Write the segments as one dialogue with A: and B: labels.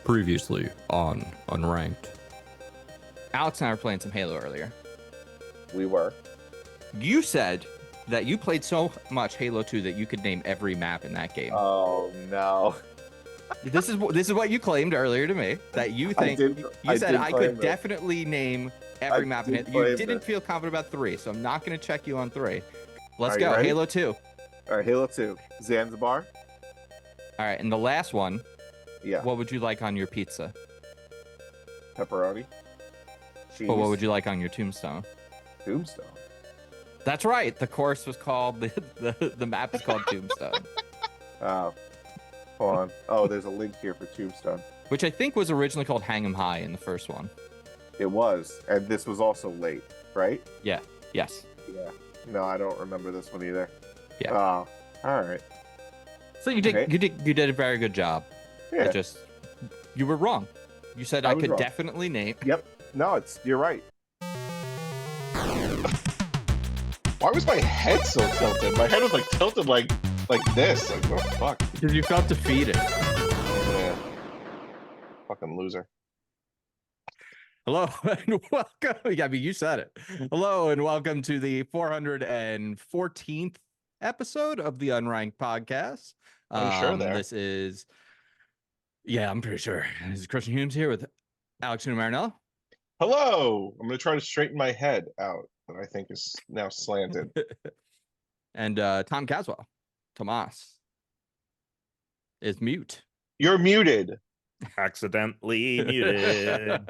A: Previously on Unranked.
B: Alex and I were playing some Halo earlier.
C: We were.
B: You said that you played so much Halo 2 that you could name every map in that game.
C: Oh no.
B: This is what you claimed earlier to me, that you think you said I could definitely name every map in it. You didn't feel confident about 3, so I'm not going to check you on 3. Let's go. Halo 2.
C: All right, Halo 2. Zanzibar.
B: All right, and the last one.
C: Yeah.
B: What would you like on your pizza?
C: Pepperoni. Cheese.
B: Well, what would you like on your tombstone?
C: Tombstone.
B: That's right. The course was called the map is called Tombstone.
C: Oh. Hold on. Oh, there's a link here for Tombstone.
B: Which I think was originally called Hang 'em High in the first one.
C: It was, and this was also late, right?
B: Yeah. Yes.
C: Yeah. No, I don't remember this one either.
B: Yeah.
C: Oh. All right.
B: So you did a very good job.
C: Yeah.
B: You were wrong. You said I could
C: wrong.
B: definitely name.
C: Yep. No, you're right.
D: Why was my head so tilted? My head was like tilted like this. Like, what the fuck?
B: Because you felt defeated.
D: Yeah. Fucking loser.
B: Hello and welcome. Yeah, I mean, you said it. Hello and welcome to the 414th episode of the Unranked podcast.
D: Are you sure there?
B: This is. Yeah, I'm pretty sure. This is Christian Humes here with Alex and Marinella.
D: Hello. I'm gonna try to straighten my head out that I think is now slanted.
B: And Tom Caswell. Tomas is mute.
D: You're muted.
E: Accidentally muted.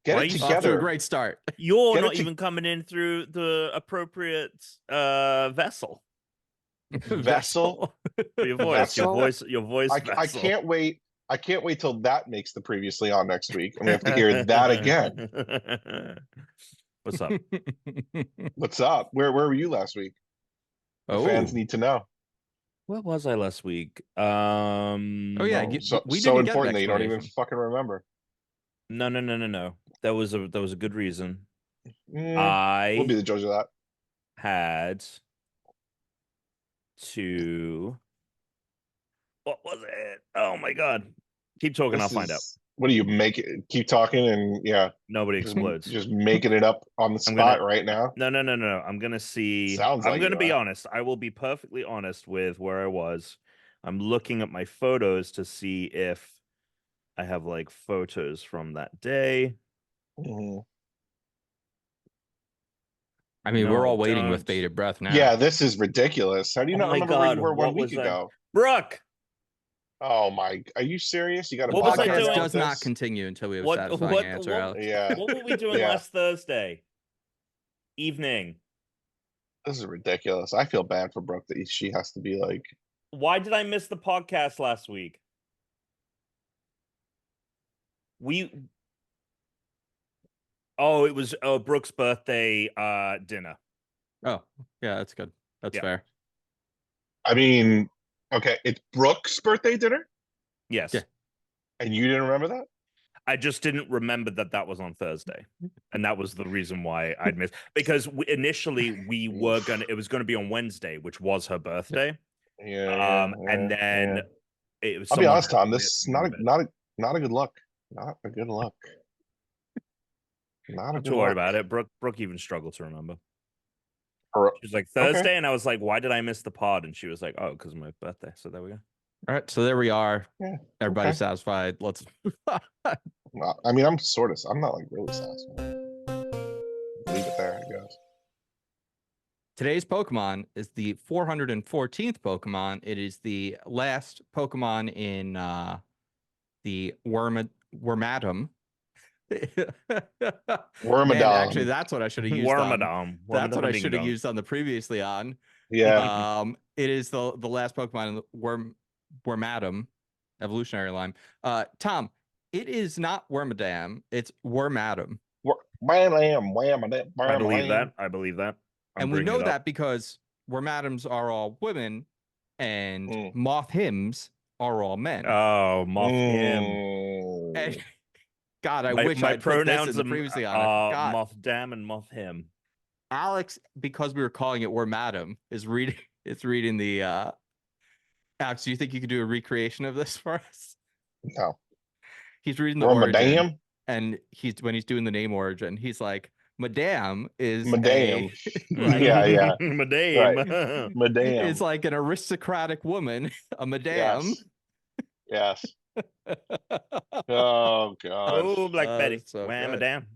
D: Get
E: Why
D: it
E: you-
B: Off to a
D: together.
B: great start.
E: You're
D: Get it
E: not
D: to-
E: even coming in through the appropriate vessel
D: Vessel.
E: for your voice.
D: Vessel?
E: Your voice.
D: I
E: vessel.
D: can't wait. I can't wait till that makes the previously on next week. I'm gonna have to hear that again.
E: What's up?
D: What's up? Where were you last week? The fans need to know.
E: Where was I last week?
B: Oh yeah,
D: No,
B: we
D: so
B: didn't get an
D: important that you don't even
B: explanation.
D: fucking remember.
E: No. That was a good reason.
D: We'll
E: I
D: be the judge of that.
E: had to. What was it? Oh my god! Keep talking. I'll find out.
D: What do you make it? Keep talking and yeah,
E: Nobody explodes.
D: just making it up on the spot right now.
E: No. I'm gonna see.
D: Sounds
E: I'm
D: like
E: gonna
D: you
E: be
D: are.
E: honest. I will be perfectly honest with where I was. I'm looking at my photos to see if I have like photos from that day.
D: Mhm.
B: I mean,
E: No,
B: we're all waiting with
E: don't.
B: bated breath now.
D: Yeah, this is ridiculous. How do you
E: Oh
D: not
E: my
D: remember where you
E: God,
D: were
E: what
D: 1 week
E: was I-
D: ago?
E: Brooke,
D: Oh my, are you serious? You got a
E: What was I
B: Podcast
E: doing?
B: does not continue until we have a satisfying answer, Alex.
D: Yeah,
E: what were we doing
D: Yeah.
E: last Thursday evening?
D: this is ridiculous. I feel bad for Brooke that she has to be like,
E: Why did I miss the podcast last week? It was Brooke's birthday dinner.
B: Oh, yeah, that's good. That's
E: Yeah.
B: fair.
D: I mean, okay, it's Brooke's birthday dinner,
E: Yes.
B: Yeah.
D: and you didn't remember that?
E: I just didn't remember that was on Thursday, and that was the reason why I'd missed. Because initially it was gonna be on Wednesday, which was her birthday.
D: Yeah.
E: And then
D: yeah.
E: it was.
D: I'll be
E: someone
D: honest,
E: had
D: Tom.
E: to
D: This is
E: move
D: not
E: it.
D: a good look. Not a good look. Not a
E: Not
D: good
E: too worried
D: look.
E: about it. Brooke even struggled to remember.
D: Or-
E: She was like Thursday, and I was like, "Why did I miss the pod?" And she was like, "Oh, because of my birthday." So there we go.
B: All right, so there we are.
D: Yeah,
B: Everybody's
D: okay.
B: satisfied. Let's.
D: Well, I mean, I'm not like really satisfied. Leave it there, I guess.
B: Today's Pokemon is the 414th Pokemon. It is the last Pokemon in the Wormadam.
D: Wormadam.
B: Man, actually, that's what I should have used.
E: Wormadam.
B: That's what I should have
E: Wormadam-ding-dong.
B: used on the previously on.
D: Yeah.
B: It is the last Pokemon in the Wormadam evolutionary line. Tom, it is not Wormadam. It's Wormadam.
E: I believe that. I believe that. I'm
B: And we
E: bringing
B: know
E: it up.
B: that because Wormadams are all women and
D: Mm.
B: Moth Hymns are all men.
E: Oh, moth him.
D: Mm.
B: And- God, I
E: My
B: wish I put this
E: pronouns
B: in the
E: are
B: previously on. I forgot.
E: moth dam and moth him.
B: Alex, because we were calling it Wormadam, is reading the Alex, do you think you could do a recreation of this for us?
D: No.
B: he's reading the
D: Or
B: origin,
D: Madame?
B: and when he's doing the name origin, he's like, Madame is
D: Madame.
B: right.
D: Yeah.
E: Madame.
D: Right. Madame.
B: It's like an aristocratic woman, a madame.
D: Yes. Oh God.
E: Oh, Black Betty.
B: So
E: Wham,
B: good.
E: Madame.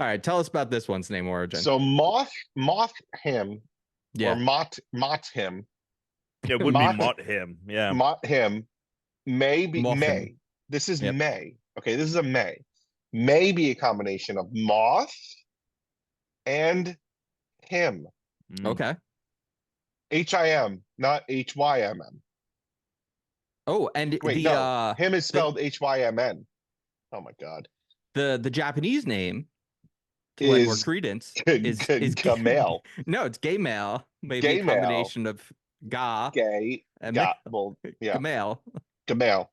B: All right, tell us about this one's name origin.
D: So moth him or
B: Yeah.
D: mott him.
E: It would be Mott him. Yeah.
D: Mott him may be
B: Moth him.
D: may. This is
B: Yep.
D: may. Okay, this is a may. May be a combination of moth and him.
B: Okay.
D: HIM, not HYMM.
B: Oh, and
D: Wait, no. Him is spelled HYMN. Oh my God.
B: The Japanese name to lend more credence is
D: Gamel.
B: No, it's gay male. Maybe
D: Gay
B: a
D: male.
B: combination of ga
D: Gay.
B: and
D: Well, yeah.
B: Gamel.
D: Gamel.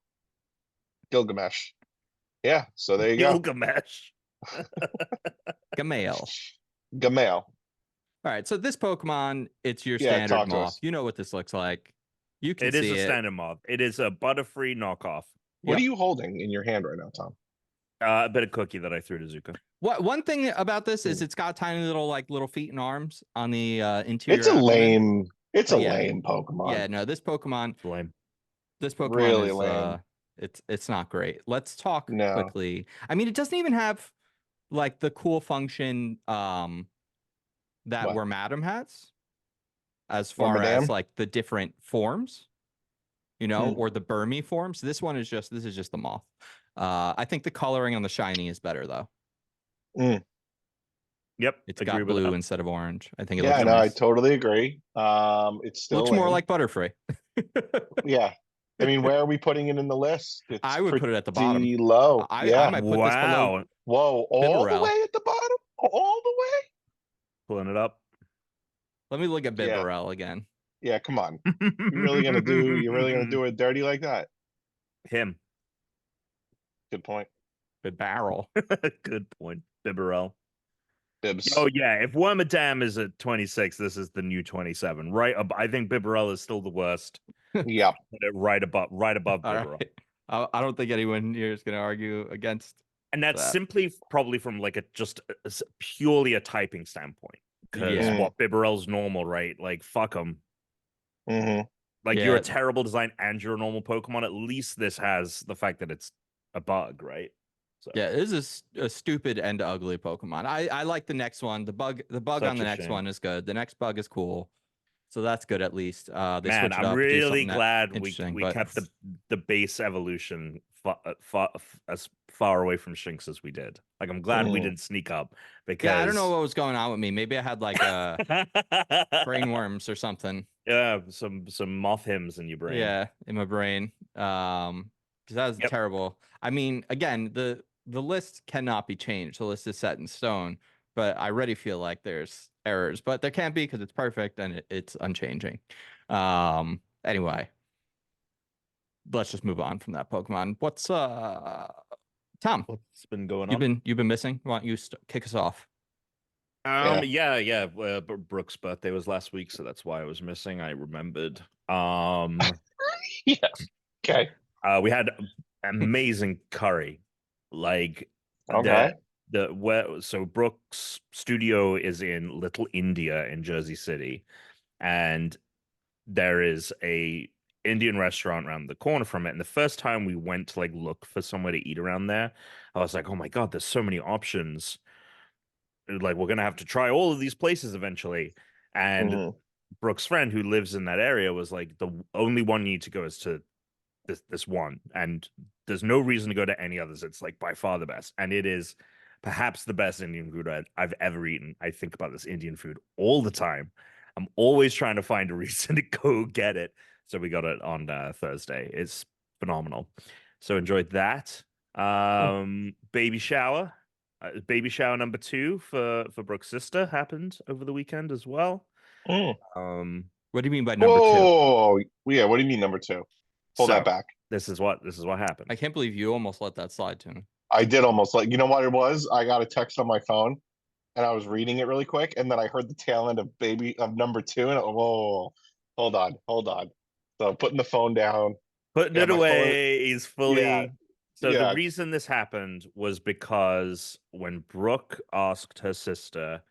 D: Gilgamesh. Yeah, so there you go.
E: Gilgamesh.
B: Gamel.
D: Gamel.
B: All right, so this Pokemon, it's your
D: Yeah,
B: standard
D: talk to
B: moth.
D: us.
B: You know what this looks like. You can
E: It is
B: see
E: a
B: it.
E: standard moth. It is a Butterfree knockoff.
D: What
B: Yep.
D: are you holding in your hand right now, Tom?
E: A bit of cookie that I threw to Zuko.
B: One thing about this is it's got tiny little feet and arms on the interior.
D: It's a
B: abdomen.
D: It's a
B: Yeah.
D: lame Pokemon.
B: Yeah, no, this Pokemon
E: It's lame.
B: is
D: Really lame.
B: it's not great. Let's talk
D: No.
B: quickly. I mean, it doesn't even have like the cool function that
D: What?
B: Wormadam has, as far
D: Wormadam?
B: as like the different forms, or the Burmy forms. This is just the moth. I think the coloring on the shiny is better though.
E: Yep.
B: It's got blue instead of orange. I think it
D: Yeah,
B: looks
D: no, I
B: nice.
D: totally agree. It's still
B: Looks more
D: lame.
B: like Butterfree.
D: Yeah. I mean, where are we putting it in the list? It's
B: I would put it at the bottom.
D: pretty low.
B: I might put this below.
E: Wow.
D: Whoa, all the
B: Bibberell.
D: way at the bottom? All the way?
E: Pulling it up.
B: Let me look at
D: Yeah.
B: Bibberell again.
D: Yeah, come on. You're really gonna do it dirty like that?
E: Him.
D: Good point.
B: Bibbarrel.
E: Good point. Bibberell.
D: Bibs.
E: Oh yeah, if Wormadam is at 26, this is the new 27. Right. I think Bibberell is still the worst.
D: Yeah.
E: Put it right above
B: All
E: Bibberell.
B: right. I don't think anyone here is going to argue against.
E: And that's
B: that.
E: simply probably from like purely a typing standpoint. Because
B: Yeah.
E: what Bibberell's normal, right? Like fuck them.
D: Mm-hmm.
E: Like
B: Yeah.
E: you're a terrible design and you're a normal Pokemon. At least this has the fact that it's a bug, right? So
B: Yeah, this is a stupid and ugly Pokemon. I like the next one. The bug
E: Such
B: on the
E: a
B: next
E: shame.
B: one is good. The next bug is cool. So that's good at least. They
E: man,
B: switched it
E: I'm
B: up, do
E: really
B: something
E: glad we
B: interesting, but-
E: kept the base evolution as far away from Shinx as we did. Like I'm glad we
D: Mhm.
E: didn't sneak up because
B: Yeah, I don't know what was going on with me. Maybe I had like brain worms or something.
E: Yeah, some moth hymns in your brain.
B: Yeah, in my brain. Because that was
E: Yep.
B: terrible. I mean, again, the list cannot be changed. The list is set in stone. But I already feel like there's errors, but there can't be because it's perfect and it's unchanging. Anyway, let's just move on from that Pokemon. What's Tom?
E: What's been going on?
B: You've been missing. Why don't you kick us off?
E: Yeah. Brooke's birthday was last week, so that's why I was missing. I remembered.
D: Yes. Okay.
E: We had amazing curry. Like
D: Okay.
E: So Brooke's studio is in Little India in Jersey City, and there is a Indian restaurant around the corner from it. And the first time we went to like look for somewhere to eat around there, I was like, oh my God, there's so many options. Like we're gonna have to try all of these places eventually. And
D: Mhm.
E: Brooke's friend who lives in that area was like, the only one you need to go is to this one, and there's no reason to go to any others. It's like by far the best, and it is perhaps the best Indian food I've ever eaten. I think about this Indian food all the time. I'm always trying to find a reason to go get it. So we got it on Thursday. It's phenomenal. So enjoyed that. Baby shower number 2 for Brooke's sister happened over the weekend as well.
D: Mm.
B: What do you mean by number 2?
D: Oh, yeah. What do you mean number 2? Hold that back.
E: This is what happened.
B: I can't believe you almost let that slide to me.
D: I did almost you know what it was? I got a text on my phone and I was reading it really quick. And then I heard the tail end of number 2. And whoa, hold on. So putting the phone down.
E: putting
D: Yeah,
E: it
D: my phone-
E: away. He's fully.
D: Yeah,
E: So
D: yeah.
E: the reason this happened was because when Brooke asked her sister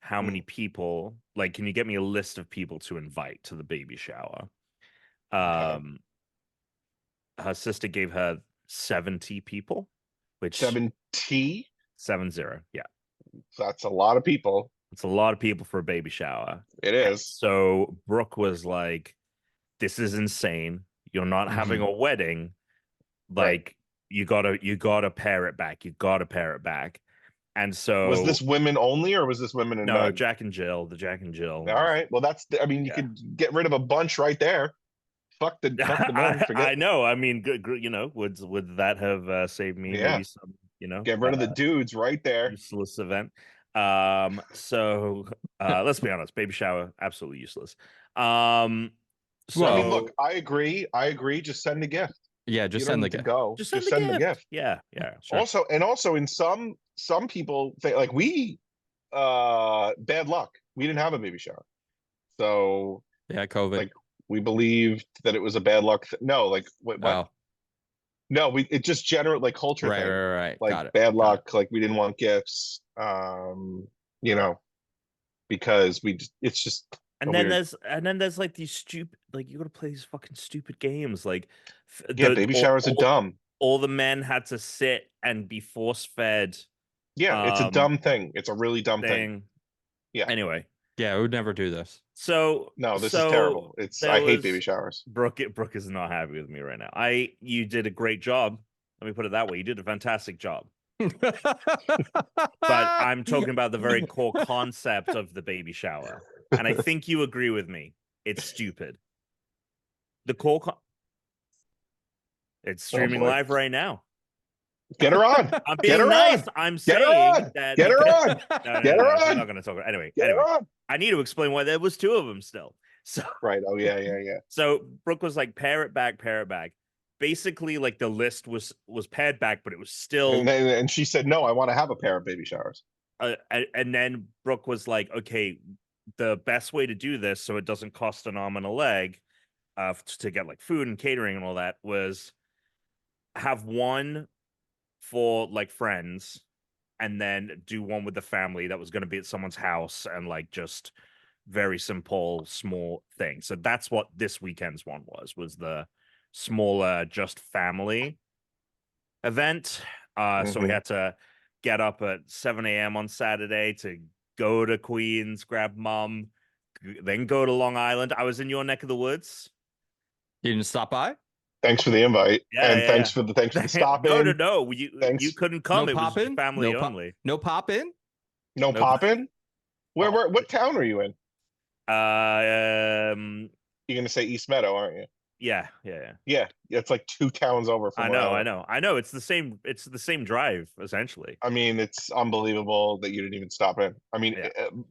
E: how many people, like, can you get me a list of people to invite to the baby shower?
D: Okay.
E: Her sister gave her 70 people, which
D: 70.
E: 70. Yeah.
D: That's a lot of people.
E: It's a lot of people for a baby shower.
D: It
E: And
D: is.
E: so Brooke was like, this is insane. You're not having a wedding. Like, you gotta pare it back. You gotta pare it back. And so
D: Was this women only, or was this women and
E: no,
D: men?
E: Jack and Jill, the Jack and Jill.
D: All right. Well, I mean, you could get rid of a bunch right there. Fuck the men. Forget.
E: I know. I mean, good. You know, would that have saved me maybe some? You know,
D: get rid of the dudes right there.
E: Useless event. So let's be honest, baby shower absolutely useless. So
D: I mean, look, I agree. Just send a gift.
B: Yeah, just send the gift.
E: Just send the gift. Yeah. Sure.
D: Also in some people think, like, we bad luck. We didn't have a baby shower. So
B: yeah, COVID.
D: Like, we believed that it was a bad luck. No, like what?
B: Oh.
D: No, it just general, like, culture thing.
B: Right.
D: Like,
B: Got it.
D: bad luck. Like, we didn't want gifts. You know, because it's just.
E: And then there's like these stupid, like, you gotta play these fucking stupid games. Like,
D: baby showers are dumb.
E: All the men had to sit and be force fed.
D: Yeah, it's a dumb thing. It's a really dumb thing. Yeah.
E: Anyway.
B: Yeah, I would never do this.
E: So
D: no, this is terrible. I hate baby showers.
E: Brooke is not happy with me right now. You did a great job. Let me put it that way. You did a fantastic job. But I'm talking about the very core concept of the baby shower. And I think you agree with me. It's stupid. The core it's streaming live right now.
D: Get her on.
E: I'm being nice. I'm saying that.
D: Get her on.
E: No,
D: Get her on.
E: I'm not going to talk. Anyway,
D: on.
E: I need to explain why there was two of them still. So
D: right. Oh yeah.
E: So Brooke was like, pare it back. Basically, like, the list was pared back, but it was still.
D: And she said, "No, I want to have a pair of baby showers."
E: And then Brooke was like, "Okay, the best way to do this, so it doesn't cost an arm and a leg, to get like food and catering and all that, was have one for like friends, and then do one with the family that was going to be at someone's house, and like just very simple, small thing." So that's what this weekend's one was the smaller, just family event. So we had to get up at 7 a.m. on Saturday to go to Queens, grab mom, then go to Long Island. I was in your neck of the woods.
B: You didn't stop by?
D: Thanks for the invite. Thanks for the stop in.
E: No, you couldn't come.
B: No
E: it was family only.
B: No pop in?
D: No pop in? What town are you in? You're gonna say East Meadow, aren't you?
E: Yeah.
D: Yeah, it's like 2 towns over from
E: I know. It's the same drive, essentially.
D: I mean, it's unbelievable that you didn't even stop in. I mean,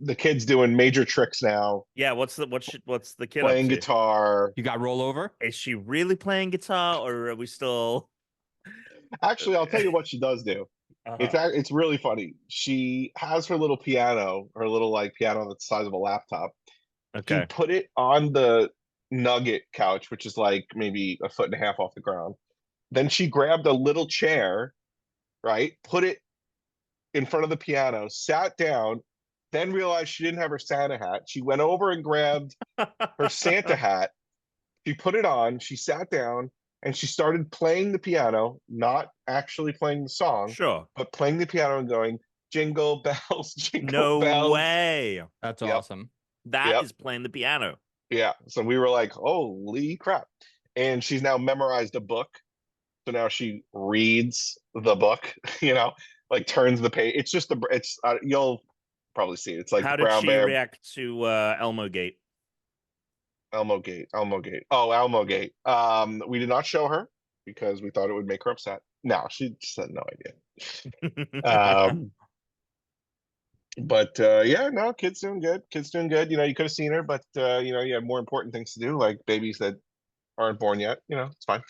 D: the kid's doing major tricks now.
E: Yeah, what's the kid
D: playing
E: up to?
D: Guitar?
B: You got rollover?
E: Is she really playing guitar, or are we still?
D: Actually, I'll tell you what she does do. It's really funny. She has her little piano, her little like piano that's the size of a laptop.
E: Okay.
D: She put it on the nugget couch, which is like maybe 1.5 feet off the ground. Then she grabbed a little chair, right? Put it in front of the piano, sat down, then realized she didn't have her Santa hat. She went over and grabbed her Santa hat. She put it on, she sat down, and she started playing the piano, not actually playing the song,
E: Sure,
D: but playing the piano and going, jingle bells, jingle bells.
E: No way.
B: That's awesome.
E: That is playing the piano.
D: Yeah. So we were like, holy crap. And she's now memorized a book. So now she reads the book, like turns the page. It's just you'll probably see it. It's like
E: how
D: did
E: she react to Elmo Gate?
D: Elmo Gate. Oh, Elmo Gate. We did not show her because we thought it would make her upset. No, she just had no idea. But no, kid's doing good. You could have seen her, but you have more important things to do, like babies that aren't born yet. It's fine.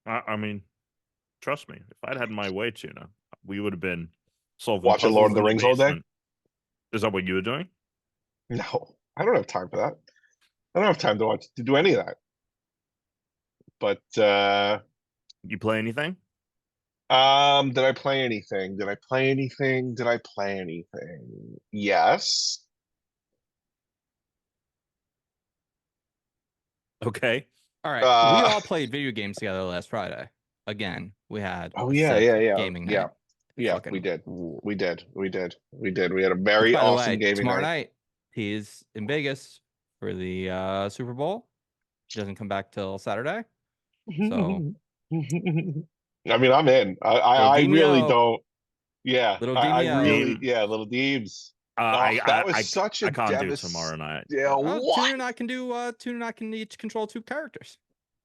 E: I mean, trust me, if I'd had my way, Tuna, we would have been solving
D: watching Lord of the Rings all day.
E: Is that what you were doing?
D: No, I don't have time for that. I don't have time to do any of that. But
E: You play anything?
D: did I play anything? Did I play anything? Did I play anything? Yes.
E: Okay.
B: All right. We all played video games together last Friday. Again, we had
D: Oh
B: a
D: yeah,
B: sick
D: yeah, yeah,
B: gaming
D: yeah,
B: night.
D: yeah.
B: Fucking
D: We did.
B: w-
D: We did. We did. We did. We had a
B: Which,
D: very
B: by the
D: awesome
B: way,
D: gaming
B: tomorrow
D: night.
B: night he's in Vegas for the Super Bowl. He doesn't come back till Saturday. So
D: I mean, I'm in.
B: little
D: I really
B: Demio,
D: don't. Yeah,
B: little
D: I
B: Demio.
D: really,
E: Deem.
D: yeah, little Deebs. Oh,
E: I,
D: that
E: I
D: was
E: I
D: such
E: I
D: a
E: can't do
D: devast.
E: tomorrow night.
D: Yeah,
B: Oh,
D: what?
B: Tuna and I can do. Tuna and I can each control 2 characters.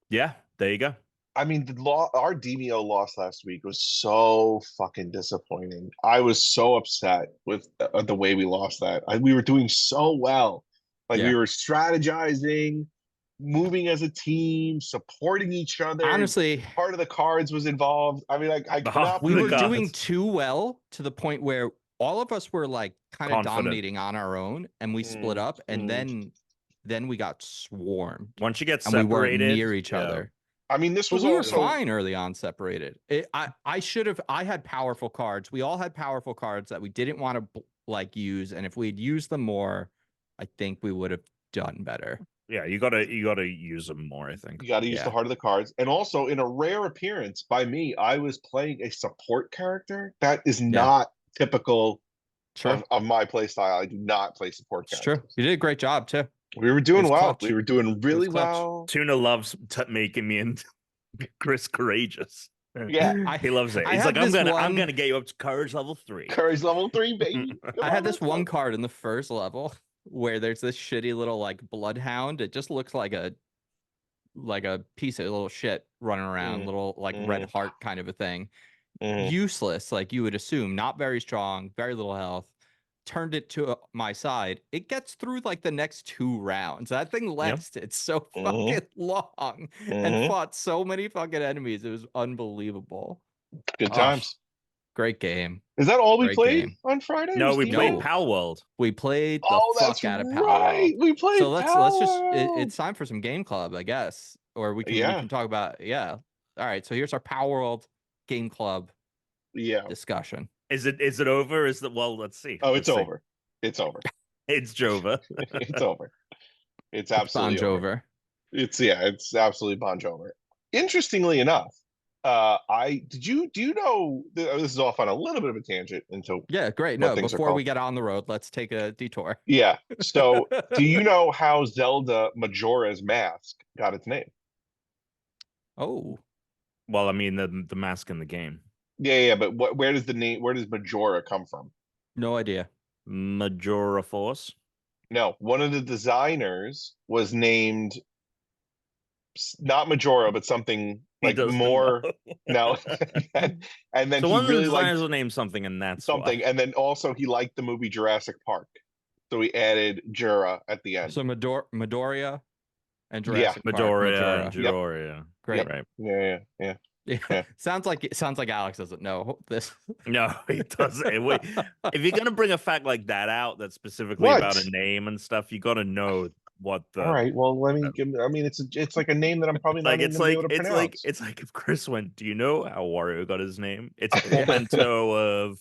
E: Yeah, there you go.
D: I mean, our DMO loss last week was so fucking disappointing. I was so upset with the way we lost that. We were doing so well. Like
B: Yeah.
D: we were strategizing, moving as a team, supporting each other.
B: Honestly,
D: Part of the cards was involved. I mean, I cannot
B: we
E: The
B: were
D: believe
B: doing
E: gods.
B: too well to the point where all of us were like kind of
E: Confident.
B: dominating on our own, and we split up, and then we got swarmed,
E: Once you get
B: and we weren't
E: separated,
B: near each
E: yeah.
B: other.
D: I mean, this
B: But
D: was
B: we were
D: also
B: fine early on separated. I should have. I had powerful cards. We all had powerful cards that we didn't want to like use, and if we'd used them more, I think we would have done better.
E: Yeah, you gotta use them more, I think.
D: you got to use the heart of the cards. And also, in a rare appearance by me, I was playing a support character. That is not typical
B: Sure,
D: of my play style. I do not play support
B: it's
D: characters.
B: true. You did a great job too.
D: We were doing
B: was
D: well.
B: clutch.
D: We were doing really
B: clutch.
D: well.
E: Tuna loves making me into Chris Courageous.
D: Yeah.
E: He loves it.
B: I
E: He's
B: had
E: like, I'm
B: this
E: gonna get you up to courage level 3.
D: Courage level 3, baby.
B: I had this one card in the first level where there's this shitty little like bloodhound. It just looks like a piece of little shit running around, little like red heart kind of a thing. Useless, like you would assume, not very strong, very little health. Turned it to my side. It gets through like the next 2 rounds. That thing lasted so fucking long and fought so many fucking enemies. It was unbelievable.
D: Good times.
B: Great game.
D: Is that all we
B: Great
D: played
B: game.
D: on Friday?
E: No, we played
B: No.
E: Pal World.
B: We played the fuck out of Power
D: right.
B: World.
D: We played
B: So let's just
D: World.
B: it's time for some game club, I guess. Or we
D: Yeah.
B: can talk about All right, so here's our Power World game club discussion.
E: Is it over? Well, let's see.
D: Oh,
E: Let's
D: it's
E: see.
D: over. It's over.
E: It's Jova.
D: It's over. It's absolutely
B: Bon
D: over. It's absolutely Bon Jovi. Interestingly enough, do you know this is off on a little bit of a tangent into
B: Great. No, before we get on the road, let's take a detour.
D: Yeah. So do you know how Zelda Majora's Mask got its name?
B: Oh.
E: Well, I mean the mask in the game.
D: Yeah, but where does Majora come from?
B: No idea.
E: Majora Force.
D: No, one of the designers was named not Majora, but something like more. No, and then
E: so
D: he
E: one of the
D: really
E: designers
D: liked
E: will name something, and that's
D: something,
E: why.
D: and then also he liked the movie Jurassic Park, so he added Jura at the end.
B: So Midoriya and Jurassic Park.
E: Midoriya and Midoriya.
B: Yep. Great.
E: Right.
D: Yeah.
B: Yeah. Sounds like Alex doesn't know this.
E: No, he doesn't. If you're gonna bring a fact like that out, that's specifically about a name and stuff, you gotta know what the.
D: All right. Well, let me. I mean, it's like a name that I'm probably not even gonna be able to pronounce.
E: It's like if Chris went, do you know how Wario got his name? It's a portmanteau of,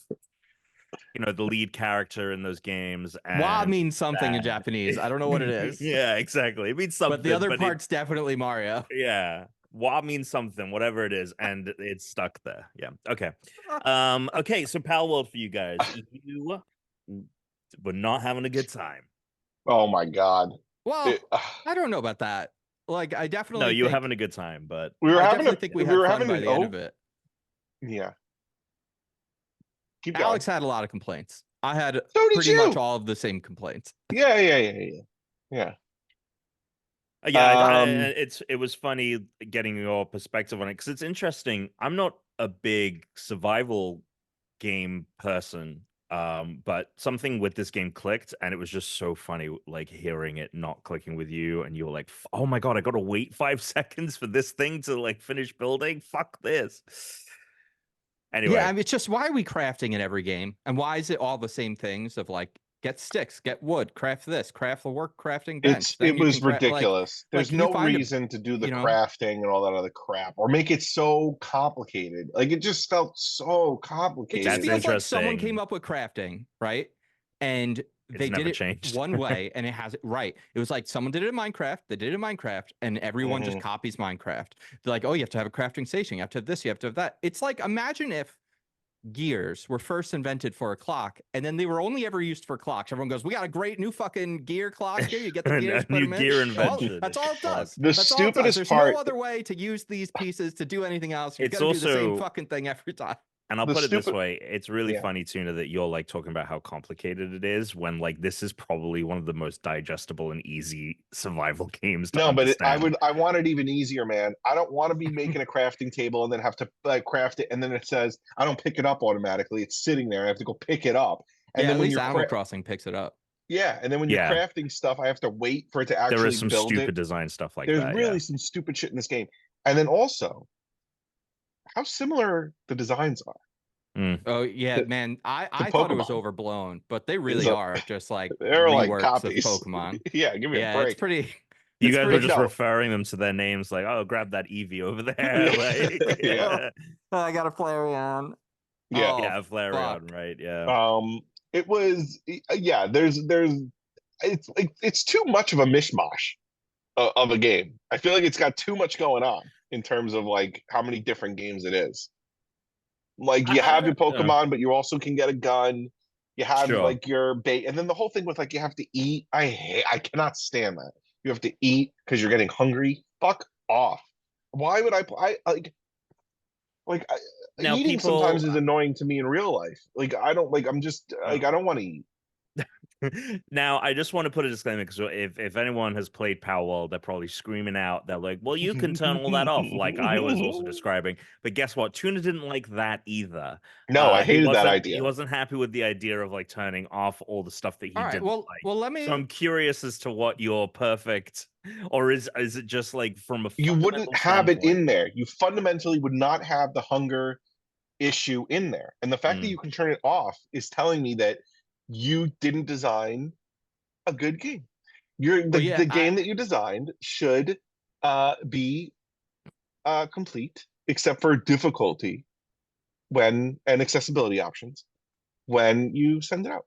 E: the lead character in those games. And
B: Wa means something in Japanese. I don't know what it is.
E: Yeah, exactly. It means something.
B: But the other part's definitely Mario.
E: Yeah. Wa means something, whatever it is, and it's stuck there. Yeah. Okay. Okay. So Pal World for you guys. You were not having a good time.
D: Oh my god.
B: Well, I don't know about that. Like, I definitely.
E: No, you were having a good time, but
D: we were
B: having. I think we had fun by the end of it.
D: Yeah.
B: Keep going. Alex had a lot of complaints. I had pretty much all of the same complaints.
D: Yeah.
E: Yeah, it was funny getting your perspective on it because it's interesting. I'm not a big survival game person, but something with this game clicked, and it was just so funny, like hearing it not clicking with you, and you were like, "Oh my god, I got to wait 5 seconds for this thing to like finish building. Fuck this." Anyway,
B: yeah, I mean, it's just why are we crafting in every game, and why is it all the same things of like get sticks, get wood, craft this, craft the work crafting bench.
D: It
B: You
D: was
B: can craft,
D: ridiculous. There's
B: can you
D: no
B: find
D: reason to do the
B: you know,
D: crafting and all that other crap, or make it so complicated. Like, it just felt so
B: it
D: complicated.
B: just
E: That's
B: feels like someone
E: interesting.
B: came up with crafting, right? And they
E: never
B: did it
E: changed.
B: one way, and it has it right. It was like someone did it in Minecraft, they did it in Minecraft, and everyone just copies Minecraft. They're like, oh, you have to have a crafting station, you have to have this, you have to have that. It's like, imagine if gears were first invented for a clock, and then they were only ever used for clocks. Everyone goes, we got a great new fucking gear clock here. You get the gears,
E: A
B: put
E: new
B: them in.
E: gear
B: Well,
E: invention.
B: that's all it does.
D: The
B: That's all it does.
D: stupidest
B: There's
D: part-
B: no other way to use these pieces to do anything else. You're
E: It's
B: gonna do the same
E: also-
B: fucking thing every time.
E: And I'll
D: The
E: put it this
D: stupid-
E: way: it's really
D: Yeah.
E: funny, Tuna, that you're like talking about how complicated it is when like this is probably one of the most digestible and easy survival games. To
D: No, but
E: understand.
D: I want it even easier, man. I don't want to be making a crafting table and then have to like craft it, and then it says I don't pick it up automatically. It's sitting there. I have to go pick it up. And
B: Yeah,
D: then
B: at
D: when
B: least
D: you're
B: Animal Crossing picks it up.
D: yeah, and then when you're
E: Yeah.
D: crafting stuff, I have to wait for it to actually
E: There is some
D: build
E: stupid
D: it.
E: design stuff like
D: There's
E: that.
D: really some stupid shit in this game. And then also, how similar the designs are.
B: Oh yeah,
D: The-
B: man. I thought it was
D: Pokemon.
B: overblown, but they really
D: a-
B: are just like
D: They're like
B: reworks
D: copies.
B: of Pokemon.
D: Yeah, give me a
B: Yeah,
D: break.
B: it's pretty.
E: You
B: it's
E: guys were
B: pretty-
E: just
D: no.
E: referring them to their names, like, "Oh, grab that Eevee over there." Like,
D: Yeah.
B: I got a Flareon.
D: Yeah.
B: Oh,
E: yeah, Flareon,
B: fuck.
E: right? Yeah.
D: It was yeah. It's too much of a mishmash of a game. I feel like it's got too much going on in terms of like how many different games it is. Like you have your Pokemon, but you also can get a gun. You have
E: Sure.
D: like your bait, and then the whole thing with like you have to eat. I cannot stand that. You have to eat because you're getting hungry. Fuck off. Why would I
E: Now,
D: eating
E: people-
D: sometimes is annoying to me in real life. Like I don't like. I'm just like I don't want to eat.
E: Now, I just want to put a disclaimer because if anyone has played Power World, they're probably screaming out. They're like, "Well, you can turn all that off," like I was also describing. But guess what? Tuna didn't like that either.
D: No, I
E: He
D: hated that
E: wasn't-
D: idea.
E: He wasn't happy with the idea of like turning off all the stuff that he
B: All right.
E: didn't
B: Well,
E: like.
B: well, let me.
E: So I'm curious as to what your perfect, or is it just like from a
D: You wouldn't
E: fundamental
D: have it in
E: standpoint?
D: there. You fundamentally would not have the hunger issue in there. And the fact that you can turn it off is telling me that you didn't design a good game. The game that you designed should be complete, except for difficulty and accessibility options when you send it out.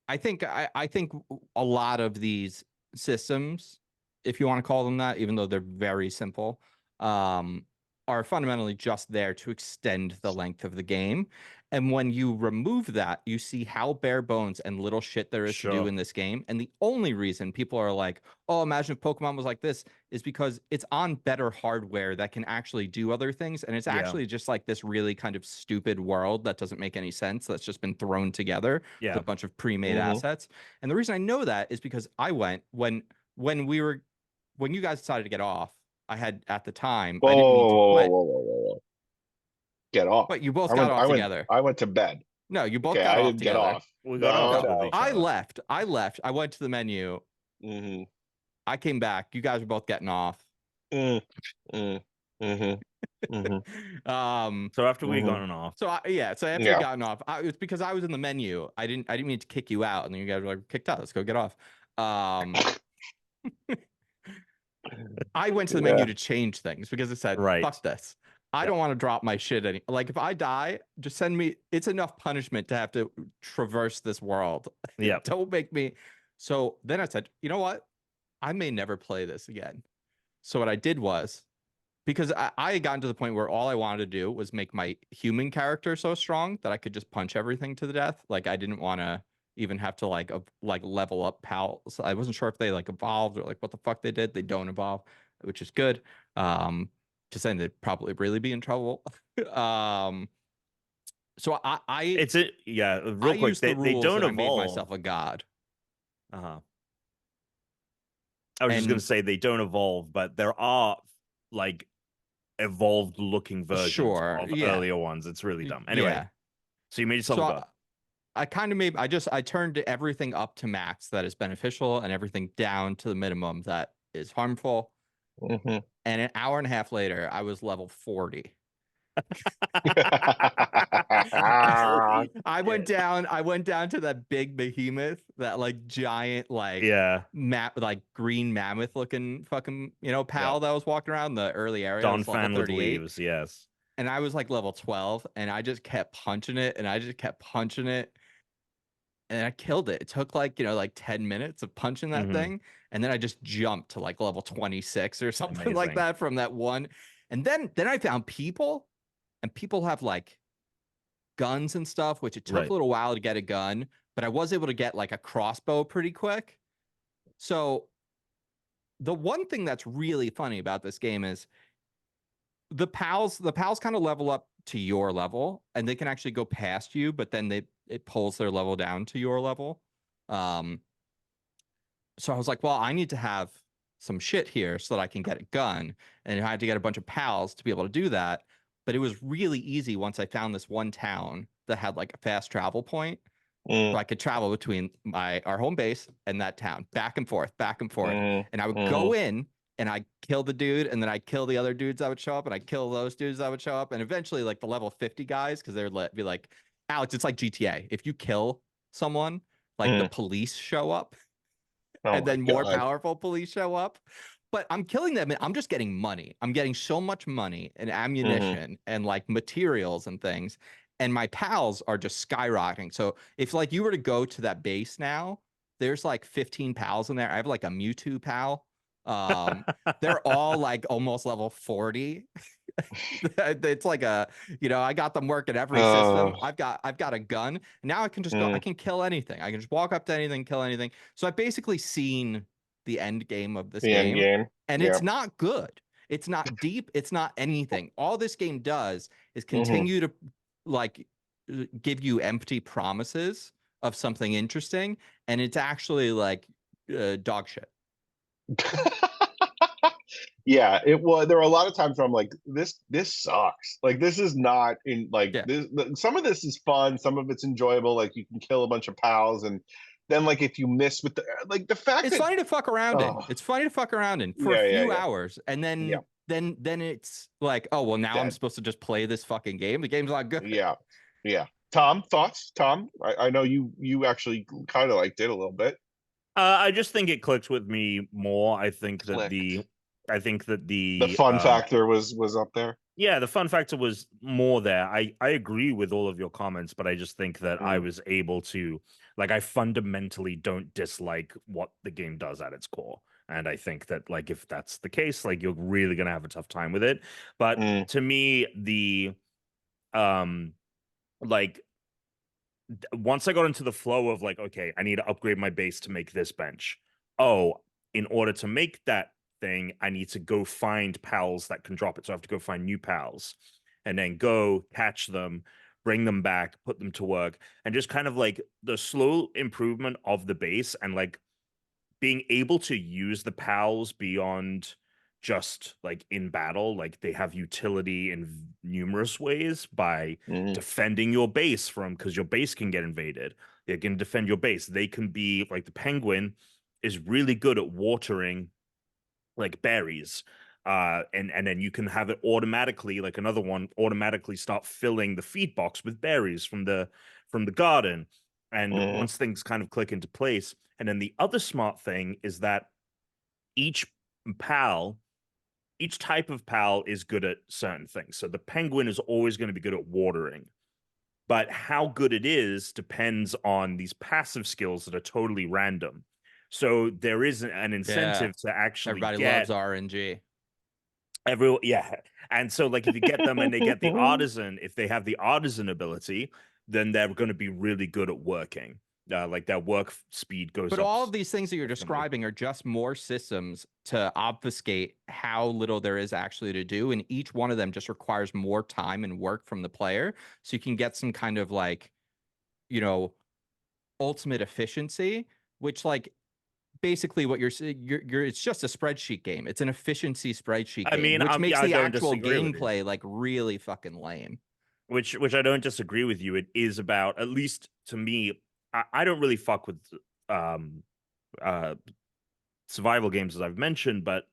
B: I think a lot of these systems, if you want to call them that, even though they're very simple, are fundamentally just there to extend the length of the game. And when you remove that, you see how bare bones and little shit there is to do
E: Sure.
B: in this game. And the only reason people are like, oh, imagine if Pokemon was like this, is because it's on better hardware that can actually do other things. And it's
E: Yeah.
B: actually just like this really kind of stupid world that doesn't make any sense. That's just been thrown together
E: Yeah.
B: with a bunch of pre-made
D: Mhm.
B: assets. And the reason I know that is because I went when you guys decided to get off, I had at the time, I didn't mean to quit.
D: Whoa. Get off.
B: But you both got off together.
D: I went to bed.
B: No, you both
D: Okay,
B: got
D: I
B: off
D: didn't get
B: together.
D: off.
E: We got off
D: No.
E: with each
B: I
E: other.
B: left. I went to the menu.
D: Mm-hmm.
B: I came back. You guys were both getting off.
D: Mm-hmm.
E: So after we
D: Mhm.
E: gotten off,
B: So after
D: Yeah.
B: you gotten off, it's because I was in the menu. I didn't mean to kick you out, and then you guys were like, kicked out. Let's go get off. I went to the menu to change things because it said,
E: Right.
B: fuck this. I don't want to drop my shit any. Like if I die, just send me. It's enough punishment to have to traverse this world.
E: yeah,
B: Don't make me. So then I said, you know what? I may never play this again. So what I did was, because I had gotten to the point where all I wanted to do was make my human character so strong that I could just punch everything to the death. Like I didn't want to even have to like level up pals. I wasn't sure if they like evolved or like what the fuck they did. They don't evolve, which is good. Because then they'd probably really be in trouble. So
E: real
B: I
E: quick.
B: used the
E: They
B: rules
E: don't
B: and I made
E: evolve.
B: myself a god.
E: I was just gonna
B: And-
E: say they don't evolve, but there are like evolved looking versions
B: Sure,
E: of
B: yeah.
E: earlier ones. It's really dumb. Anyway,
B: Yeah.
E: so you made yourself a god.
B: I kind of made. I turned everything up to max that is beneficial and everything down to the minimum that is harmful.
D: Mm-hmm.
B: And an hour and a half later, I was level 40. I went down to that big behemoth, that like giant like
E: Yeah,
B: like green mammoth looking fucking pal that was walking around the early area. It
E: Don
B: was level
E: fan with
B: 38.
E: leaves. Yes.
B: And I was like level 12, and I just kept punching it, and I just kept punching it, and I killed it. It took like, like 10 minutes of punching that
E: Hmm.
B: thing, and then I just jumped to like level 26 or something like
E: Amazing.
B: that from that one. And then I found people, and people have like guns and stuff, which it took
E: Right.
B: a little while to get a gun, but I was able to get like a crossbow pretty quick. So the one thing that's really funny about this game is the pals kind of level up to your level, and they can actually go past you, but then it pulls their level down to your level. Um, so I was like, well, I need to have some shit here so that I can get a gun, and I had to get a bunch of pals to be able to do that. But it was really easy once I found this one town that had like a fast travel point, so
D: Mm,
B: I could travel between our home base and that town, back and forth, back and forth.
D: mm,
B: And I would go
D: mm,
B: in and I kill the dude, and then I kill the other dudes that would show up, and I kill those dudes that would show up, and eventually like the level 50 guys, because they would be like, Alex, it's like GTA. If you kill someone, like the
D: mm.
B: police show up,
D: Oh
B: and
D: my
B: then more
D: god.
B: powerful police show up. But I'm killing them, and I'm just getting money. I'm getting so much money and
D: Hmm.
B: ammunition and like materials and things. And my pals are just skyrocketing. So if like you were to go to that base now, there's like 15 pals in there. I have like a Mewtwo pal. They're all like almost level 40. It's like I got them working every system.
D: Oh,
B: I've got a gun. Now I can just go, I
D: mm,
B: can kill anything. I can just walk up to anything, kill anything. So I've basically seen the end game of this
D: the end
B: game,
D: game.
B: and
D: Yeah.
B: it's not good. It's not deep. It's not anything. All this game does is
D: Hmm.
B: continue to like give you empty promises of something interesting, and it's actually like dog shit.
D: Yeah, it was. There were a lot of times where I'm like, this sucks. Like, this is not in like
B: Yeah.
D: this. Some of this is fun. Some of it's enjoyable. Like, you can kill a bunch of pals, and then like if you miss with the fact
B: It's
D: that
B: funny to fuck around in.
D: oh
B: It's funny to fuck around in for a
D: yeah, yeah,
B: few
D: yeah,
B: hours, and
D: yeah,
B: then it's like, oh well, now I'm
D: dead.
B: supposed to just play this fucking game. The game's not good.
D: Yeah, yeah. Tom, thoughts? Tom, I know you actually kind of liked it a little bit.
E: I just think it clicked with me more.
D: Clicked.
E: I think that
D: The
E: the
D: fun factor was up there.
E: yeah, the fun factor was more there. I agree with all of your comments, but I just think that I
D: Mm,
E: was able to like I fundamentally don't dislike what the game does at its core. And I think that like if that's the case, like you're really gonna have a tough time with it. But
D: mm,
E: to me, the um like once I got into the flow of like, okay, I need to upgrade my base to make this bench. Oh, in order to make that thing, I need to go find pals that can drop it. So I have to go find new pals and then go catch them, bring them back, put them to work, and just kind of like the slow improvement of the base and like being able to use the pals beyond just like in battle, like they have utility in numerous ways by
D: mm,
E: defending your base from because your base can get invaded. They can defend your base. They can be like the penguin is really good at watering like berries. And then you can have it automatically, like another one, automatically start filling the feed box with berries from the garden. And
D: mm,
E: once things kind of click into place, and then the other smart thing is that each pal, each type of pal is good at certain things. So the penguin is always going to be good at watering. But how good it is depends on these passive skills that are totally random. So there is an
B: Yeah,
E: incentive to actually
B: everybody loves
E: get
B: RNG.
E: everyone. Yeah. And so, like, if you get them and they get the
D: mm.
E: artisan, if they have the artisan ability, then they're going to be really good at working. Like their work speed goes
B: But
E: up
B: all of these things that you're
E: significantly.
B: describing are just more systems to obfuscate how little there is actually to do. And each one of them just requires more time and work from the player. So you can get some kind of like, you know, ultimate efficiency, which like basically what you're saying, it's just a spreadsheet game. It's an efficiency spreadsheet
E: I
B: game,
E: mean,
B: which makes
E: I
B: the
E: don't
B: actual
E: disagree with you.
B: gameplay like really fucking lame.
E: Which I don't disagree with you. It is about, at least to me, I don't really fuck with um uh survival games as I've mentioned, but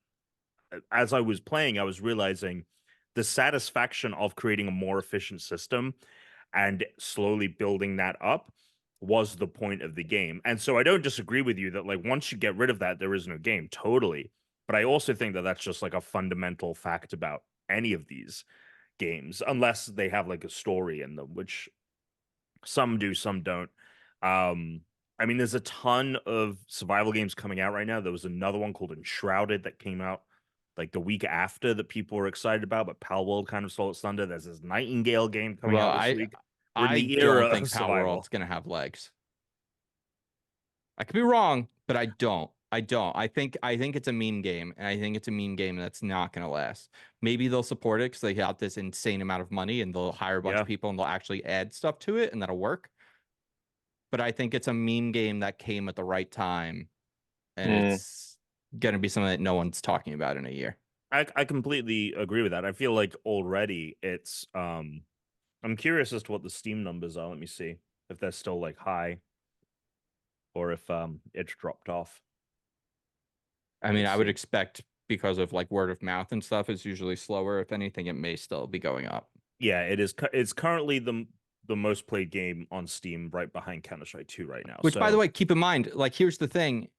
E: as I was playing, I was realizing the satisfaction of creating a more efficient system and slowly building that up was the point of the game. And so I don't disagree with you that like once you get rid of that, there is no game. Totally. But I also think that that's just like a fundamental fact about any of these games, unless they have like a story in them, which some do, some don't. I mean, there's a ton of survival games coming out right now. There was another one called Enshrouded that came out like the week after that people were excited about, but Palworld kind of stole its thunder. There's this Nightingale game coming out this week. We're in
B: I
E: the era
B: don't think
E: of
B: Power
E: survival.
B: World's gonna have legs. I could be wrong, but I don't. I think it's a meme game, and I think it's a meme game that's not gonna last. Maybe they'll support it because they got this insane amount of money, and they'll hire a bunch of people, and they'll actually add stuff to it, and that'll work. But I think it's a meme game that came at the right time, and it's gonna be something that no one's talking about in a year.
E: I completely agree with that. I feel like already it's I'm curious as to what the Steam numbers are. Let me see if they're still like high or if it's dropped off.
B: I mean, I would expect because of like word of mouth and stuff is usually slower. If anything, it may still be going up.
E: Yeah, it is. It's currently the most played game on Steam, right behind Counter-Strike 2 right now.
B: Which, by the way, keep in mind, like, here's the thing.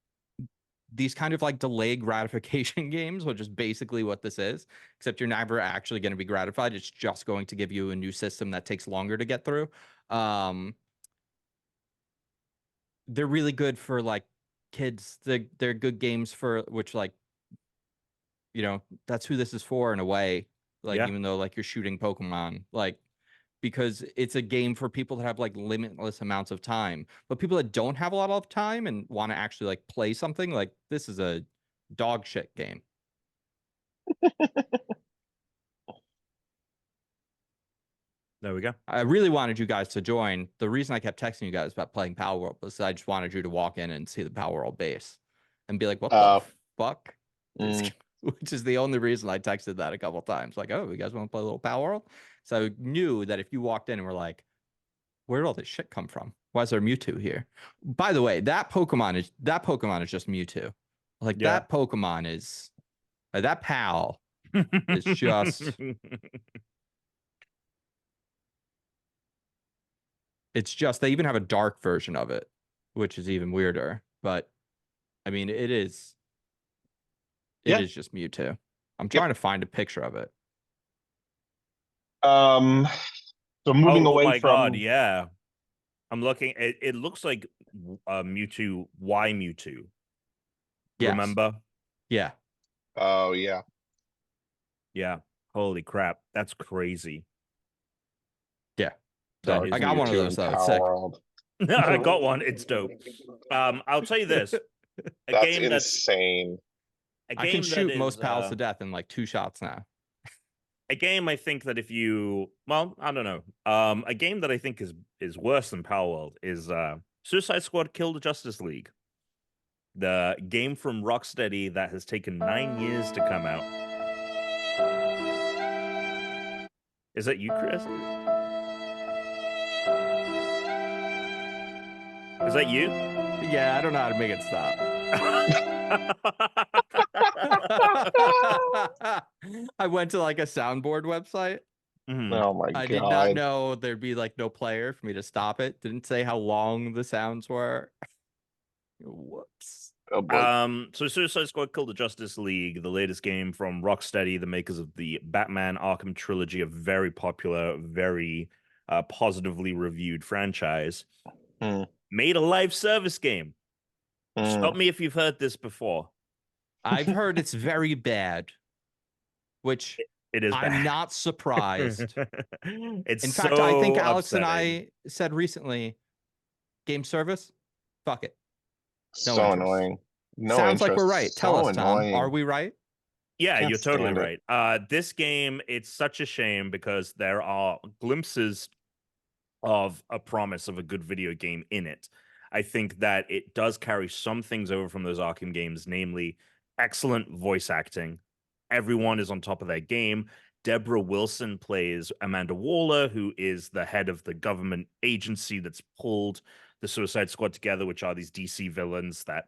B: These kind of like delayed gratification games, which is basically what this is, except you're never actually going to be gratified. It's just going to give you a new system that takes longer to get through. They're really good for like kids. They're good games for which, like, you know, that's who this is for in a way. Like, even though like you're shooting Pokemon, like, because it's a game for people that have like limitless amounts of time. But people that don't have a lot of time and want to actually like play something, like this is a dog shit game.
E: There we go.
B: I really wanted you guys to join. The reason I kept texting you guys about playing Power World was I just wanted you to walk in and see the Power World base and be like, what the fuck? Which is the only reason I texted that a couple times. Like, oh, you guys want to play a little Power World? So I knew that if you walked in and were like, where did all this shit come from? Why is there Mewtwo here? By the way, that Pokemon is just Mewtwo. Like that Pokemon is that pal is just it's just they even have a dark version of it, which is even weirder. But I mean, it is just Mewtwo. I'm trying to find a picture of it.
D: So moving away
E: my
D: from
E: God, yeah. I'm looking. It looks like Mewtwo Y Mewtwo.
B: Yes.
E: Remember?
B: Yeah.
D: Oh yeah.
E: Yeah. Holy crap. That's crazy.
B: Yeah. So I got one of those though. It's sick.
E: I got one. It's dope. I'll tell you this.
D: That's insane.
B: I can shoot most pals to death in like 2 shots now.
E: A game I think that if you, well, I don't know. A game that I think is worse than Power World is Suicide Squad Kill the Justice League. The game from Rocksteady that has taken 9 years to come out. Is that you, Chris? Is that you?
B: Yeah, I don't know how to make it stop. I went to like a soundboard website.
D: Oh my God.
B: I did not know there'd be like no player for me to stop it. Didn't say how long the sounds were. Whoops.
D: Oh,
E: so Suicide Squad Kill the Justice League, the latest game from Rocksteady, the makers of the Batman Arkham trilogy, a very popular, very positively reviewed franchise, made a live service game. Stop me if you've heard this before.
B: I've heard it's very bad, which
E: it is.
B: I'm not surprised.
E: It's
B: in fact, I think Alex and I said recently, game service, fuck it. No
D: so
B: interest.
D: annoying. No
B: Sounds
D: interest.
B: like we're right. Tell us, Tom.
D: Annoying.
B: Are we right?
E: Yeah,
D: Can't
E: you're totally
D: stand
E: right. This game, it's such a shame because there are glimpses of a promise of a good video game in it. I think that it does carry some things over from those Arkham games, namely excellent voice acting. Everyone is on top of their game. Deborah Wilson plays Amanda Waller, who is the head of the government agency that's pulled the Suicide Squad together, which are these DC villains that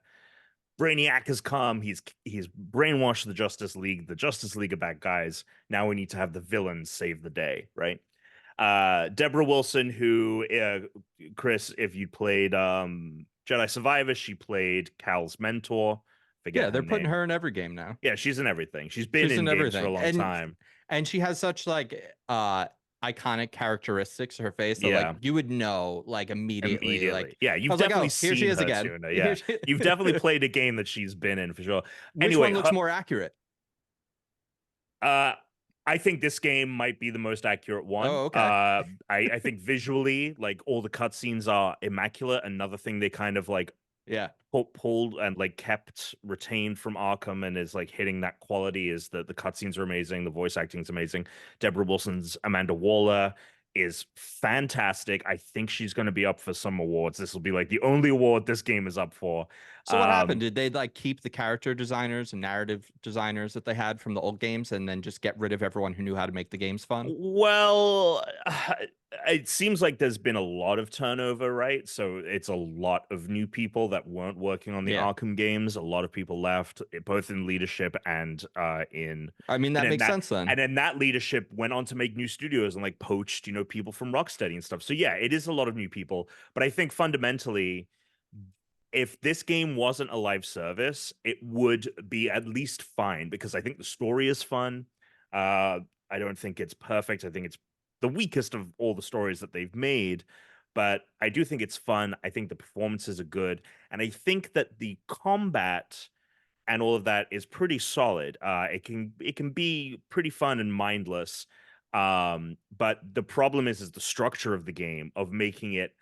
E: Brainiac has come. He's brainwashed the Justice League. The Justice League are bad guys. Now we need to have the villains save the day, right? Deborah Wilson, who Chris, if you played Jedi Survivor, she played Cal's mentor. Forget
B: Yeah,
E: her
B: they're putting
E: name.
B: her in every game now.
E: Yeah, she's in everything. She's been
B: She's
E: in
B: in
E: games for a
B: everything.
E: long time.
B: And she has such like iconic characteristics to her face that like
E: Yeah.
B: you would know like immediately. Like
E: Yeah,
B: I
E: you've
B: was like,
E: definitely
B: oh, here she
E: seen
B: is
E: her
B: again.
E: sooner. Yeah, you've definitely played a game that she's been in for sure.
B: Which
E: Anyway,
B: one looks more accurate?
E: I think this game might be the most accurate one.
B: Oh, okay.
E: I think visually, like all the cutscenes are immaculate. Another thing they kind of like
B: Yeah.
E: pulled and like kept retained from Arkham and is like hitting that quality is that the cutscenes are amazing, the voice acting is amazing. Deborah Wilson's Amanda Waller is fantastic. I think she's going to be up for some awards. This will be like the only award this game is up for.
B: So what happened? Did they like keep the character designers and narrative designers that they had from the old games and then just get rid of everyone who knew how to make the games fun?
E: Well, it seems like there's been a lot of turnover, right? So it's a lot of new people that weren't working on the Arkham games. A lot of people left, both in leadership and in.
B: I mean, that makes sense then.
E: And then that leadership went on to make new studios and like poached, people from Rocksteady and stuff. So yeah, it is a lot of new people. But I think fundamentally, if this game wasn't a live service, it would be at least fine because I think the story is fun. I don't think it's perfect. I think it's the weakest of all the stories that they've made, but I do think it's fun. I think the performances are good, and I think that the combat and all of that is pretty solid. It can be pretty fun and mindless. But the problem is the structure of the game of making it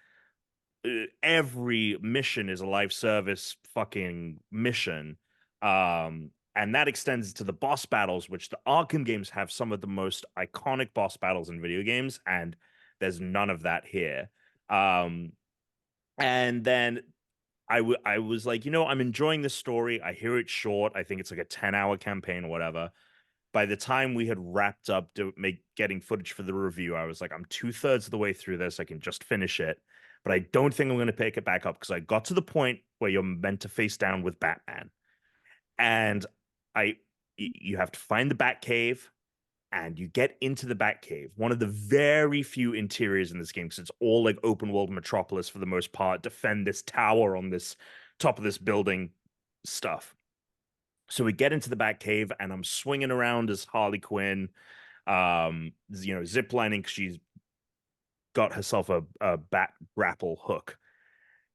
E: every mission is a live service fucking mission. And that extends to the boss battles, which the Arkham games have some of the most iconic boss battles in video games, and there's none of that here. And then I was like, I'm enjoying this story. I hear it's short. I think it's like a 10-hour campaign or whatever. By the time we had wrapped up getting footage for the review, I was like, I'm 2/3 of the way through this. I can just finish it. But I don't think I'm going to pick it back up because I got to the point where you're meant to face down with Batman. And you have to find the Batcave, and you get into the Batcave, one of the very few interiors in this game, because it's all like open world metropolis for the most part, defend this tower on this top of this building stuff. So we get into the Batcave, and I'm swinging around as Harley Quinn, ziplining because she's got herself a bat grapple hook.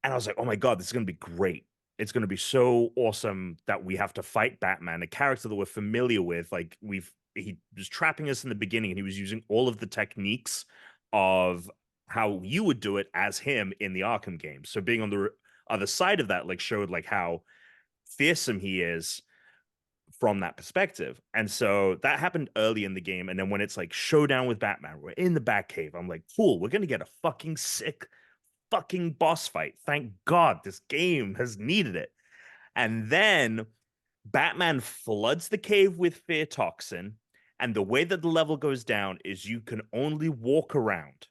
E: And I was like, oh my God, this is going to be great. It's going to be so awesome that we have to fight Batman, a character that we're familiar with. Like he was trapping us in the beginning, and he was using all of the techniques of how you would do it as him in the Arkham games. So being on the other side of that, like showed like how fearsome he is from that perspective. And so that happened early in the game. And then when it's like showdown with Batman, we're in the Batcave. I'm like, cool, we're going to get a fucking sick fucking boss fight. Thank God this game has needed it. And then Batman floods the cave with fear toxin. And the way that the level goes down is you can only walk around.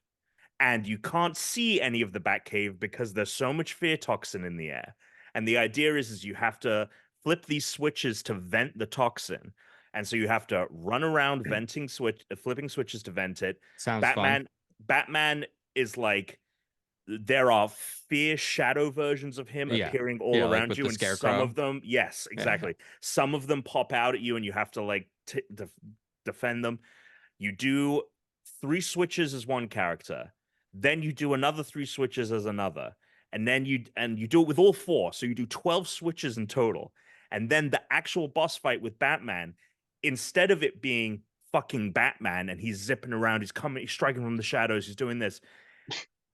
E: And you can't see any of the Batcave because there's so much fear toxin in the air. And the idea is you have to flip these switches to vent the toxin. And so you have to run around flipping switches to vent it.
B: Sounds fun.
E: Batman is like, there are fear shadow versions of him appearing all around you, and
B: Scarecrow.
E: some of them, yes, exactly. Yeah. Some of them pop out at you, and you have to like defend them. You do 3 switches as one character, then you do another 3 switches as another, and then you do it with all 4. So you do 12 switches in total, and then the actual boss fight with Batman, instead of it being fucking Batman and he's zipping around, he's striking from the shadows, he's doing this.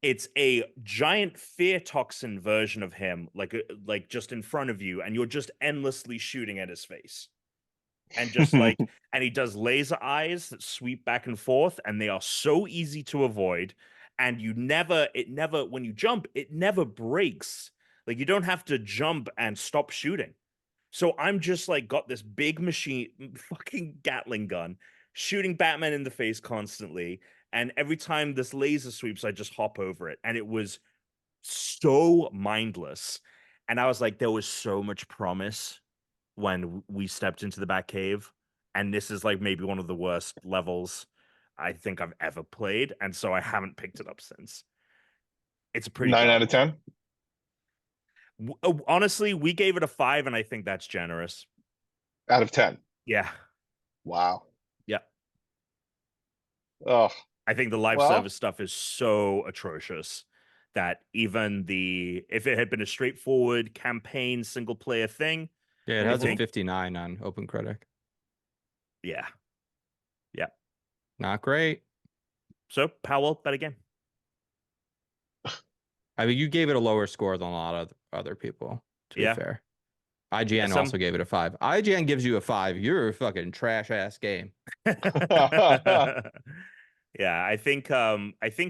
E: It's a giant fear toxin version of him, like just in front of you, and you're just endlessly shooting at his face. And just like, and he does laser eyes that sweep back and forth, and they are so easy to avoid. And when you jump, it never breaks. Like, you don't have to jump and stop shooting. So I'm just like, got this big fucking Gatling gun, shooting Batman in the face constantly. And every time this laser sweeps, I just hop over it. And it was so mindless. And I was like, there was so much promise when we stepped into the back cave, and this is like maybe one of the worst levels I think I've ever played, and so I haven't picked it up since. It's a pretty
D: 9 out
E: garbage.
D: of 10.
E: Honestly, we gave it a 5, and I think that's generous.
D: Out of 10.
E: Yeah.
D: Wow.
E: Yeah.
D: Oh,
E: I think the live
D: Well-
E: service stuff is so atrocious that even if it had been a straightforward campaign single player thing,
B: Yeah, it
E: I
B: has a
E: think-
B: 59 on Open Critic.
E: yeah.
B: Not great.
E: So Powell, bet again.
B: I mean, you gave it a lower score than a lot of other people, to be
E: Yeah.
B: fair. IGN
E: some-
B: also gave it a 5. IGN gives you a 5. You're a fucking trash ass game.
E: Yeah, I think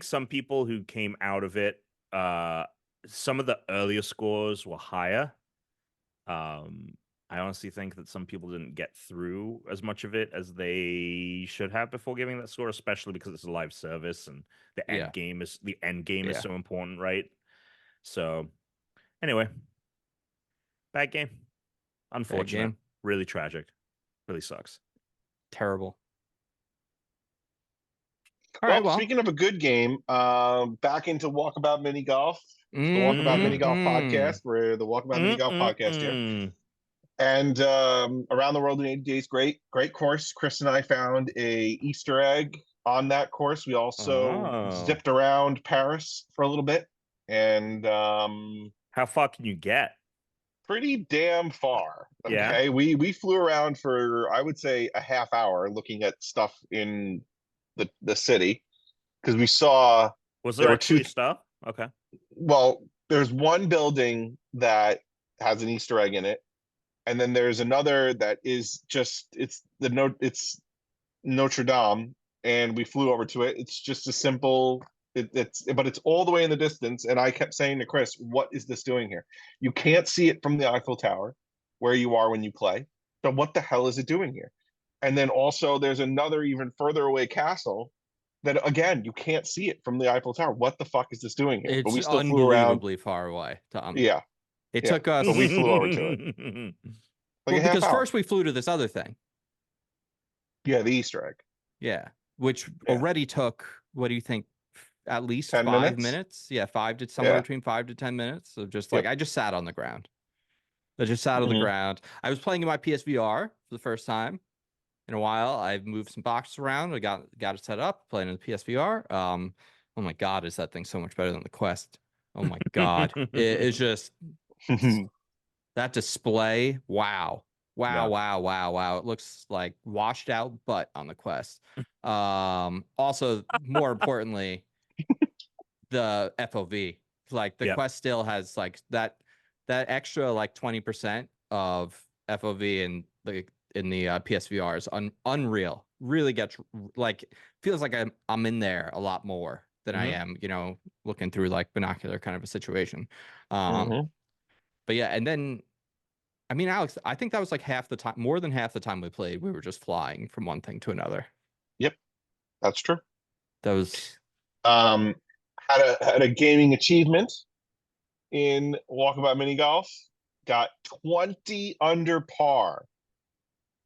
E: some people who came out of it, some of the earlier scores were higher. I honestly think that some people didn't get through as much of it as they should have before giving that score, especially because it's a live service and the
B: Yeah.
E: end game is
B: Yeah.
E: so important, right? So anyway, bad game. Unfortunate.
B: game.
E: Really tragic. Really sucks.
B: Terrible. All right, well.
D: Speaking of a good game, back into Walkabout Mini Golf, the Walkabout Mini Golf podcast. We're the Walkabout Mini Golf podcast here. And Around the World in 80 Days, great course. Chris and I found a Easter egg on that course. We also zipped around Paris for a little bit, and
E: how far can you get?
D: Pretty damn far.
E: Yeah.
D: Okay, we flew around for, I would say, a half hour looking at stuff in the city, because we saw
E: Was there
D: were
E: actually
D: two
E: stuff? Okay.
D: well, there's one building that has an Easter egg in it, and then there's another that is just it's Notre Dame, and we flew over to it. It's just a simple but it's all the way in the distance, and I kept saying to Chris, what is this doing here? You can't see it from the Eiffel Tower where you are when you play, so what the hell is it doing here? And then also there's another even further away castle that, again, you can't see it from the Eiffel Tower. What the fuck is this doing here?
B: It's
D: but we still flew around.
B: unbelievably far away.
D: Yeah.
B: It took us.
D: But we flew over to it. Like
B: Well,
D: a half
B: because
D: hour.
B: first we flew to this other thing.
D: Yeah, the Easter egg.
B: Yeah. Which
D: Yeah.
B: already took, what do you think? At least
D: 10
B: 5
D: minutes?
B: minutes? Yeah, somewhere
D: Yeah.
B: between 5 to 10 minutes. So just
D: Yep.
B: I just sat on the ground. I just sat on the
D: Mhm.
B: ground. I was playing in my PSVR for the first time in a while. I've moved some boxes around. I got it set up, playing in the PSVR. Oh my God, is that thing so much better than the Quest? Oh my God. It's just that display. Wow.
E: Yeah.
B: Wow. It looks like washed out butt on the Quest. Also, more importantly, the FOV. Like the
E: Yep.
B: Quest still has like that extra like 20% of FOV in the PSVR is unreal. Really gets like feels like I'm in there a lot more than I am, looking through like binocular kind of a situation.
D: Mhm.
B: But yeah, and then I mean, Alex, I think that was like more than half the time we played, we were just flying from one thing to another.
D: That's true.
B: That was
D: Had a gaming achievement in Walkabout Mini Golf. Got 20 under par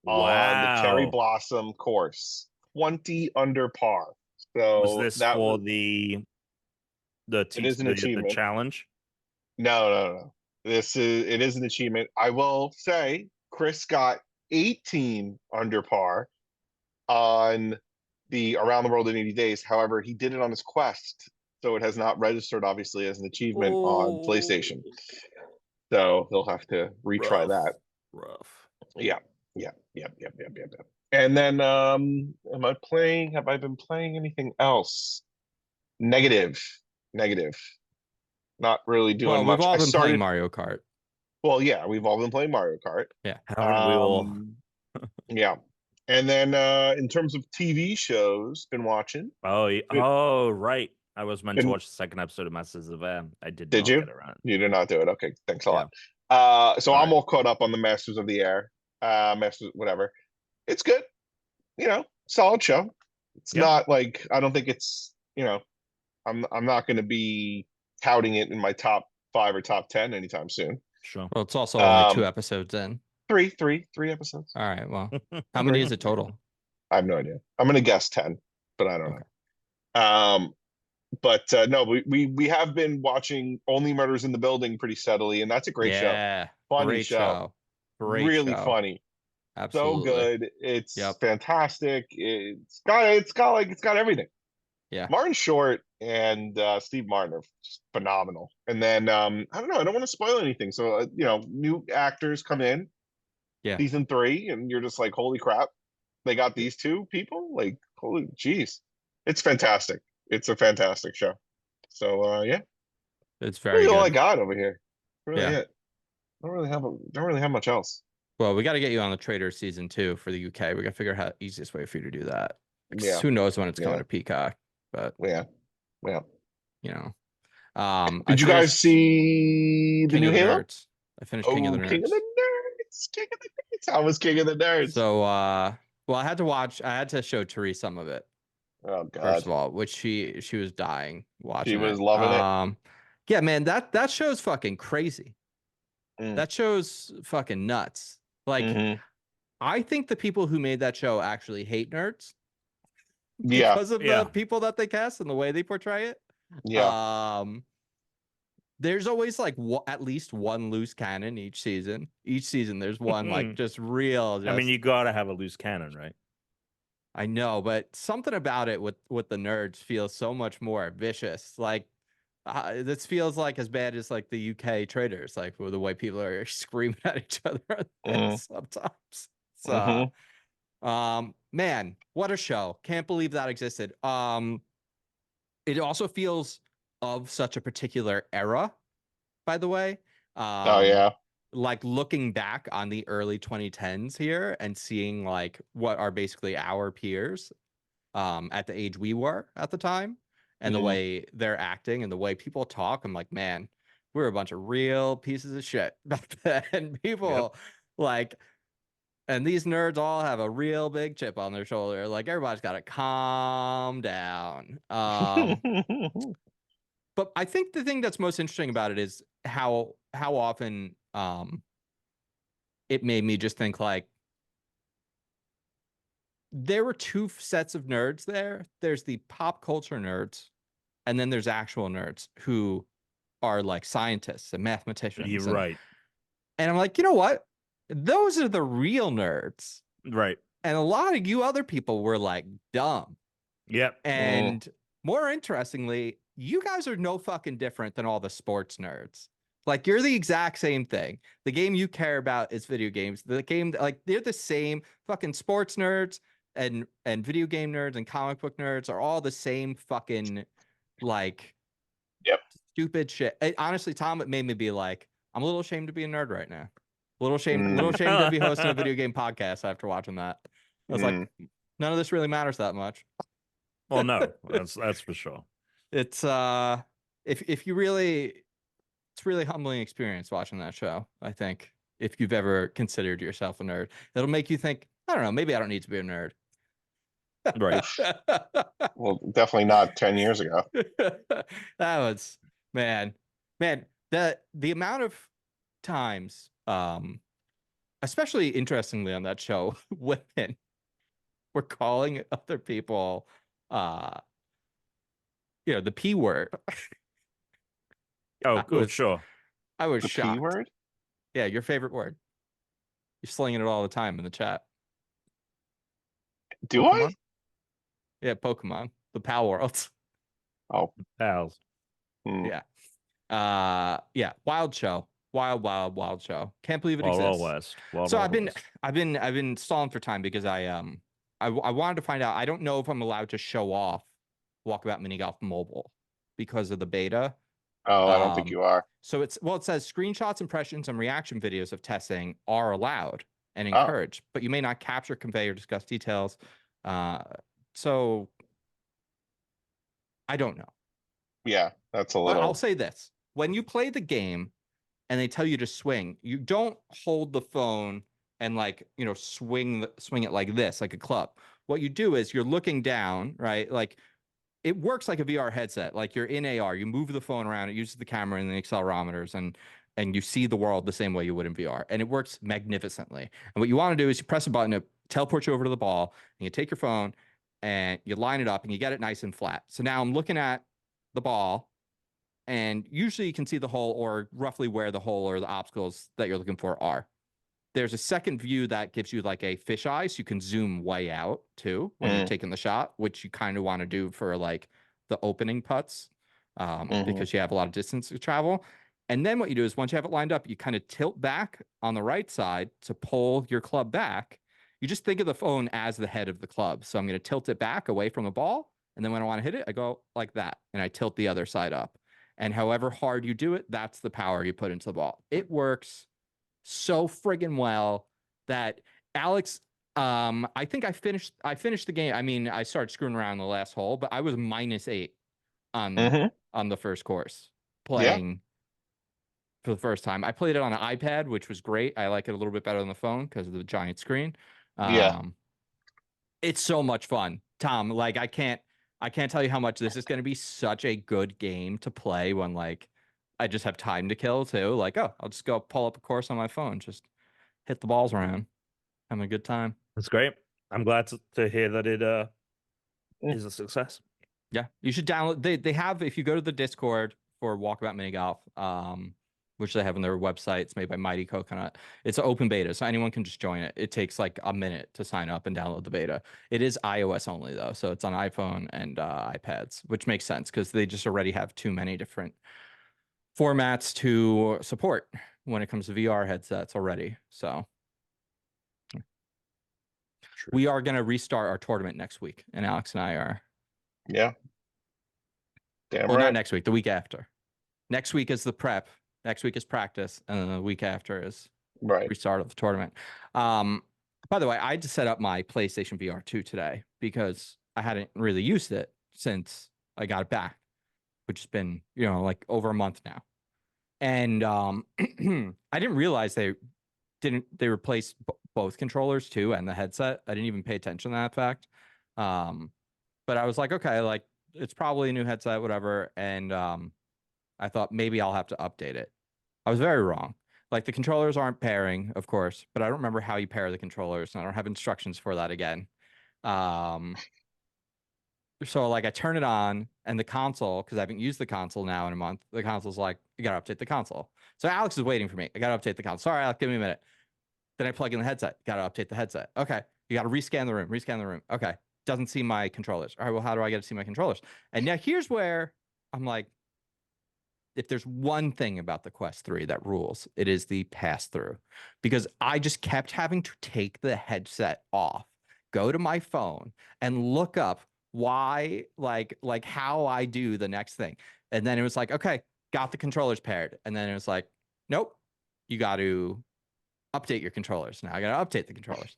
D: on the Cherry
E: Wow.
D: Blossom course. 20 under par. So
E: Was this
D: that
E: for
D: was,
E: the
D: It is an
E: the
D: achievement.
E: challenge?
D: No. It is an achievement. I will say Chris got 18 under par on the Around the World in 80 Days. However, he did it on his Quest, so it has not registered, obviously, as an achievement on PlayStation. So he'll have to retry that.
E: Rough.
D: Yeah. And then have I been playing anything else? Negative. Not really doing
B: well,
D: much.
B: we've all
D: I
B: been
D: started,
B: playing Mario Kart.
D: Well, yeah, we've all been playing Mario Kart.
E: Haven't we all?
D: Yeah. And then in terms of TV shows, been watching.
E: Oh, right. I was meant to
D: Been-
E: watch the second episode of Masters of Air. I did
D: Did
E: not
D: you?
E: get around.
D: You did not do it. Okay, thanks a
E: Yeah.
D: lot. So
E: All
D: I'm
E: right.
D: all caught up on the Masters of the Air. Masters, whatever. It's good. Solid show. It's
E: Yeah.
D: not like, I don't think it's, I'm not going to be touting it in my top 5 or top 10 anytime soon.
E: Sure.
B: Well, it's also only 2
D: Um,
B: episodes in.
D: three episodes.
B: All right. Well, how many is it total?
D: I have no idea. I'm gonna guess 10, but I don't
B: Okay.
D: know. But no, we have been watching Only Murders in the Building pretty steadily, and that's a great show.
B: Yeah.
D: Funny
B: Great
D: show.
B: show. Great
D: Really
B: show.
D: funny. So
B: Absolutely.
D: good. It's
B: Yep.
D: fantastic. It's got everything.
B: Yeah.
D: Martin Short and Steve Martin are just phenomenal. And then I don't know, I don't want to spoil anything. So new actors come in
B: Yeah.
D: season 3, and you're just like, holy crap, they got these 2 people. Like, holy jeez, it's fantastic. It's a fantastic show. So yeah,
B: It's
D: really
B: very
D: all I
B: good.
D: got over here. Really
B: Yeah.
D: it. Don't really have much else.
B: Well, we got to get you on the Trader season 2 for the UK. We got to figure out how easiest way for you to do that. 'Cause
D: Yeah,
B: who knows when it's coming
D: yeah,
B: to Peacock, but
D: yeah, yeah.
B: you know. I
D: Did you guys
B: finished
D: see the
B: King
D: new
B: of the
D: Halo?
B: Nerds. I finished King of the
D: Oh, King of the
B: Nerds.
D: Nerds! King of the Nerds! How was King of the Nerds?
B: So well, I had to show Therese some of it,
D: Oh
B: first
D: God,
B: of all, which she was dying
D: she
B: watching
D: was
B: it.
D: loving it.
B: Yeah, man, that show's fucking crazy.
D: Mm.
B: That show's fucking nuts. Like,
D: Mhm.
B: I think the people who made that show actually hate nerds
D: Yeah,
B: because of the people that they cast and the way they portray it.
D: yeah.
B: There's always like at least one loose cannon each season. Each season there's one like just real.
E: I mean, you gotta have a loose cannon, right?
B: I know, but something about it with the nerds feels so much more vicious. Like this feels like as bad as like the UK traders, like where the white people are screaming at each other
D: Mhm.
B: sometimes. So, man, what a show! Can't believe that existed. It also feels of such a particular era, by the way.
D: Oh yeah.
B: Like looking back on the early 2010s here and seeing like what are basically our peers at the age we were at the time and the way they're acting and the way people talk, I'm like, man, we're a bunch of real pieces of shit back then. People like, and these nerds all have a real big chip on their shoulder. Like everybody's got to calm down. But I think the thing that's most interesting about it is how often it made me just think like there were 2 sets of nerds there. There's the pop culture nerds, and then there's actual nerds who are like scientists and mathematicians.
E: You're right.
B: And I'm like, you know what? Those are the real nerds.
E: Right.
B: And a lot of you other people were like dumb.
E: Yep.
B: And more interestingly, you guys are no fucking different than all the sports nerds. Like you're the exact same thing. The game you care about is video games. The game, like they're the same. Fucking sports nerds and video game nerds and comic book nerds are all the same fucking like stupid shit. Honestly, Tom, it made me be like, I'm a little ashamed to be a nerd right now. A little ashamed to be hosting a video game podcast after watching that. I was like, none of this really matters that much.
E: Well, no, that's for sure.
B: It's if you really, it's really humbling experience watching that show. I think if you've ever considered yourself a nerd, it'll make you think, I don't know, maybe I don't need to be a nerd.
E: Right.
D: Well, definitely not 10 years ago.
B: That was man. The amount of times, especially interestingly on that show, women were calling other people the P word.
E: Sure.
B: I was
D: The
B: shocked.
D: P word?
B: Yeah, your favorite word. You're slinging it all the time in the chat.
D: Do
B: Pokemon?
D: I?
B: Yeah, Pokemon. The Pal Worlds.
D: Oh,
E: Pals.
B: Yeah. Yeah, wild show. Wild show. Can't believe it
E: Wild
B: exists.
E: West.
B: So I've been stalling for time because I wanted to find out. I don't know if I'm allowed to show off Walkabout Mini Golf Mobile because of the beta.
D: I don't think you are.
B: So it says screenshots, impressions, and reaction videos of testing are allowed and encouraged, but you may not capture, convey, or discuss details. So I don't know.
D: Yeah, that's a little.
B: I'll say this. When you play the game and they tell you to swing, you don't hold the phone and swing it like this, like a club. What you do is you're looking down, right? Like it works like a VR headset. Like you're in AR, you move the phone around, it uses the camera and the accelerometers, and and you see the world the same way you would in VR, and it works magnificently. And what you want to do is you press a button, it teleports you over to the ball, and you take your phone and you line it up and you get it nice and flat. So now I'm looking at the ball, and usually you can see the hole or roughly where the hole or the obstacles that you're looking for are. There's a second view that gives you like a fisheye, so you can zoom way out too when you're taking the shot, which you kind of want to do for like the opening putts, because you have a lot of distance to travel. And then what you do is once you have it lined up, you kind of tilt back on the right side to pull your club back. You just think of the phone as the head of the club. So I'm going to tilt it back away from the ball. And then when I want to hit it, I go like that. And I tilt the other side up. And however hard you do it, that's the power you put into the ball. It works so friggin' well that Alex, I think I finished the game. I mean, I started screwing around the last hole, but I was -8 on the first course playing for the first time. I played it on an iPad, which was great. I like it a little bit better than the phone because of the giant screen. It's so much fun, Tom. Like I can't tell you how much this is going to be such a good game to play when like I just have time to kill too. Like, oh, I'll just go pull up a course on my phone, just hit the balls around, having a good time.
E: That's great. I'm glad to hear that it is a success.
B: Yeah, you should download. They have, if you go to the Discord for Walkabout Mini Golf, which they have on their website. It's made by Mighty Coconut. It's an open beta, so anyone can just join it. It takes like a minute to sign up and download the beta. It is iOS only though, so it's on iPhone and iPads, which makes sense because they just already have too many different formats to support when it comes to VR headsets already. So we are going to restart our tournament next week, and Alex and I are.
D: Yeah. Damn
B: well,
D: right.
B: not next week, the week after. Next week is the prep. Next week is practice, and then the week after is restart of the tournament. By the way, I had to set up my PlayStation VR 2 today because I hadn't really used it since I got it back, which has been, like over a month now. And I didn't realize they replaced both controllers too and the headset. I didn't even pay attention to that fact. But I was like, okay, like it's probably a new headset, whatever. And I thought maybe I'll have to update it. I was very wrong. Like the controllers aren't pairing, of course, but I don't remember how you pair the controllers. And I don't have instructions for that again. So like I turn it on and the console, because I haven't used the console now in a month, the console's like, you got to update the console. So Alex is waiting for me. I got to update the console. Sorry, Alex, give me a minute. Then I plug in the headset. Got to update the headset. Okay. You got to rescan the room. Okay. Doesn't see my controllers. All right. Well, how do I get to see my controllers? And now here's where I'm like, if there's one thing about the Quest 3 that rules, it is the pass-through, because I just kept having to take the headset off, go to my phone and look up why, like how I do the next thing. And then it was like, okay, got the controllers paired. And then it was like, nope, you got to update your controllers. Now I got to update the controllers.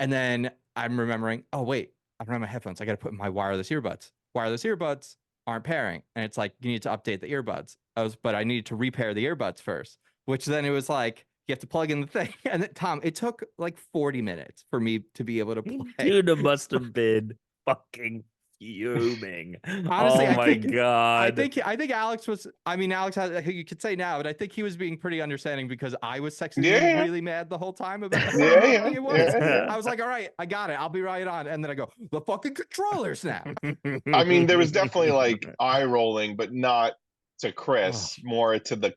B: And then I'm remembering, oh, wait, I don't have my headphones. I got to put in my wireless earbuds. Wireless earbuds aren't pairing. And it's like, you need to update the earbuds. But I needed to repair the earbuds first, which then it was like, you have to plug in the thing. And then, Tom, it took like 40 minutes for me to be able to play.
E: Dude, it must have been fucking fuming.
B: Honestly,
E: oh my God.
B: I think Alex was, Alex, you could say now, but I think he was being pretty understanding because I was sexually really mad the whole time about how annoying it was. I was like, all right, I got it. I'll be right on. And then I go, the fucking controllers now.
D: I mean, there was definitely like eye rolling, but not to Chris, more to the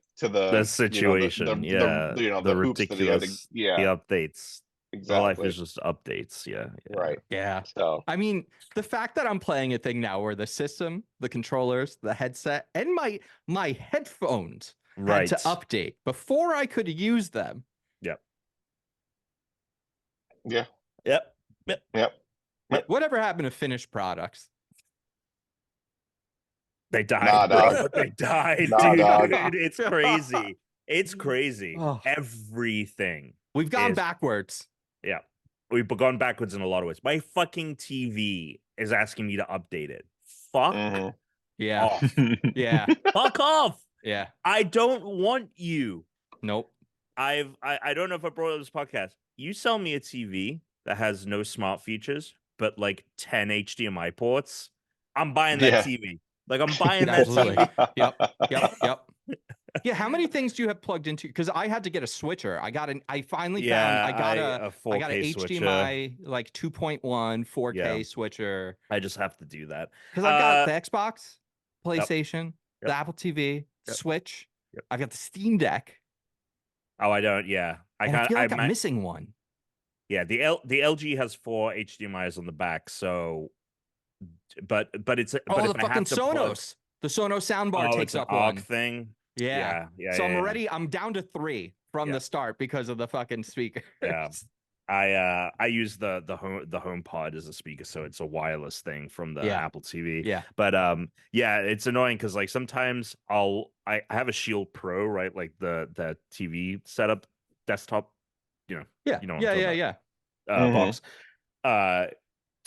E: situation.
D: The
E: ridiculous, the updates.
D: Exactly.
E: Life is just updates. Yeah.
D: Right.
B: Yeah.
D: So
B: I mean, the fact that I'm playing a thing now where the system, the controllers, the headset, and my headphones had to update before I could use them.
E: Yep.
D: Yeah.
E: Yep.
B: Whatever happened to finished products?
E: They died. They died, dude. It's crazy. It's crazy.
B: Oh.
E: Everything.
B: We've gone backwards.
E: Yeah. We've gone backwards in a lot of ways. My fucking TV is asking me to update it. Fuck
B: Yeah.
E: off.
B: Yeah.
E: Fuck off.
B: Yeah.
E: I don't want you.
B: Nope.
E: I don't know if I brought up this podcast. You sell me a TV that has no smart features, but like 10 HDMI ports. I'm buying that TV. Like I'm buying that TV.
B: Yep. Yeah, how many things do you have plugged into? Because I had to get a switcher. I finally found
E: Yeah,
B: I got
E: a
B: I got an
E: 4K switcher.
B: HDMI like 2.1 4K
E: Yeah.
B: switcher.
E: I just have to do that.
B: Because I've got the Xbox,
E: Yep.
B: PlayStation, the
E: Yep.
B: Apple TV,
E: Yep.
B: Switch.
E: Yep.
B: I've got the Steam Deck.
E: Oh, I don't. Yeah,
B: And I feel like I'm missing one.
E: Yeah, the LG has 4 HDMI's on the back, so but it's
B: Oh,
E: but
B: the
E: if I
B: fucking
E: have to plug,
B: Sonos. The Sonos soundbar
E: oh,
B: takes
E: it's an
B: up
E: ARC
B: one.
E: thing.
B: Yeah.
E: Yeah.
B: So I'm down to 3 from
E: Yeah.
B: the start because of the fucking speakers.
E: Yeah. I use the home pod as a speaker, so it's a wireless thing from the
B: Yeah.
E: Apple TV.
B: Yeah.
E: But yeah, it's annoying because like sometimes I have a Shield Pro, right? Like the TV setup desktop,
B: Yeah.
E: you know what
B: Yeah.
E: I'm
B: Yeah.
E: talking
B: Yeah.
E: about, box.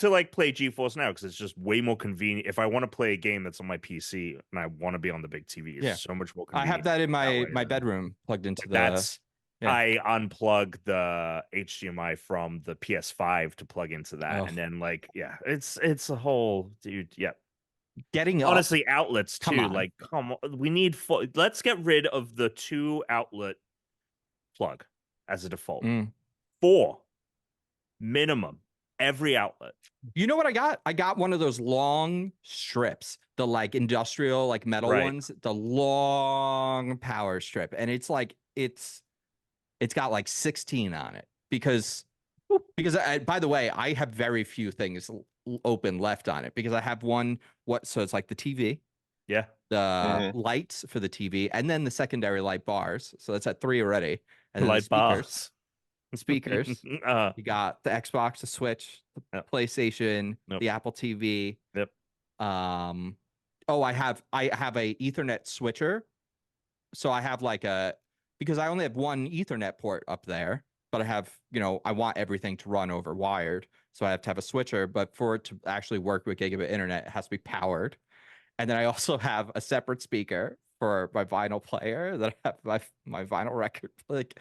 E: To like play GeForce Now because it's just way more convenient. If I want to play a game that's on my PC and I want to be on the big TV, it's
B: Yeah.
E: so much more
B: I
E: convenient.
B: have that in my
E: way.
B: bedroom plugged into
E: That's
B: yeah.
E: I unplug the HDMI from the PS5 to plug into that,
B: Ugh.
E: and then like it's a whole dude. Yeah,
B: Getting up.
E: honestly, outlets
B: Come
E: too.
B: on.
E: Like, come on, we need let's get rid of the 2 outlet plug as a default. 4 minimum every outlet.
B: You know what I got? I got one of those long strips, the like industrial, like metal
E: Right.
B: ones, the long power strip. And it's like, it's got like 16 on it because by the way, I have very few things open left on it because I have one, so it's like the TV,
E: Yeah.
B: the lights for the TV, and then the secondary light bars. So that's at 3 already. And then
E: Light bars.
B: Speakers. You got the Xbox, the Switch, the PlayStation, the Apple TV.
E: Yep.
B: Oh, I have a Ethernet switcher. So I have like because I only have one Ethernet port up there, but I have, I want everything to run over wired. So I have to have a switcher, but for it to actually work with gigabit internet, it has to be powered. And then I also have a separate speaker for my vinyl player that I have my vinyl record. Like,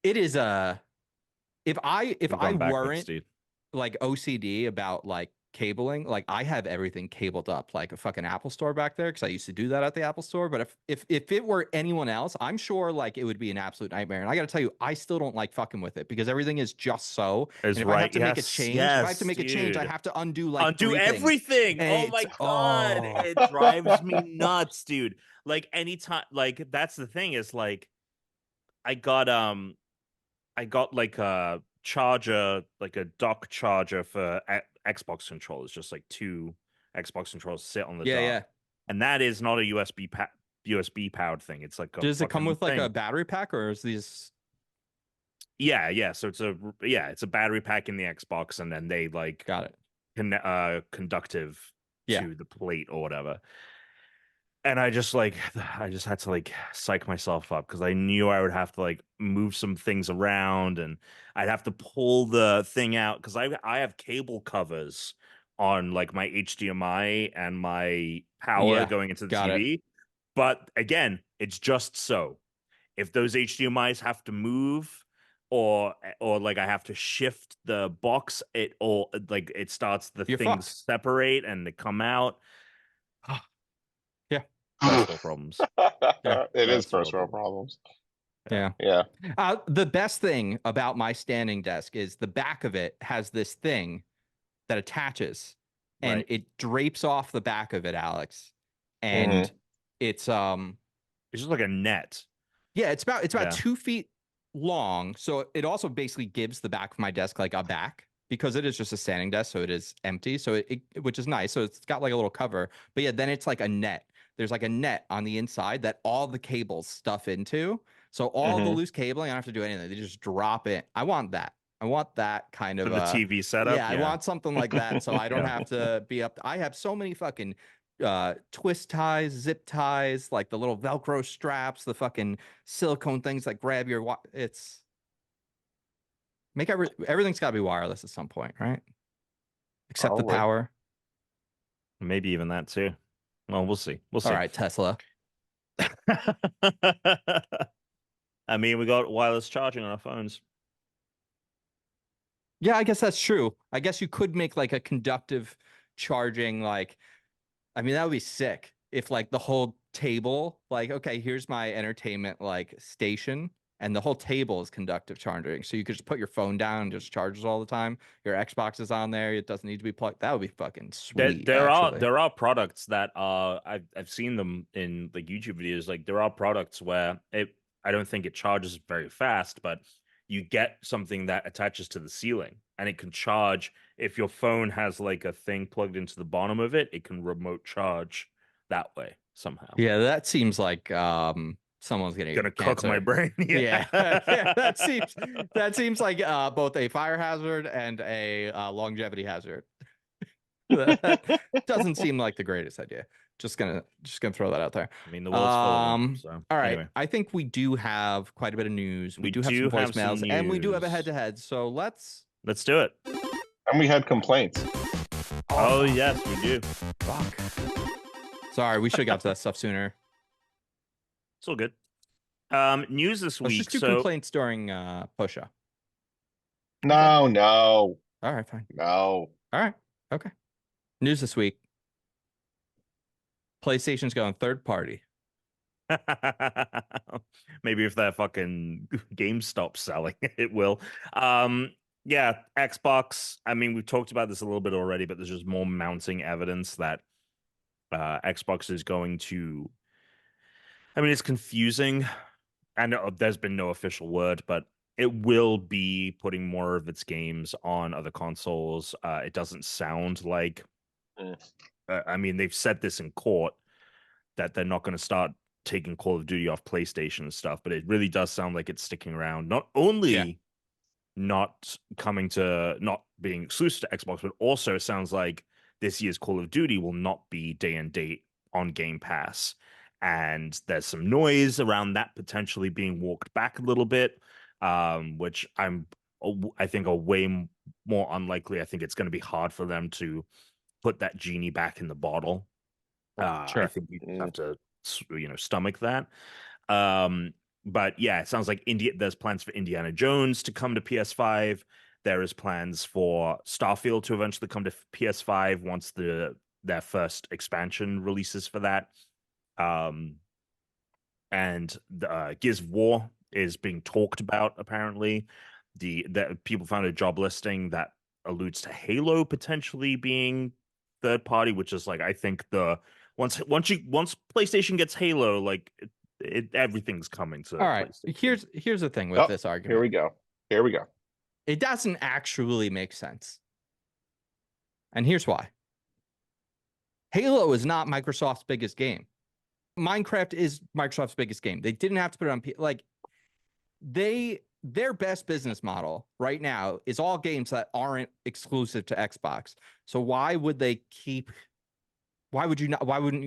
B: it is if I weren't like OCD about like cabling, like I have everything cabled up like a fucking Apple Store back there because I used to do that at the Apple Store. But if it were anyone else, I'm sure like it would be an absolute nightmare. And I got to tell you, I still don't like fucking with it because everything is just so. And if I have to make a change, if I have to make a change, I have to undo
E: everything. Oh my God, it drives me nuts, dude. Like anytime, like that's the thing is like I got like a charger, like a dock charger for Xbox controllers, just like 2 Xbox controllers sit on the dock.
B: Yeah.
E: And that is not a USB powered thing. It's like
B: does it come with like a battery pack or is these?
E: Yeah. So it's a battery pack in the Xbox, and then they like
B: got it
E: conductive to the plate or whatever. And I just had to like psych myself up because I knew I would have to like move some things around and I'd have to pull the thing out because I have cable covers on like my HDMI and my power going into the TV. But again, it's just so if those HDMIs have to move or like I have to shift the box, it starts things separate and they come out. First world problems.
D: It is first world problems.
B: Yeah. The best thing about my standing desk is the back of it has this thing that attaches and it drapes off the back of it, Alex. And it's
E: just like a net.
B: Yeah, it's about 2 feet long. So it also basically gives the back of my desk like a back because it is just a standing desk, so it is empty. So it which is nice. So it's got like a little cover. But yeah, then it's like a net. There's like a net on the inside that all the cables stuff into. So all the loose cabling, I don't have to do anything. They just drop it. I want that. I want that kind of
E: the TV setup.
B: Yeah, I want something like that so I don't have to be up. I have so many fucking twist ties, zip ties, like the little Velcro straps, the fucking silicone things that grab your everything's got to be wireless at some point, right? Except the power.
E: Maybe even that too. Well, we'll see. We'll see.
B: All right, Tesla.
E: I mean, we got wireless charging on our phones.
B: Yeah, I guess that's true. I guess you could make like a conductive charging, like, I mean, that would be sick if like the whole table, like, okay, here's my entertainment like station, and the whole table is conductive charging. So you could just put your phone down and just charges all the time. Your Xbox is on there. It doesn't need to be plugged. That would be fucking sweet.
E: There are products that I've seen them in like YouTube videos. Like there are products where I don't think it charges very fast, but you get something that attaches to the ceiling and it can charge. If your phone has like a thing plugged into the bottom of it, it can remote charge that way somehow.
B: Yeah, that seems like someone's
E: Gonna cook
B: cancer.
E: my brain.
B: Yeah, yeah, that seems like both a fire hazard and a longevity hazard. That doesn't seem like the greatest idea. Just gonna throw that out there.
E: I mean, the world's full of them. So
B: all right,
E: anyway.
B: I think we do have quite a bit of news. We do have some
E: have some
B: voicemails, and we do have a
E: news.
B: head-to-head. So let's
E: do it.
D: And we had complaints.
E: Oh yes, we do.
B: fuck. Sorry, we should have got to that stuff sooner.
E: It's all good. News this
B: Let's
E: week.
B: just do complaints during Pusha.
D: No.
B: All right, fine.
D: No.
B: All right, okay. News this week. PlayStation's going third party.
E: Maybe if that fucking game stops selling, it will. Yeah, Xbox. I mean, we've talked about this a little bit already, but there's just more mounting evidence that Xbox is going to. I mean, it's confusing. I know there's been no official word, but it will be putting more of its games on other consoles. It doesn't sound like. I mean, they've said this in court that they're not going to start taking Call of Duty off PlayStation and stuff, but it really does sound like it's sticking around. Not only not being exclusive to Xbox, but also it sounds like this year's Call of Duty will not be day and date on Game Pass. And there's some noise around that potentially being walked back a little bit, which I think are way more unlikely. I think it's going to be hard for them to put that genie back in the bottle.
B: Sure.
E: I think you have to, stomach that. But yeah, it sounds like there's plans for Indiana Jones to come to PS5. There is plans for Starfield to eventually come to PS5 once their first expansion releases for that. And Gears of War is being talked about. Apparently, the people found a job listing that alludes to Halo potentially being third party, which is like I think once PlayStation gets Halo, like everything's coming to.
B: All right, here's the thing with this argument.
D: Here we go.
B: It doesn't actually make sense, and here's why. Halo is not Microsoft's biggest game. Minecraft is Microsoft's biggest game. They didn't have to put it on their best business model right now is all games that aren't exclusive to Xbox. So why wouldn't you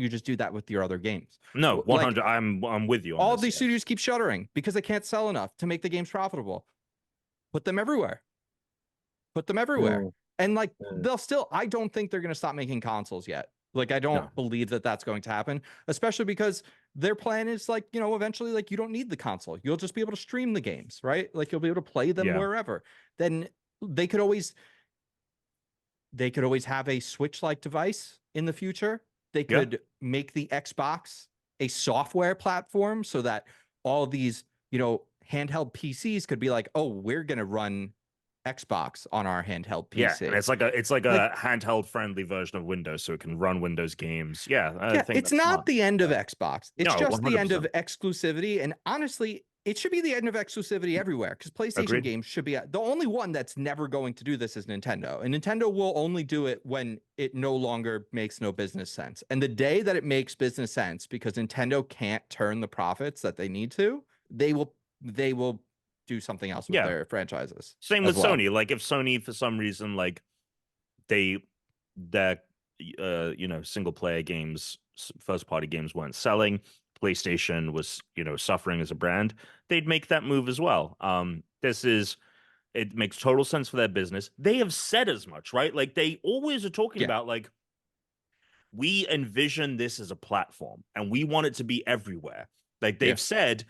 B: just do that with your other games?
E: No, 100. Like, I'm with you on
B: all
E: this,
B: these studios keep shuttering because they can't sell enough to make the games profitable. Put them everywhere. And like they'll still, I don't think they're going to stop making consoles yet. Like, I don't believe that that's going to happen, especially because their plan is like, eventually, like, you don't need the console. You'll just be able to stream the games, right? Like, you'll be able to play them wherever. Then they could always have a Switch-like device in the future. They could make the Xbox a software platform so that all these, handheld PCs could be like, oh, we're going to run Xbox on our handheld PC.
E: Yeah, and it's like a handheld friendly version of Windows, so it can run Windows games. I think
B: it's not
E: smart.
B: the end of Xbox. It's just
E: 100%.
B: the end of exclusivity. And honestly, it should be the end of exclusivity everywhere because PlayStation games should be the only one that's never going to do this is Nintendo. And Nintendo will only do it when it no longer makes no business sense. And the day that it makes business sense, because Nintendo can't turn the profits that they need to, they will do something else with their franchises.
E: Same with Sony. Like if Sony for some reason like their single player games, first party games weren't selling, PlayStation was suffering as a brand, they'd make that move as well. It makes total sense for their business. They have said as much, right? Like they always are talking about like we envision this as a platform and we want it to be everywhere. Like they've said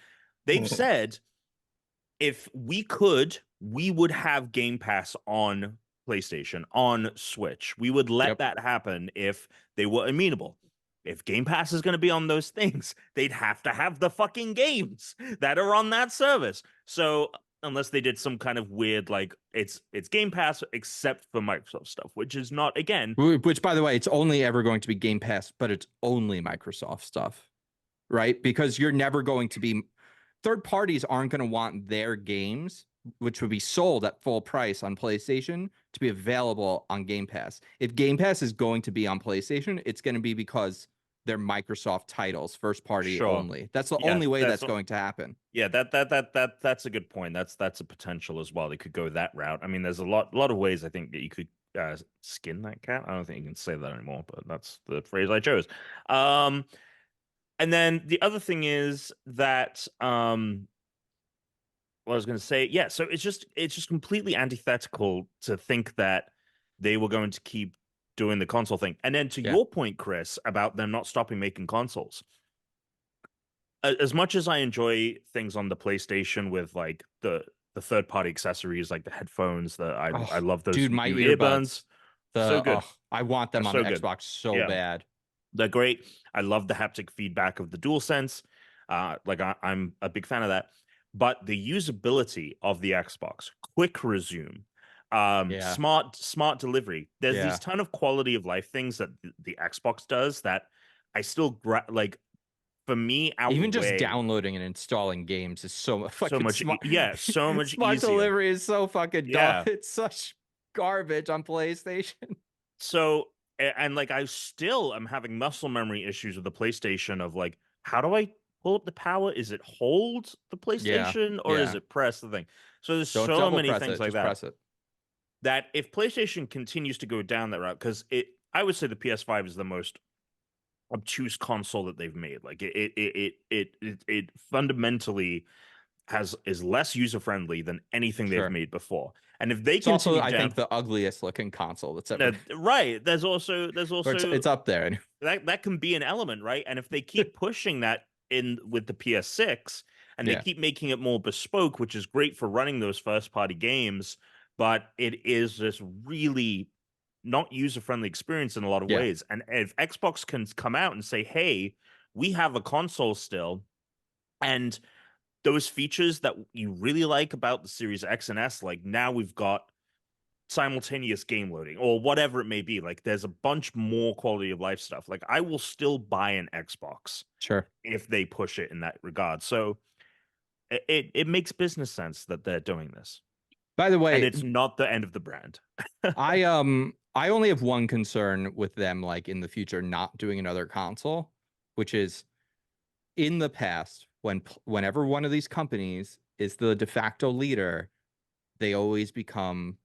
E: if we could, we would have Game Pass on PlayStation, on Switch. We would let that happen if they were amenable. if Game Pass is going to be on those things, they'd have to have the fucking games that are on that service. So unless they did some kind of weird, like it's Game Pass except for Microsoft stuff, which is not, again,
B: which by the way, it's only ever going to be Game Pass, but it's only Microsoft stuff, right? Because you're never going to be, third parties aren't going to want their games, which would be sold at full price on PlayStation, to be available on Game Pass. If Game Pass is going to be on PlayStation, it's going to be because they're Microsoft titles, first party only. That's the only way that's going to happen.
E: Yeah, that's a good point. That's a potential as well. They could go that route. I mean, there's a lot of ways I think that you could skin that cat. I don't think you can say that anymore, but that's the phrase I chose. And then the other thing is that what I was going to say, yeah. So it's just completely antithetical to think that they were going to keep doing the console thing. And then to your point, Chris, about them not stopping making consoles. As much as I enjoy things on the PlayStation with like the third party accessories, like the headphones, I love those
B: dude, my
E: new
B: earbuds.
E: So good.
B: I want them on the Xbox so bad.
E: They're great. I love the haptic feedback of the DualSense. Like I'm a big fan of that. But the usability of the Xbox, quick resume, smart delivery. There's these ton of quality of life things that the Xbox does that I still like. For me,
B: even just downloading and installing games is so much
E: so much
B: smart.
E: So much
B: smart
E: easier.
B: Delivery is so fucking dumb. It's such garbage on PlayStation.
E: So, and like I still am having muscle memory issues with the PlayStation of like, how do I pull up the power? Is it hold the PlayStation or is it press the thing? So there's so many things like that. That if PlayStation continues to go down that route, because I would say the PS5 is the most obtuse console that they've made. Like it fundamentally is less user friendly than anything they've made before. And if they continue,
B: I think the ugliest looking console that's ever
E: right. There's also
B: it's up there.
E: That can be an element, right? And if they keep pushing that in with the PS6 and they keep making it more bespoke, which is great for running those first party games, but it is this really not user-friendly experience in a lot of ways. And if Xbox can come out and say, hey, we have a console still, and those features that you really like about the Series X and S, like now we've got simultaneous game loading or whatever it may be. Like there's a bunch more quality of life stuff. Like I will still buy an Xbox if they push it in that regard. So it makes business sense that they're doing this.
B: By the way,
E: and it's not the end of the brand.
B: I only have one concern with them, like in the future, not doing another console, which is in the past, whenever one of these companies is the de facto leader, they always become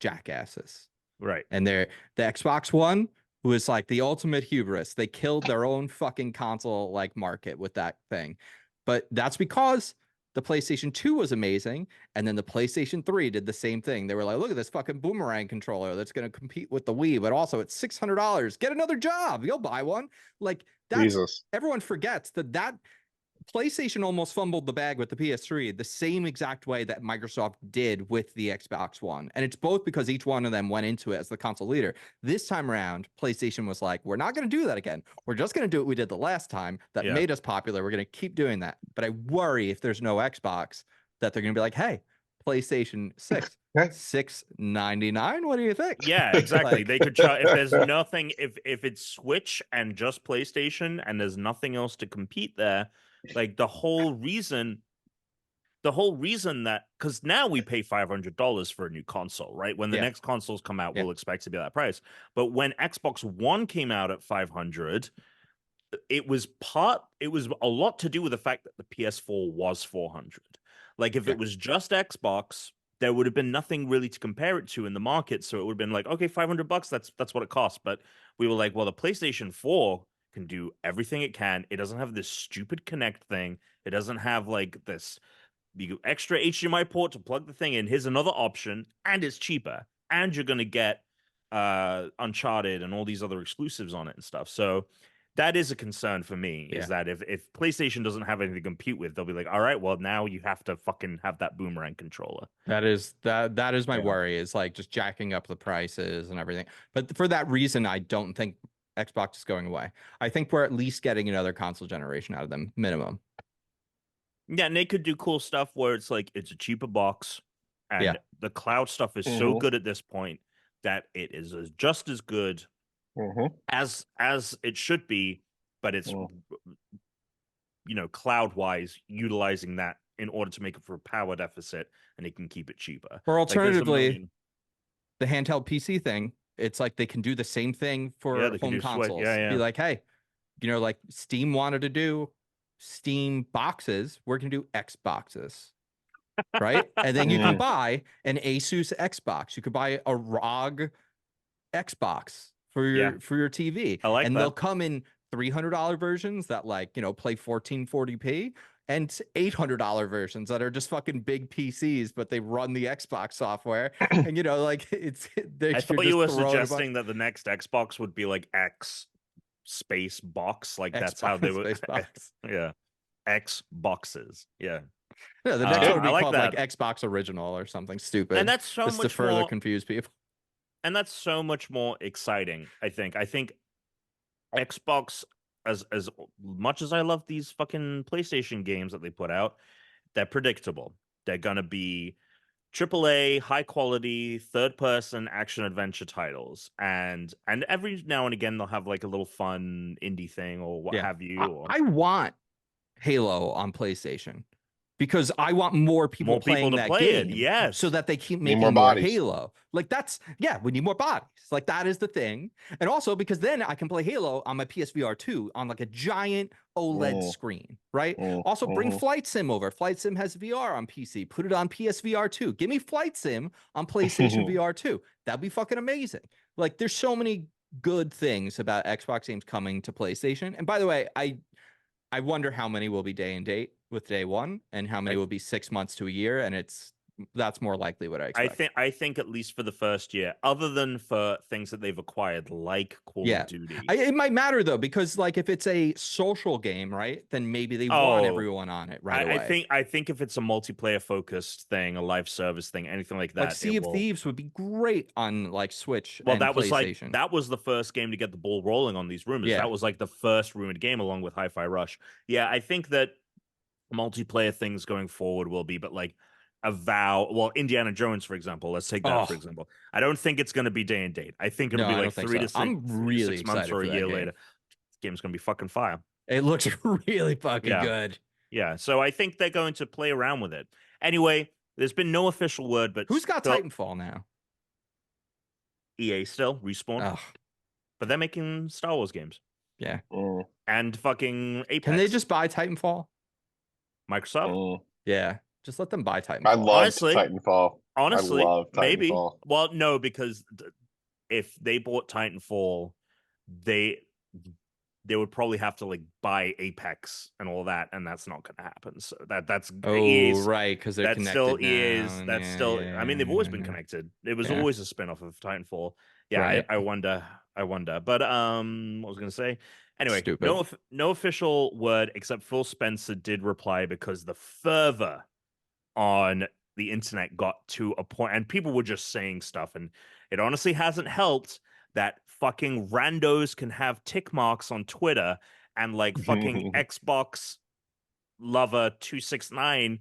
B: jackasses.
E: Right.
B: And the Xbox One was like the ultimate hubris. They killed their own fucking console like market with that thing. But that's because the PlayStation 2 was amazing, and then the PlayStation 3 did the same thing. They were like, look at this fucking boomerang controller that's going to compete with the Wii, but also it's $600. Get another job. You'll buy one. Like that. Everyone forgets that PlayStation almost fumbled the bag with the PS3 the same exact way that Microsoft did with the Xbox One. And it's both because each one of them went into it as the console leader. This time around, PlayStation was like, we're not going to do that again. We're just going to do what we did the last time that made us popular. We're going to keep doing that. But I worry if there's no Xbox that they're going to be like, hey, PlayStation 6, $6.99. What do you think?
E: Yeah, exactly. They could try if there's nothing, if it's Switch and just PlayStation and there's nothing else to compete there. Like the whole reason that, because now we pay $500 for a new console, right? When the next consoles come out, we'll expect to be that price. But when Xbox One came out at $500, it was a lot to do with the fact that the PS4 was $400. Like if it was just Xbox, there would have been nothing really to compare it to in the market. So it would have been like, okay, $500, that's what it costs. But we were like, well, the PlayStation 4 can do everything it can. It doesn't have this stupid Connect thing. It doesn't have like this extra HDMI port to plug the thing in. Here's another option, and it's cheaper. And you're gonna get Uncharted and all these other exclusives on it and stuff. So that is a concern for me, is that if PlayStation doesn't have anything to compete with, they'll be like, all right, well, now you have to fucking have that boomerang controller.
B: That is my worry, is like just jacking up the prices and everything. But for that reason, I don't think Xbox is going away. I think we're at least getting another console generation out of them, minimum.
E: Yeah, and they could do cool stuff where it's like it's a cheaper box, and the cloud stuff is so good at this point that it is just as good as it should be, but it's cloud wise utilizing that in order to make it for a power deficit, and they can keep it cheaper.
B: Or alternatively, the handheld PC thing, it's like they can do the same thing for home consoles. Be like, hey, like Steam wanted to do Steam boxes, we're gonna do Xboxes. Right? And then you can buy an Asus Xbox. You could buy a ROG Xbox for your TV.
E: I like
B: and
E: that.
B: They'll come in $300 versions that play 1440p and $800 versions that are just fucking big PCs, but they run the Xbox software. And it's.
E: I thought you were suggesting that the next Xbox would be like X space box, like that's how they would. Yeah, X boxes. Yeah.
B: No, the next one would be called like Xbox Original or something stupid.
E: And that's so much
B: to further confuse people.
E: And that's so much more exciting, I think. I think Xbox, as much as I love these fucking PlayStation games that they put out, they're predictable. They're gonna be AAA, high quality, third person action adventure titles, and every now and again they'll have like a little fun indie thing or what have you.
B: I want Halo on PlayStation because I want more people playing that game.
E: Yes,
B: so that they keep making more Halo. Like we need more bodies. Like that is the thing, and also because then I can play Halo on my PSVR 2 on like a giant OLED screen, right? Also bring Flight Sim over. Flight Sim has VR on PC. Put it on PSVR 2. Give me Flight Sim on PlayStation VR 2. That'd be fucking amazing. Like there's so many good things about Xbox games coming to PlayStation. And by the way, I wonder how many will be day and date with day one and how many will be 6 months to a year. And that's more likely what I expect.
E: I think at least for the first year, other than for things that they've acquired like Call of Duty.
B: It might matter though, because like if it's a social game, right, then maybe they want everyone on it right away.
E: I think if it's a multiplayer focused thing, a live service thing, anything like that.
B: Like Sea of Thieves would be great on like Switch.
E: Well,
B: and
E: that was
B: PlayStation.
E: that was the first game to get the ball rolling on these rumors. That was like the first rumored game along with Hi-Fi Rush. Yeah, I think that multiplayer things going forward will be, but like Indiana Jones, for example. Let's take that for example. I don't think it's going to be day and date. I think it'll be like 3 to 6 months or a year later. This game's going to be fucking fire.
B: It looks really fucking good.
E: Yeah, so I think they're going to play around with it. Anyway, there's been no official word, but
B: who's got Titanfall now?
E: EA still, Respawn. But they're making Star Wars games.
B: Yeah.
E: And fucking Apex.
B: Can they just buy Titanfall?
E: Microsoft?
B: Yeah. Just let them buy Titanfall.
C: I love Titanfall.
E: Honestly,
C: I love Titanfall.
E: Maybe. Well, no, because if they bought Titanfall, they would probably have to like buy Apex and all that, and that's not going to happen. So that's
B: right, because they're connected
E: still
B: now.
E: EA's. That's still. I mean, they've always been connected. It was always a spinoff of Titanfall. Yeah, right. I wonder. But what was I going to say? Anyway, no official word except Phil Spencer did reply because the fervor on the internet got to a point, and people were just saying stuff, and it honestly hasn't helped that fucking randos can have tick marks on Twitter, and like fucking Xbox lover 269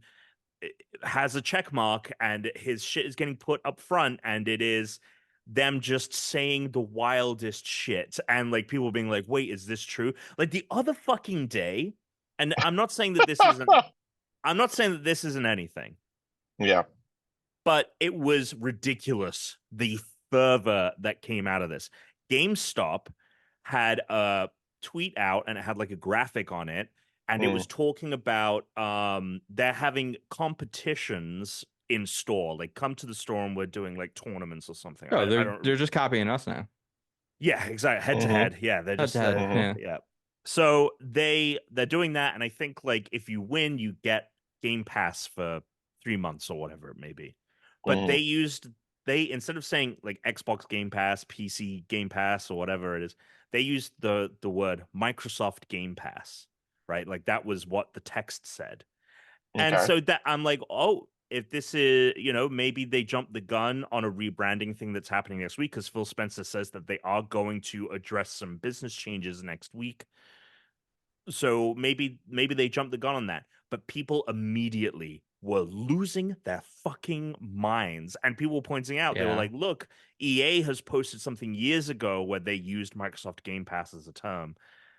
E: has a check mark, and his shit is getting put up front, and it is them just saying the wildest shit, and like people being like, wait, is this true? Like the other fucking day, and I'm not saying that this isn't anything.
C: Yeah.
E: But it was ridiculous, the fervor that came out of this. GameStop had a tweet out, and it had like a graphic on it, and it was talking about they're having competitions in store, like come to the store and we're doing like tournaments or something.
B: They're just copying us now.
E: Yeah, exactly. Head to head. Yeah, they're just yeah. So they're doing that, and I think like if you win, you get Game Pass for 3 months or whatever it may be. But they instead of saying like Xbox Game Pass, PC Game Pass, or whatever it is, they used the word Microsoft Game Pass, right? Like that was what the text said. And so that I'm like, oh, if this is, maybe they jumped the gun on a rebranding thing that's happening next week, because Phil Spencer says that they are going to address some business changes next week. So maybe they jumped the gun on that. But people immediately were losing their fucking minds. And people were pointing out, they were like, look, EA has posted something years ago where they used Microsoft Game Pass as a term.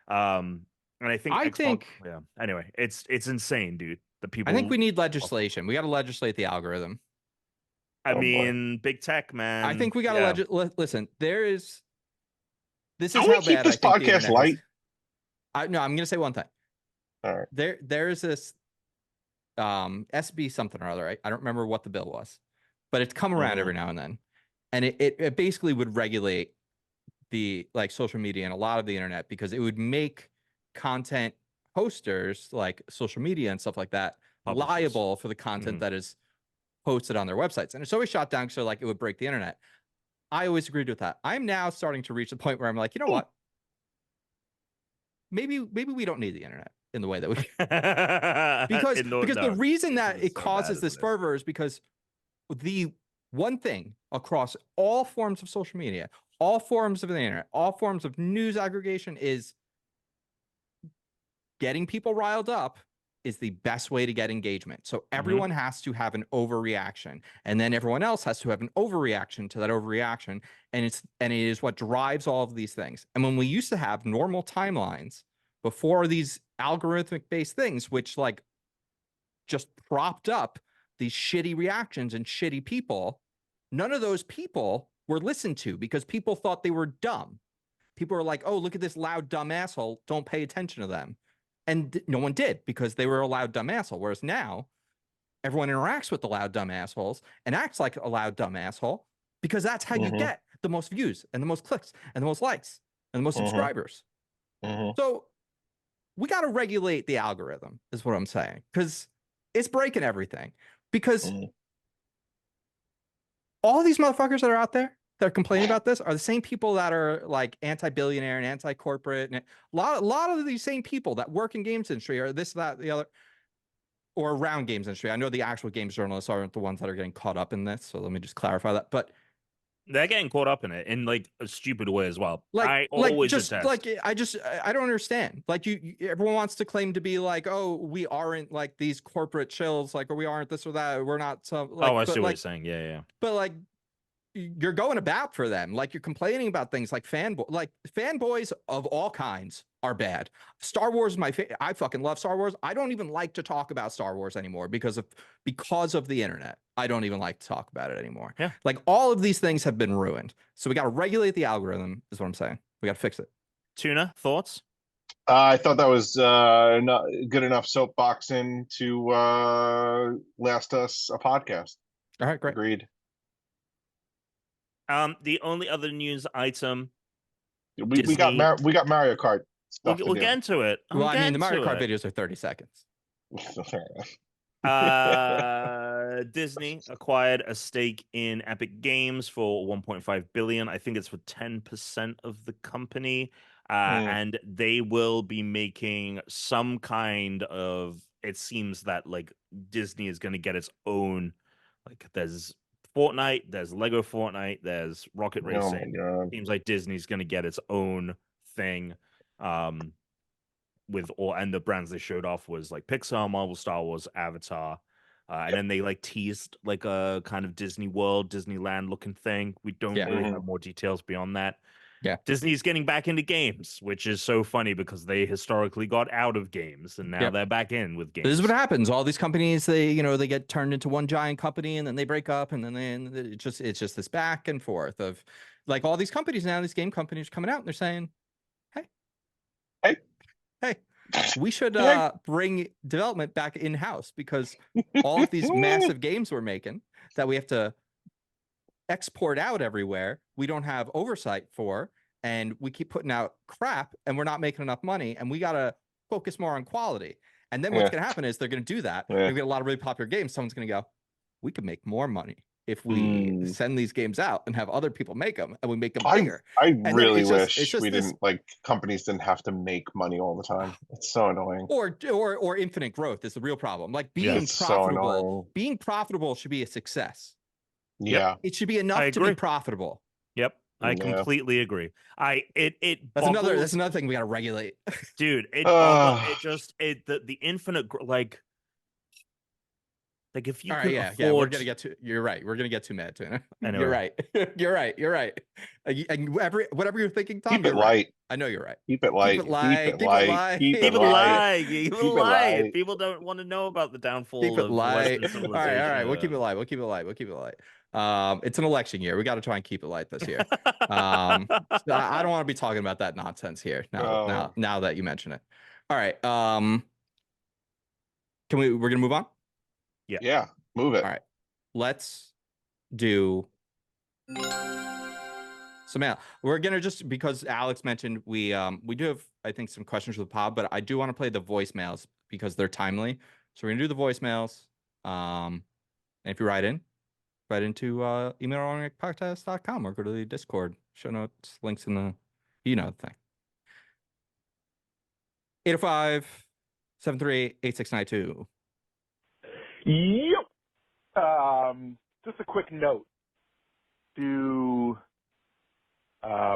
E: And I think yeah. Anyway, it's insane, dude. The people.
B: I think we need legislation. We got to legislate the algorithm.
E: I mean, big tech, man.
B: I think we got to listen. This is
D: how
B: bad.
D: Keep this podcast light.
B: I'm going to say one thing.
D: All right.
B: There is this SB something or other. Right? I don't remember what the bill was, but it's come around every now and then, and it basically would regulate the social media and a lot of the internet, because it would make content hosters like social media and stuff like that liable for the content that is posted on their websites. And it's always shot down so it would break the internet. I always agreed with that. I'm now starting to reach the point where I'm like, you know what? Maybe we don't need the internet in the way that we because the reason that it causes this fervor is because the one thing across all forms of social media, all forms of the internet, all forms of news aggregation is getting people riled up is the best way to get engagement. So everyone has to have an overreaction, and then everyone else has to have an overreaction to that overreaction. And it is what drives all of these things. And when we used to have normal timelines before these algorithmic based things, which just propped up these shitty reactions and shitty people, none of those people were listened to because people thought they were dumb. People were like, oh, look at this loud, dumb asshole. Don't pay attention to them. And no one did, because they were a loud, dumb asshole. Whereas now, everyone interacts with the loud, dumb assholes and acts like a loud, dumb asshole, because that's how you get the most views and the most clicks and the most likes and the most subscribers. So we got to regulate the algorithm, is what I'm saying, because it's breaking everything. Because all these motherfuckers that are out there that are complaining about this are the same people that are anti-billionaire and anti-corporate, and a lot of these same people that work in games industry are this, that, the other, or around games industry. I know the actual games journalists aren't the ones that are getting caught up in this, so let me just clarify that. But
E: they're getting caught up in it in a stupid way as well. I don't understand. Everyone wants to claim to be oh, we aren't these corporate chills, or we aren't this or that. We're not some. I see what you're saying. Yeah.
B: But you're going about for them. You're complaining about things fanboys of all kinds are bad. Star Wars is my favorite. I fucking love Star Wars. I don't even like to talk about Star Wars anymore because of the internet. I don't even like to talk about it anymore.
E: Yeah.
B: All of these things have been ruined. So we got to regulate the algorithm, is what I'm saying. We got to fix it.
E: Tuna, thoughts?
D: I thought that was not good enough soapboxing to last us a podcast.
B: All right, great.
D: Agreed.
E: The only other news item,
D: we got Mario Kart.
E: We'll get into it.
B: The Mario Kart videos are 30 seconds.
E: Disney acquired a stake in Epic Games for 1.5 billion. I think it's for 10% of the company. And they will be making some kind of, it seems that Disney is going to get its own, there's Fortnite, there's Lego Fortnite, there's Rocket Racing. Seems like Disney's going to get its own thing. And the brands they showed off was Pixar, Marvel, Star Wars, Avatar. And then they teased a kind of Disney World, Disneyland looking thing. We don't really have more details beyond that.
B: Yeah.
E: Disney's getting back into games, which is so funny because they historically got out of games and now they're back in with games.
B: This is what happens. All these companies, they get turned into one giant company and then they break up, and then it's just this back and forth of all these companies now, these game companies are coming out and they're saying, hey, we should bring development back in-house, because all of these massive games we're making that we have to export out everywhere, we don't have oversight for, and we keep putting out crap and we're not making enough money, and we got to focus more on quality. And then what's going to happen is they're going to do that. We're going to get a lot of really popular games. Someone's going to go, we could make more money if we send these games out and have other people make them and we make them
D: I
B: bigger.
D: really wish we didn't like companies didn't have to make money all the time. It's so annoying.
B: Or infinite growth is the real problem. Like being profitable, being profitable should be a success.
D: Yeah.
B: It should be enough to be profitable.
E: Yep. I completely agree.
B: That's another thing we got to regulate.
E: Dude, the infinite like if you could afford...
B: we're gonna get to. You're right. We're gonna get too mad to it. Anyway. You're right. You're right. You're right. And whatever you're thinking, Tom,
D: keep it light.
B: Right. I know you're right.
D: Keep it light.
B: Keep it light.
D: Keep it light. Keep it light.
E: Keep it light. People don't want to know about the downfall of Western civilization.
B: All right. We'll keep it light. We'll keep it light. We'll keep it light. It's an election year. We got to try and keep it light this year. I don't want to be talking about that nonsense here. Now that you mention it. All right. We're gonna move on.
D: Yeah, move it.
B: All right, let's do some mail. We're gonna just, because Alex mentioned we do have, I think, some questions for the pod, but I do want to play the voicemails because they're timely. So we're gonna do the voicemails. And if you write into email unrankedpodcast.com or go to the Discord. Show notes, links in the thing. 805-738-8692.
C: Yep. Just a quick note to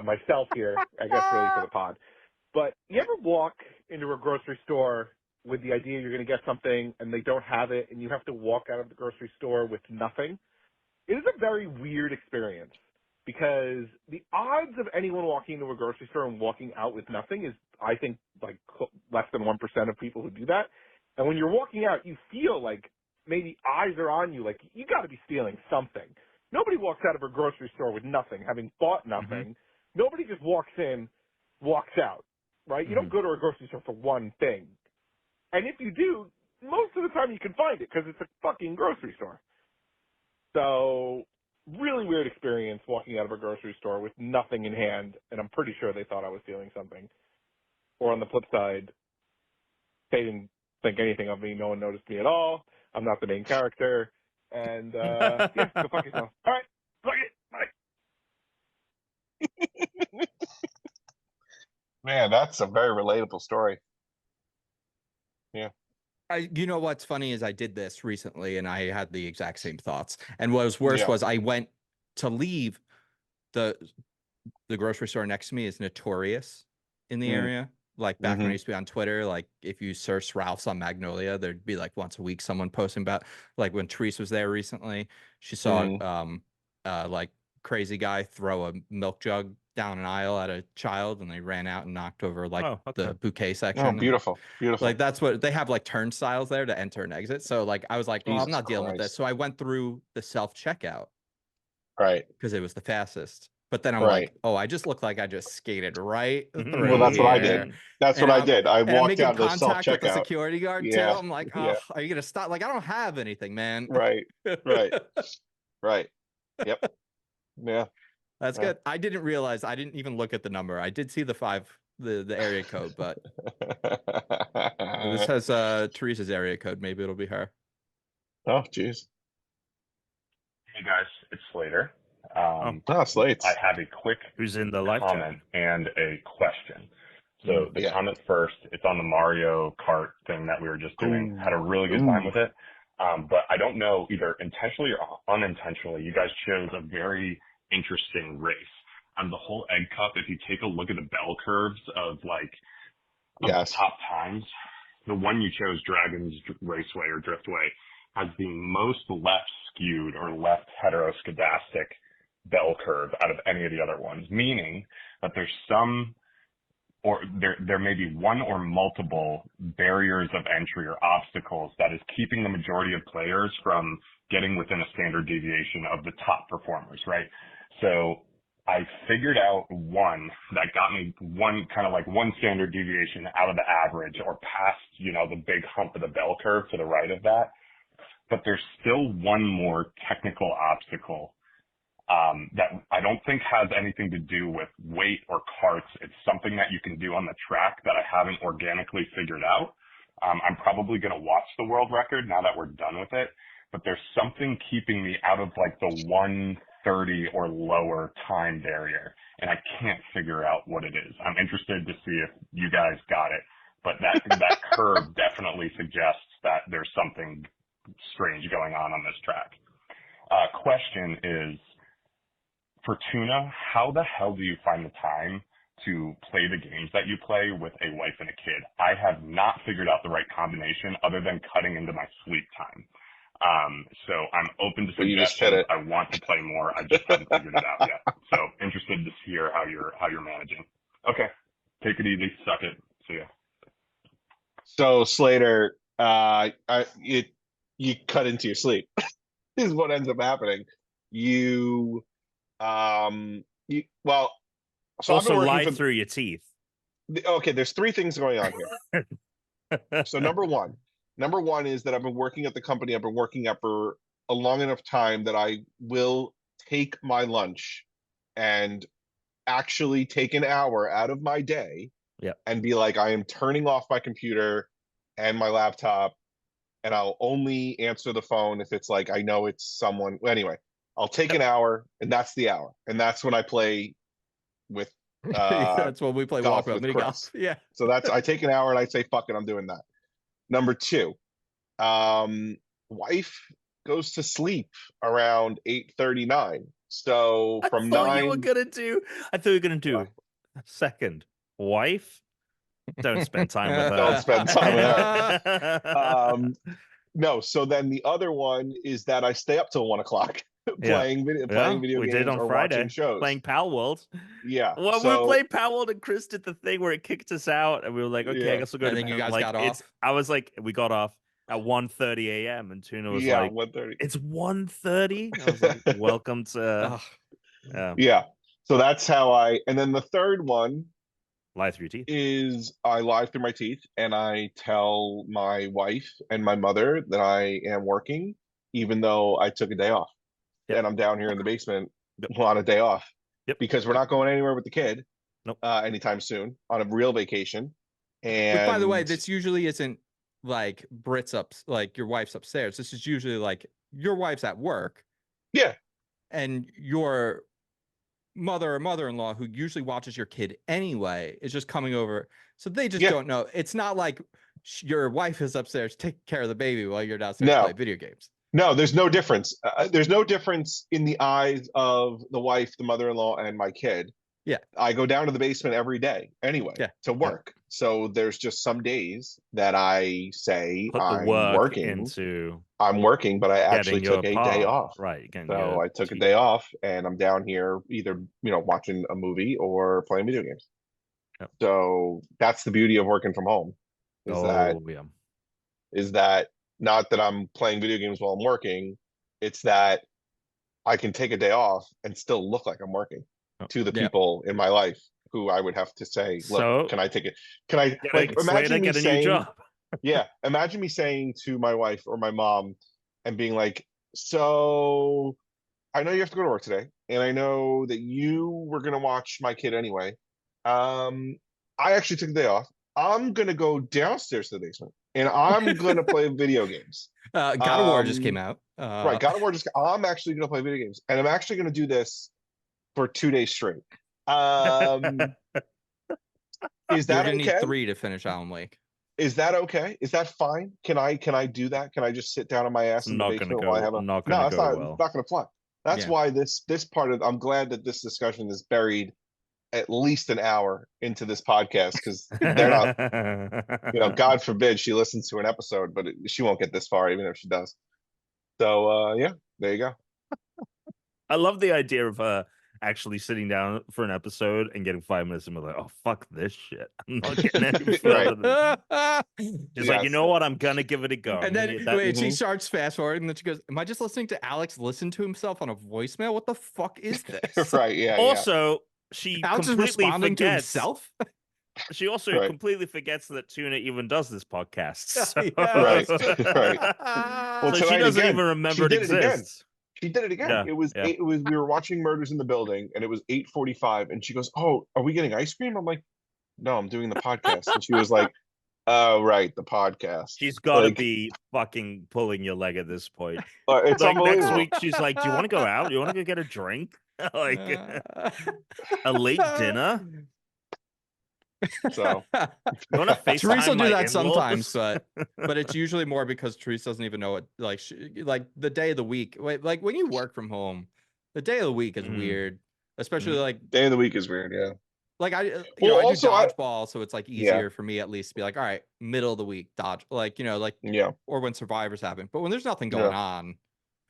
C: myself here, I guess really for the pod. But you ever walk into a grocery store with the idea you're going to get something and they don't have it and you have to walk out of the grocery store with nothing? It is a very weird experience because the odds of anyone walking into a grocery store and walking out with nothing is, I think, like less than 1% of people who do that. And when you're walking out, you feel like maybe eyes are on you, like you got to be stealing something. Nobody walks out of a grocery store with nothing, having bought nothing. Mm-hmm. Nobody just walks in, walks out, right? Mm-hmm. You don't go to a grocery store for one thing. And if you do, most of the time you can find it because it's a fucking grocery store. So really weird experience walking out of a grocery store with nothing in hand, and I'm pretty sure they thought I was stealing something. Or on the flip side, they didn't think anything of me. No one noticed me at all. I'm not the main character. And, yeah, go fuck yourself. All right. Fuck it. Bye.
D: Man, that's a very relatable story. Yeah.
B: You know what's funny is I did this recently and I had the exact same thoughts. And what was worse was I went to leave the grocery store next to me is notorious in the area. Like back when I used to be on Twitter, like if you search Ralph's on Magnolia, there'd be like once a week someone posting about, like when Therese was there recently, she saw like crazy guy throw a milk jug down an aisle at a child and they ran out and knocked over like the bouquet section.
D: Oh, beautiful. Beautiful.
B: Like that's what they have, like turnstiles there to enter and exit. So like I was like, well, I'm not dealing with this. So I went through the self-checkout.
D: Right.
B: Because it was the fastest. But then I'm like, oh, I just looked like I just skated right through.
D: Well, that's what I did. That's what I did. I walked out of the self-checkout.
B: With the security guard too. I'm like, oh, are you gonna stop? Like, I don't have anything, man.
D: Right. Right. Yep. Yeah.
B: That's good. I didn't realize. I didn't even look at the number. I did see the area code, but this has Teresa's area code. Maybe it'll be her.
D: Oh, jeez.
F: Hey guys, it's Slater.
D: Slates.
F: I have a quick
E: who's in the live
F: comment and a question. So the comment first, it's on the Mario Kart thing that we were just doing. Had a really good time with it. But I don't know, either intentionally or unintentionally, you guys chose a very interesting race. On the whole Egg Cup, if you take a look at the bell curves of the top times, the one you chose, Dragon's Raceway or Driftway, has the most left skewed or left heteroscedastic bell curve out of any of the other ones, meaning that there's some, or there may be one or multiple barriers of entry or obstacles that is keeping the majority of players from getting within a standard deviation of the top performers, right? So I figured out one that got me one standard deviation out of the average or past, the big hump of the bell curve to the right of that. But there's still one more technical obstacle that I don't think has anything to do with weight or carts. It's something that you can do on the track that I haven't organically figured out. I'm probably going to watch the world record now that we're done with it. but there's something keeping me out of like the 1:30 or lower time barrier, and I can't figure out what it is. I'm interested to see if you guys got it, but that curve definitely suggests that there's something strange going on this track. Question is, for Tuna, how the hell do you find the time to play the games that you play with a wife and a kid? I have not figured out the right combination other than cutting into my sleep time. So I'm open to suggestions. I want to play more. I just haven't figured it out yet. So interested to hear how you're managing. Okay, take it easy. Suck it. See ya.
D: So Slater, you cut into your sleep. This is what ends up happening. Well. So
E: also lied through your teeth.
D: Okay, there's three things going on here. So number one is that I've been working at the company I've been working at for a long enough time that I will take my lunch and actually take an hour out of my day and be like, I am turning off my computer and my laptop, and I'll only answer the phone if it's like I know it's someone. Anyway, I'll take an hour, and that's the hour, and that's when I play with
B: that's when we play walkabout mini golf. Yeah.
D: So I take an hour and I say, fuck it, I'm doing that. Number two, wife goes to sleep around 8:39. So from 9.
E: I thought you were gonna do second. Wife? Don't spend time with her.
D: Don't spend time with her. No, so then the other one is that I stay up till 1:00. playing video
E: we
D: games
E: did on
D: or
E: Friday,
D: watching shows,
E: playing Pal World.
D: Yeah,
E: well, we were playing Pal World, and Chris did the thing where it kicked us out, and we were like, okay, I guess we'll go.
B: And then you guys got off.
E: I was like, we got off at 1:30 a.m. and Tuna was like,
D: 1:30.
E: It's 1:30. I was like, welcome to.
D: Yeah. So that's how and then the third one.
E: Lie through your teeth.
D: Is I lie through my teeth and I tell my wife and my mother that I am working, even though I took a day off. And I'm down here in the basement on a day off because we're not going anywhere with the kid anytime soon on a real vacation. And
B: which, by the way, this usually isn't like Brit's like your wife's upstairs. This is usually like your wife's at work.
D: Yeah.
B: And your mother or mother-in-law, who usually watches your kid anyway, is just coming over. So they just don't know. It's not like your wife is upstairs taking care of the baby while you're downstairs playing video games.
D: No, there's no difference. There's no difference in the eyes of the wife, the mother-in-law, and my kid.
B: Yeah.
D: I go down to the basement every day anyway to work. So there's just some days that I say I'm working. I'm working, but I actually took a day off.
E: Right.
D: So I took a day off and I'm down here either, watching a movie or playing video games. Yep. So that's the beauty of working from home. Is that not that I'm playing video games while I'm working, it's that I can take a day off and still look like I'm working to the people in my life who I would have to say, look, can I take it? Can I imagine me saying, new job? Imagine me saying to my wife or my mom and being like, so I know you have to go to work today, and I know that you were going to watch my kid anyway. I actually took the day off. I'm going to go downstairs to the basement and I'm going to play video games.
B: God of War just came out.
D: Right. God of War I'm actually going to play video games, and I'm actually going to do this for 2 days straight. Is that okay?
B: Need 3 to finish Alan Wake.
D: Is that okay? Is that fine? Can I do that? Can I just sit down on my ass in the basement while I have it's not going to fly. That's why this part of, I'm glad that this discussion is buried at least an hour into this podcast, because they're not, God forbid she listens to an episode, but she won't get this far even if she does. So there you go.
E: I love the idea of actually sitting down for an episode and getting 5 minutes and be like, oh, fuck this shit. I'm not getting any further. She's like, you know what? I'm going to give it a go.
B: And then she starts fast forward, and then she goes, am I just listening to Alex listen to himself on a voicemail? What the fuck is this?
D: Right, yeah.
E: Also, she
B: Alex
E: completely
B: is responding
E: forgets.
B: to himself?
E: She also completely forgets that Tuna even does this podcast. So.
D: Right.
E: Well, so she doesn't even remember it exists.
D: She did it again. Yeah, it was we were watching Murders in the Building, and it was 8:45, and she goes, oh, are we getting ice cream? I'm like, no, I'm doing the podcast. And she was like, Oh, right, the podcast.
E: She's got to
D: Like,
E: be fucking pulling your leg at this point.
D: it's
E: Like next
D: unbelievable.
E: week, she's like, "Do you want to go out? Do you want to go get a drink? Like a late dinner?
D: So
E: You want to FaceTime
B: Teresa will do
E: my
B: that
E: in-laws?"
B: sometimes, but it's usually more because Teresa doesn't even know what like the day of the week. Like when you work from home, the day of the week is weird, especially like
D: day of the week is weird. Yeah.
B: like I
D: Well,
B: do
D: also,
B: dodgeball, so it's like easier for me at least to be like, all right, middle of the week dodge, like like
D: yeah,
B: or when survivors happen. But when there's nothing
D: yeah,
B: going on,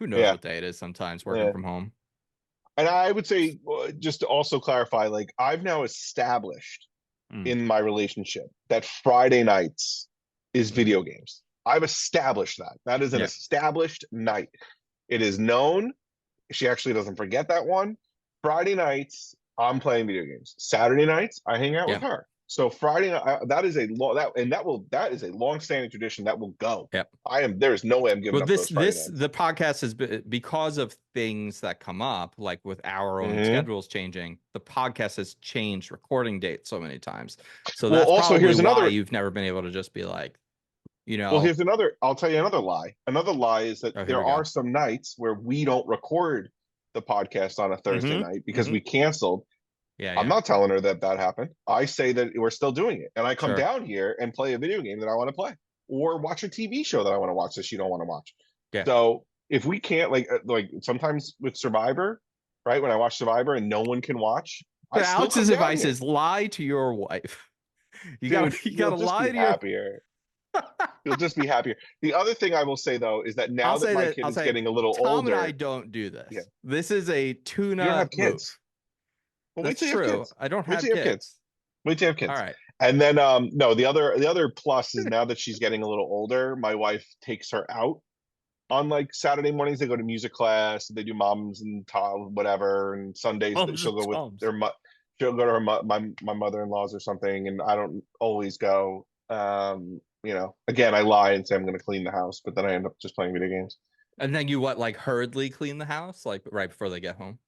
B: who knows
D: yeah,
B: what day it is sometimes working
D: yeah.
B: from home.
D: And I would say, just to also clarify, like I've now established in my relationship that Friday nights is video games. I've established that. That is an established night. It is known. She actually doesn't forget that one. Friday nights, I'm playing video games. Saturday nights, I hang out with her. So Friday night, that is a that is a long-standing tradition that will go.
B: Yep.
D: There's no way I'm giving up those Friday nights.
B: The podcast has been, because of things that come up, like with our own schedules changing, the podcast has changed recording dates so many times. So that's also probably why you've never been able to just be like,
D: Well, here's another. I'll tell you another lie. Another lie is that there are some nights where we don't record the podcast on a Thursday night because we canceled. I'm not telling her that happened. I say that we're still doing it, and I come down here and play a video game that I want to play, or watch a TV show that I want to watch that she don't want to watch. Yeah. So if we can't, like sometimes with Survivor, right? When I watch Survivor and no one can watch,
B: but Alex's advice is lie to your wife. You gotta lie to
D: happier. You'll just be happier. The other thing I will say though is that now that my kid is getting a little older,
B: Tom and I don't do this. Yeah. This is a tuna.
D: You don't have kids.
B: Well, that's true. I don't have kids.
D: Wait till you have kids.
B: All right.
D: And then no, the other plus is now that she's getting a little older, my wife takes her out on like Saturday mornings. They go to music class. They do moms and whatever. And Sundays she'll go with she'll go to her my mother-in-law's or something. And I don't always go. Again, I lie and say I'm going to clean the house, but then I end up just playing video games.
B: And then you hurriedly clean the house like right before they get home?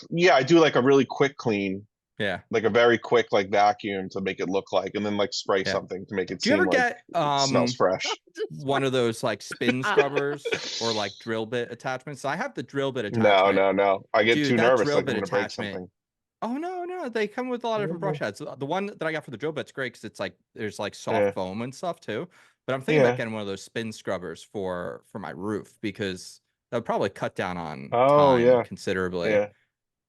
D: Yeah, I do like a really quick clean.
B: Yeah.
D: Like a very quick vacuum to make it look like, and then spray something to make it seem like
B: get
D: it smells fresh.
B: One of those spin scrubbers or drill bit attachments? So I have the drill bit attachment.
D: No. I get too nervous like I'm going to break something.
B: Oh no, they come with a lot of different brush heads. The one that I got for the drill bit's great because it's there's soft foam and stuff too. But I'm thinking about getting one of those spin scrubbers for my roof because that would probably cut down on time considerably. Yeah.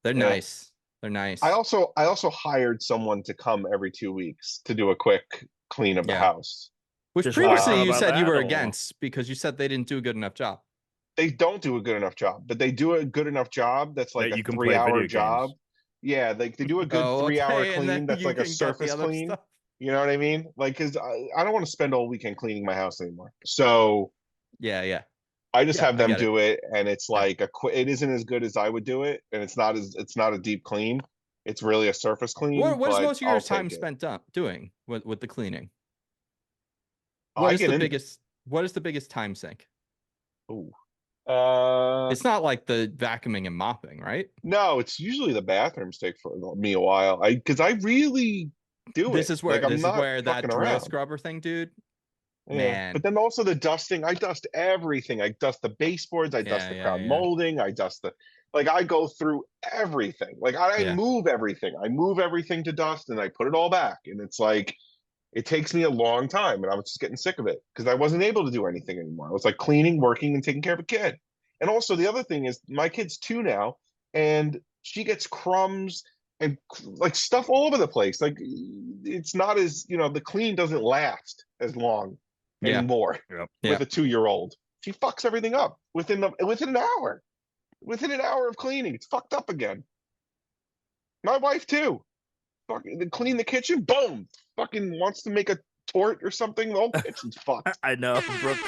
B: They're nice. They're nice.
D: I also hired someone to come every 2 weeks to do a quick clean of the house.
B: Which previously you said you were against because you said they didn't do a good enough job.
D: They don't do a good enough job, but they do a good enough job that's like a 3-hour job. Yeah, they do a good 3-hour clean that's like a surface clean. Stuff. You know what I mean? Because I don't want to spend all weekend cleaning my house anymore. So
B: yeah.
D: I just have them do it, and it's like it isn't as good as I would do it, and it's not a deep clean. It's really a surface clean.
B: What's most of your time spent doing with the cleaning? What is the biggest time sink?
D: Ooh.
B: It's not like the vacuuming and mopping, right?
D: No, it's usually the bathrooms take for me a while. Because I really do
B: this is where that drill scrubber thing, dude. Man.
D: But then also the dusting. I dust everything. I dust the baseboards. I dust the crown molding. I dust I go through everything. I move everything. I move everything to dust and I put it all back. And it's it takes me a long time, and I was just getting sick of it because I wasn't able to do anything anymore. I was cleaning, working, and taking care of a kid. And also the other thing is my kid's 2 now, and she gets crumbs and stuff all over the place. It's not as the clean doesn't last as long anymore with a 2-year-old. She fucks everything up within an hour. Within an hour of cleaning, it's fucked up again. My wife too. Fucking clean the kitchen, boom. Fucking wants to make a tort or something. The whole kitchen's fucked.
E: I know, Brooke.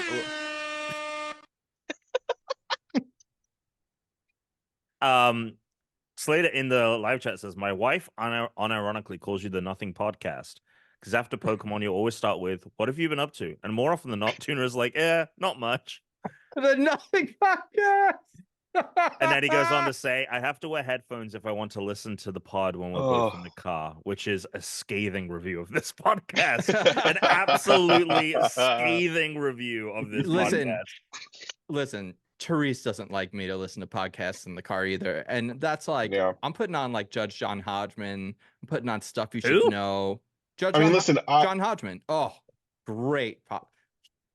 E: Slater in the live chat says, my wife unironically calls you the Nothing Podcast because after Pokemon, you always start with, what have you been up to? And more often than not, Tuna is like, not much.
B: The Nothing Podcast.
E: And then he goes on to say, I have to wear headphones if I want to listen to the pod when we're both in the car, which is a scathing review of this podcast. An absolutely scathing review of this podcast.
B: Listen, Therese doesn't like me to listen to podcasts in the car either. And that's like, I'm putting on like Judge John Hodgman. I'm putting on Stuff You Should Know. John Hodgman. Oh, great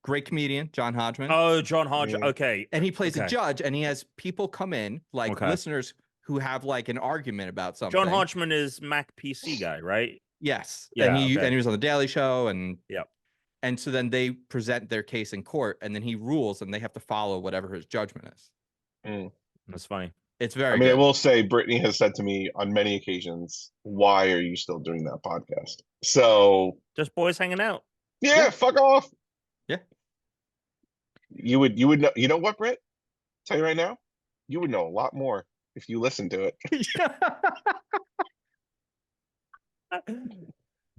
B: great comedian, John Hodgman.
E: Oh, John Hodgman. Okay.
B: And he plays a judge, and he has people come in, like listeners who have like an argument about something.
E: John Hodgman is Mac PC guy, right?
B: Yes.
E: Yeah.
B: And he was on the Daily Show, and
E: yep.
B: And so then they present their case in court, and then he rules, and they have to follow whatever his judgment is.
E: That's funny.
B: It's very.
D: I mean, I will say, Brittany has said to me on many occasions, "Why are you still doing that podcast?" So
E: just boys hanging out.
D: Yeah, fuck off.
B: Yeah.
D: You would know. You know what, Britt? Tell you right now, you would know a lot more if you listened to it.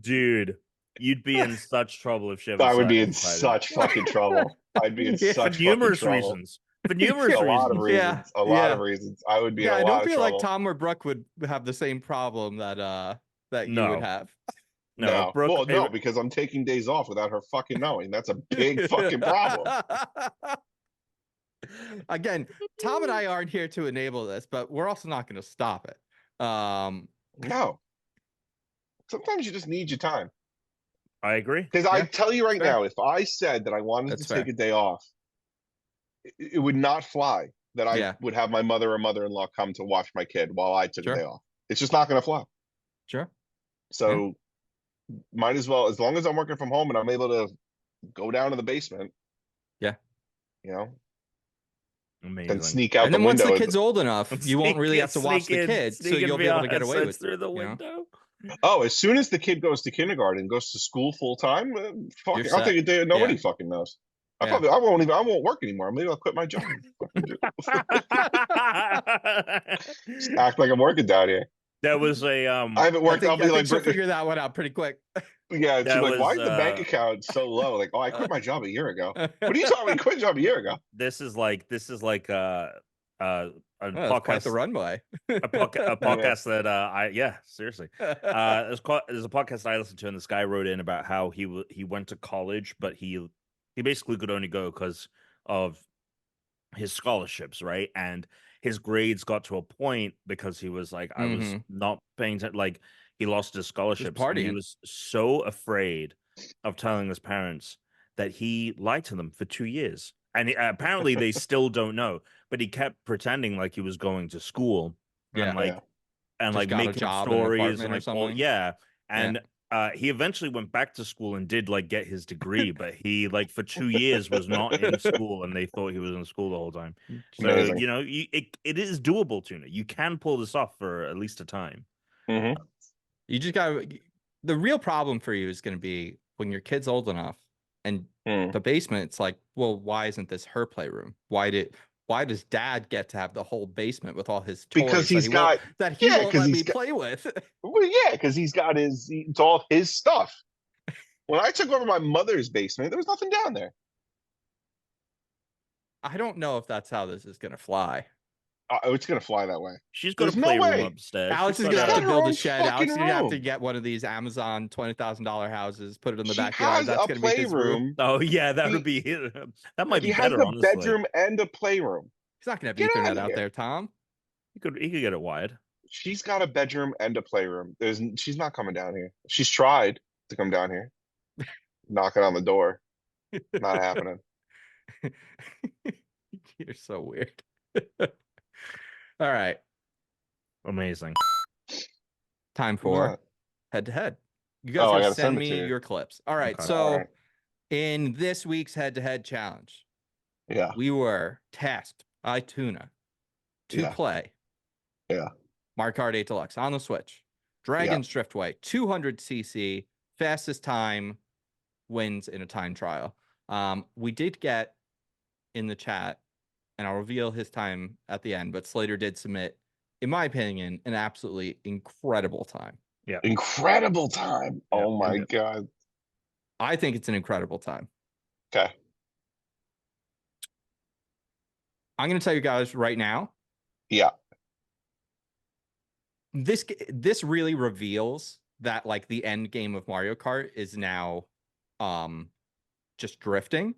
E: Dude. You'd be in such trouble if Shiv.
D: I would be in such fucking trouble. I'd be in such
E: numerous
D: fucking
E: reasons. For numerous reasons.
D: A lot of reasons. A lot of reasons. I would be in a lot of trouble.
B: I don't feel like Tom or Brooke would have the same problem that you would have.
D: No. Brooke, well, no, because I'm taking days off without her fucking knowing. That's a big fucking problem.
B: Again, Tom and I aren't here to enable this, but we're also not going to stop it.
D: No. Sometimes you just need your time.
E: I agree.
D: Because I tell you right now, if I said that I wanted to take a day off, it would not fly that I would have my mother or mother-in-law come to watch my kid while I took a day off. It's just not going to fly.
B: Sure.
D: So might as well, as long as I'm working from home and I'm able to go down to the basement.
B: Yeah.
D: You know?
E: Amazing.
D: Then sneak out
B: and then
D: the window.
B: Once the kid's old enough, you won't really have to watch the kids, so you'll be able to get away with
E: through the window.
D: Oh, as soon as the kid goes to kindergarten, goes to school full time, I'll take a day. Nobody fucking knows. I won't work anymore. Maybe I'll quit my job. Just act like I'm working down here.
E: That was a
D: I haven't worked. I'll be like,
B: she'll figure that one out pretty quick.
D: Yeah, she's like, why is the bank account so low? Like, I quit my job a year ago. What are you talking about? You quit your job a year ago.
E: This is like a podcast.
B: Quite the runway.
E: a podcast that seriously. There's a podcast I listened to, and this guy wrote in about how he went to college, but he basically could only go because of his scholarships, right? And his grades got to a point because he was like, I was not paying attention. Like, he lost his scholarships. And he was so afraid of telling his parents that he lied to them for 2 years. And apparently they still don't know, but he kept pretending like he was going to school and making stories and like, he eventually went back to school and did like get his degree, but he like for 2 years was not in school, and they thought he was in school the whole time. So
D: Amazing.
E: you know, it is doable, Tuna. You can pull this off for at least a time.
D: Mm-hmm.
B: You just got the real problem for you is going to be when your kid's old enough and the basement. It's like, well, why isn't this her playroom? Why does Dad get to have the whole basement with all his toys
D: because
B: he won't let me play with?
D: Well, yeah, because it's all his stuff. When I took over my mother's basement, there was nothing down there.
B: I don't know if that's how this is going to fly.
D: It's going to fly that way.
E: She's got a playroom upstairs.
B: Alex is going to have to build a shed. Alex is going to have to get one of these Amazon $20,000 houses, put it in the backyard. That's going to be his room.
E: Oh yeah, that would be that might be better.
D: He has a bedroom and a playroom.
B: He's not going to have Ethernet out there, Tom.
E: He could get it wired.
D: She's got a bedroom and a playroom. She's not coming down here. She's tried to come down here, knocking on the door. Not happening.
B: You're so weird. All right.
E: Amazing.
B: Time for head to head. You guys gotta send me your clips. All right. Okay. So in this week's head to head challenge, we were tasked by Tuna to play Mario Kart 8 Deluxe on the Switch. Dragon's Driftway, 200cc, fastest time wins in a time trial. We did get in the chat, and I'll reveal his time at the end, but Slater did submit, in my opinion, an absolutely incredible time.
E: Yeah.
D: Incredible time. Oh my God.
B: I think it's an incredible time.
D: Okay.
B: I'm going to tell you guys right now.
D: Yeah.
B: This really reveals that like the end game of Mario Kart is now just drifting.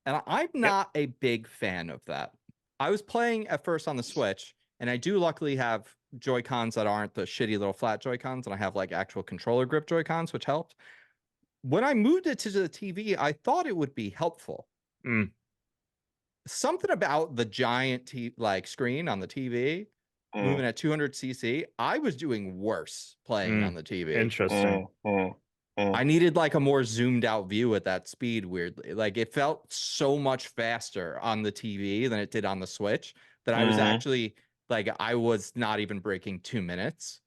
B: And I'm not a big fan of that. I was playing at first on the Switch, and I do luckily have Joy-Cons that aren't the shitty little flat Joy-Cons, and I have like actual controller grip Joy-Cons, which helped. When I moved it to the TV, I thought it would be helpful. Something about the giant like screen on the TV moving at 200cc, I was doing worse playing on the TV.
E: Interesting.
B: I needed like a more zoomed out view at that speed, weirdly. Like it felt so much faster on the TV than it did on the Switch that I was actually like, I was not even breaking 2 minutes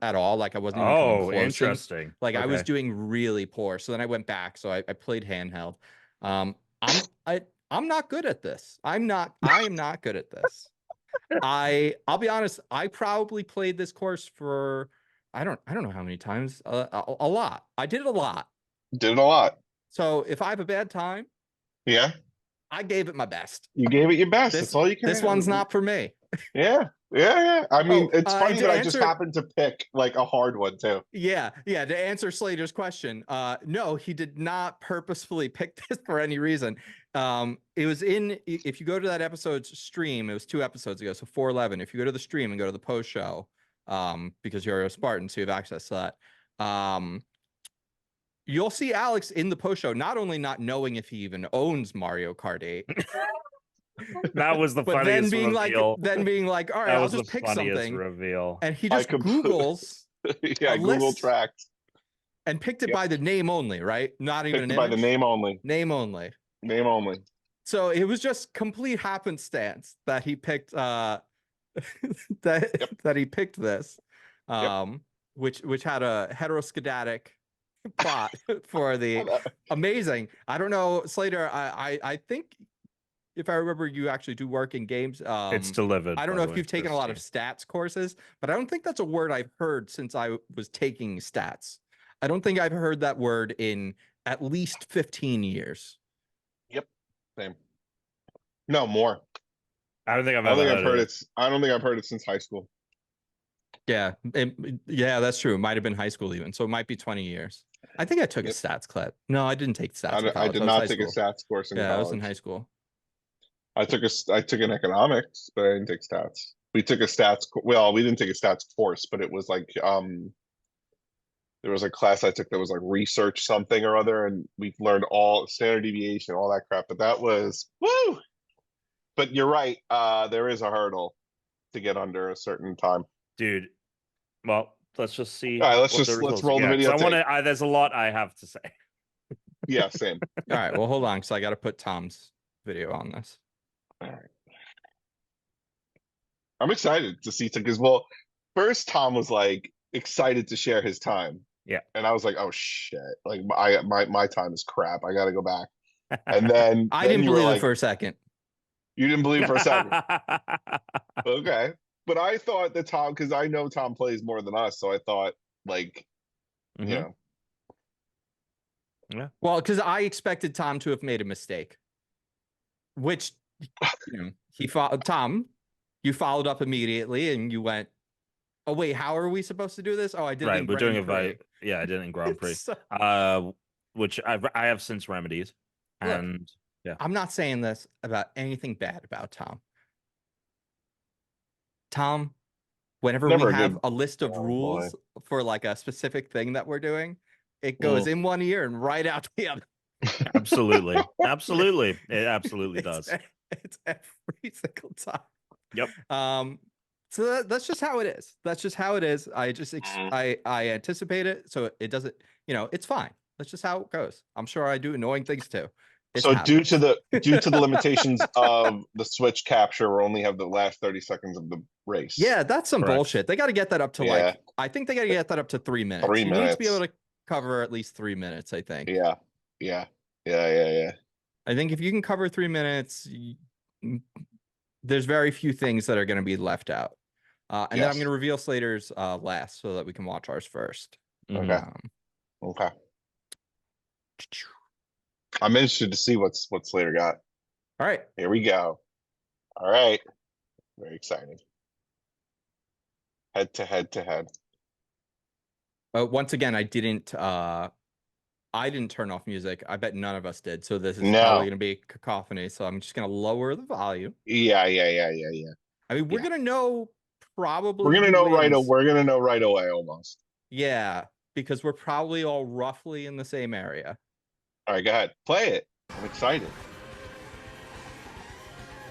B: at all. Like I wasn't even coming close.
E: Interesting.
B: Like I was doing really poor. So then I went back. So I played handheld. I'm not good at this. I am not good at this. I'll be honest, I probably played this course for I don't know how many times. A lot. I did it a lot.
D: Did it a lot.
B: So if I have a bad time,
D: yeah,
B: I gave it my best.
D: You gave it your best. That's all you can.
B: This one's not for me.
D: Yeah. I mean, it's funny that I just happened to pick like a hard one too.
B: Yeah. To answer Slater's question, no, he did not purposefully pick this for any reason. It was if you go to that episode's stream, it was 2 episodes ago, so 411. If you go to the stream and go to the post show, because you're a Spartan, so you have access to that. You'll see Alex in the post show, not only not knowing if he even owns Mario Kart 8.
E: That was the funniest reveal.
B: Then being like, all right, I'll just pick something.
E: Reveal.
B: And he just Googles.
D: Google Tracks.
B: And picked it by the name only, right? Not even an image.
D: By the name only.
B: Name only.
D: Name only.
B: So it was just complete happenstance that he picked that he picked this, which had a heteroskedatic plot for the amazing. I don't know, Slater. I think if I remember, you actually do work in games.
E: It's delivered.
B: I don't know if you've taken a lot of stats courses, but I don't think that's a word I've heard since I was taking stats. I don't think I've heard that word in at least 15 years.
D: Yep. Same. No, more.
E: I don't think I've heard it.
D: I don't think I've heard it since high school.
B: Yeah. Yeah, that's true. It might have been high school even. So it might be 20 years. I think I took a stats class. No, I didn't take stats.
D: I did not take a stats course in college.
B: I was in high school.
D: I took an economics, but I didn't take stats. We took a stats. Well, we didn't take a stats course, but it was like there was a class I took that was like research something or other, and we learned all standard deviation, all that crap. But that was woo. But you're right. There is a hurdle to get under a certain time,
E: dude. Well, let's just see.
D: All right, let's roll the video.
E: There's a lot I have to say.
D: Yeah, same.
B: All right, well, hold on, because I got to put Tom's video on this.
D: All right. I'm excited to see, because first Tom was like excited to share his time.
E: Yeah.
D: And I was like, oh shit. Like my time is crap. I gotta go back. And then
B: I didn't believe it for a second.
D: You didn't believe for a second. Okay. But I thought that Tom, because I know Tom plays more than us, so I thought like, you know.
E: Yeah.
B: Well, because I expected Tom to have made a mistake. Which Tom, you followed up immediately and you went, oh wait, how are we supposed to do this? Oh, I did.
E: Right, we're doing it by I did it in Grand Prix. Which I have since remedied. And
B: look, I'm not saying this about anything bad about Tom. Tom, whenever we have a list of rules for like a specific thing that we're doing, it goes in one ear and right out the other.
E: Absolutely. Absolutely. It absolutely does.
B: It's every single time.
E: Yep.
B: So that's just how it is. That's just how it is. I just I anticipate it, so it doesn't. It's fine. That's just how it goes. I'm sure I do annoying things too.
D: Due to the limitations of the Switch capture, we only have the last 30 seconds of the race.
B: Yeah, that's some bullshit. They got to get that up to I think they got to get that up to 3 minutes.
D: 3 minutes.
B: You need to be able to cover at least 3 minutes, I think.
D: Yeah.
B: I think if you can cover 3 minutes, there's very few things that are going to be left out. And then I'm going to reveal Slater's last so that we can watch ours first.
D: Okay. Okay. I'm interested to see what Slater got.
B: All right.
D: Here we go. All right. Very exciting. Head to head to head.
B: Once again, I didn't turn off music. I bet none of us did. So this is probably
D: No.
B: going to be cacophony. So I'm just going to lower the volume.
D: Yeah.
B: I mean, we're going to know probably
D: We're gonna
B: who
D: know
B: wins.
D: We're gonna know right away almost.
B: Yeah, because we're probably all roughly in the same area.
D: All right, go ahead. Play it. I'm excited.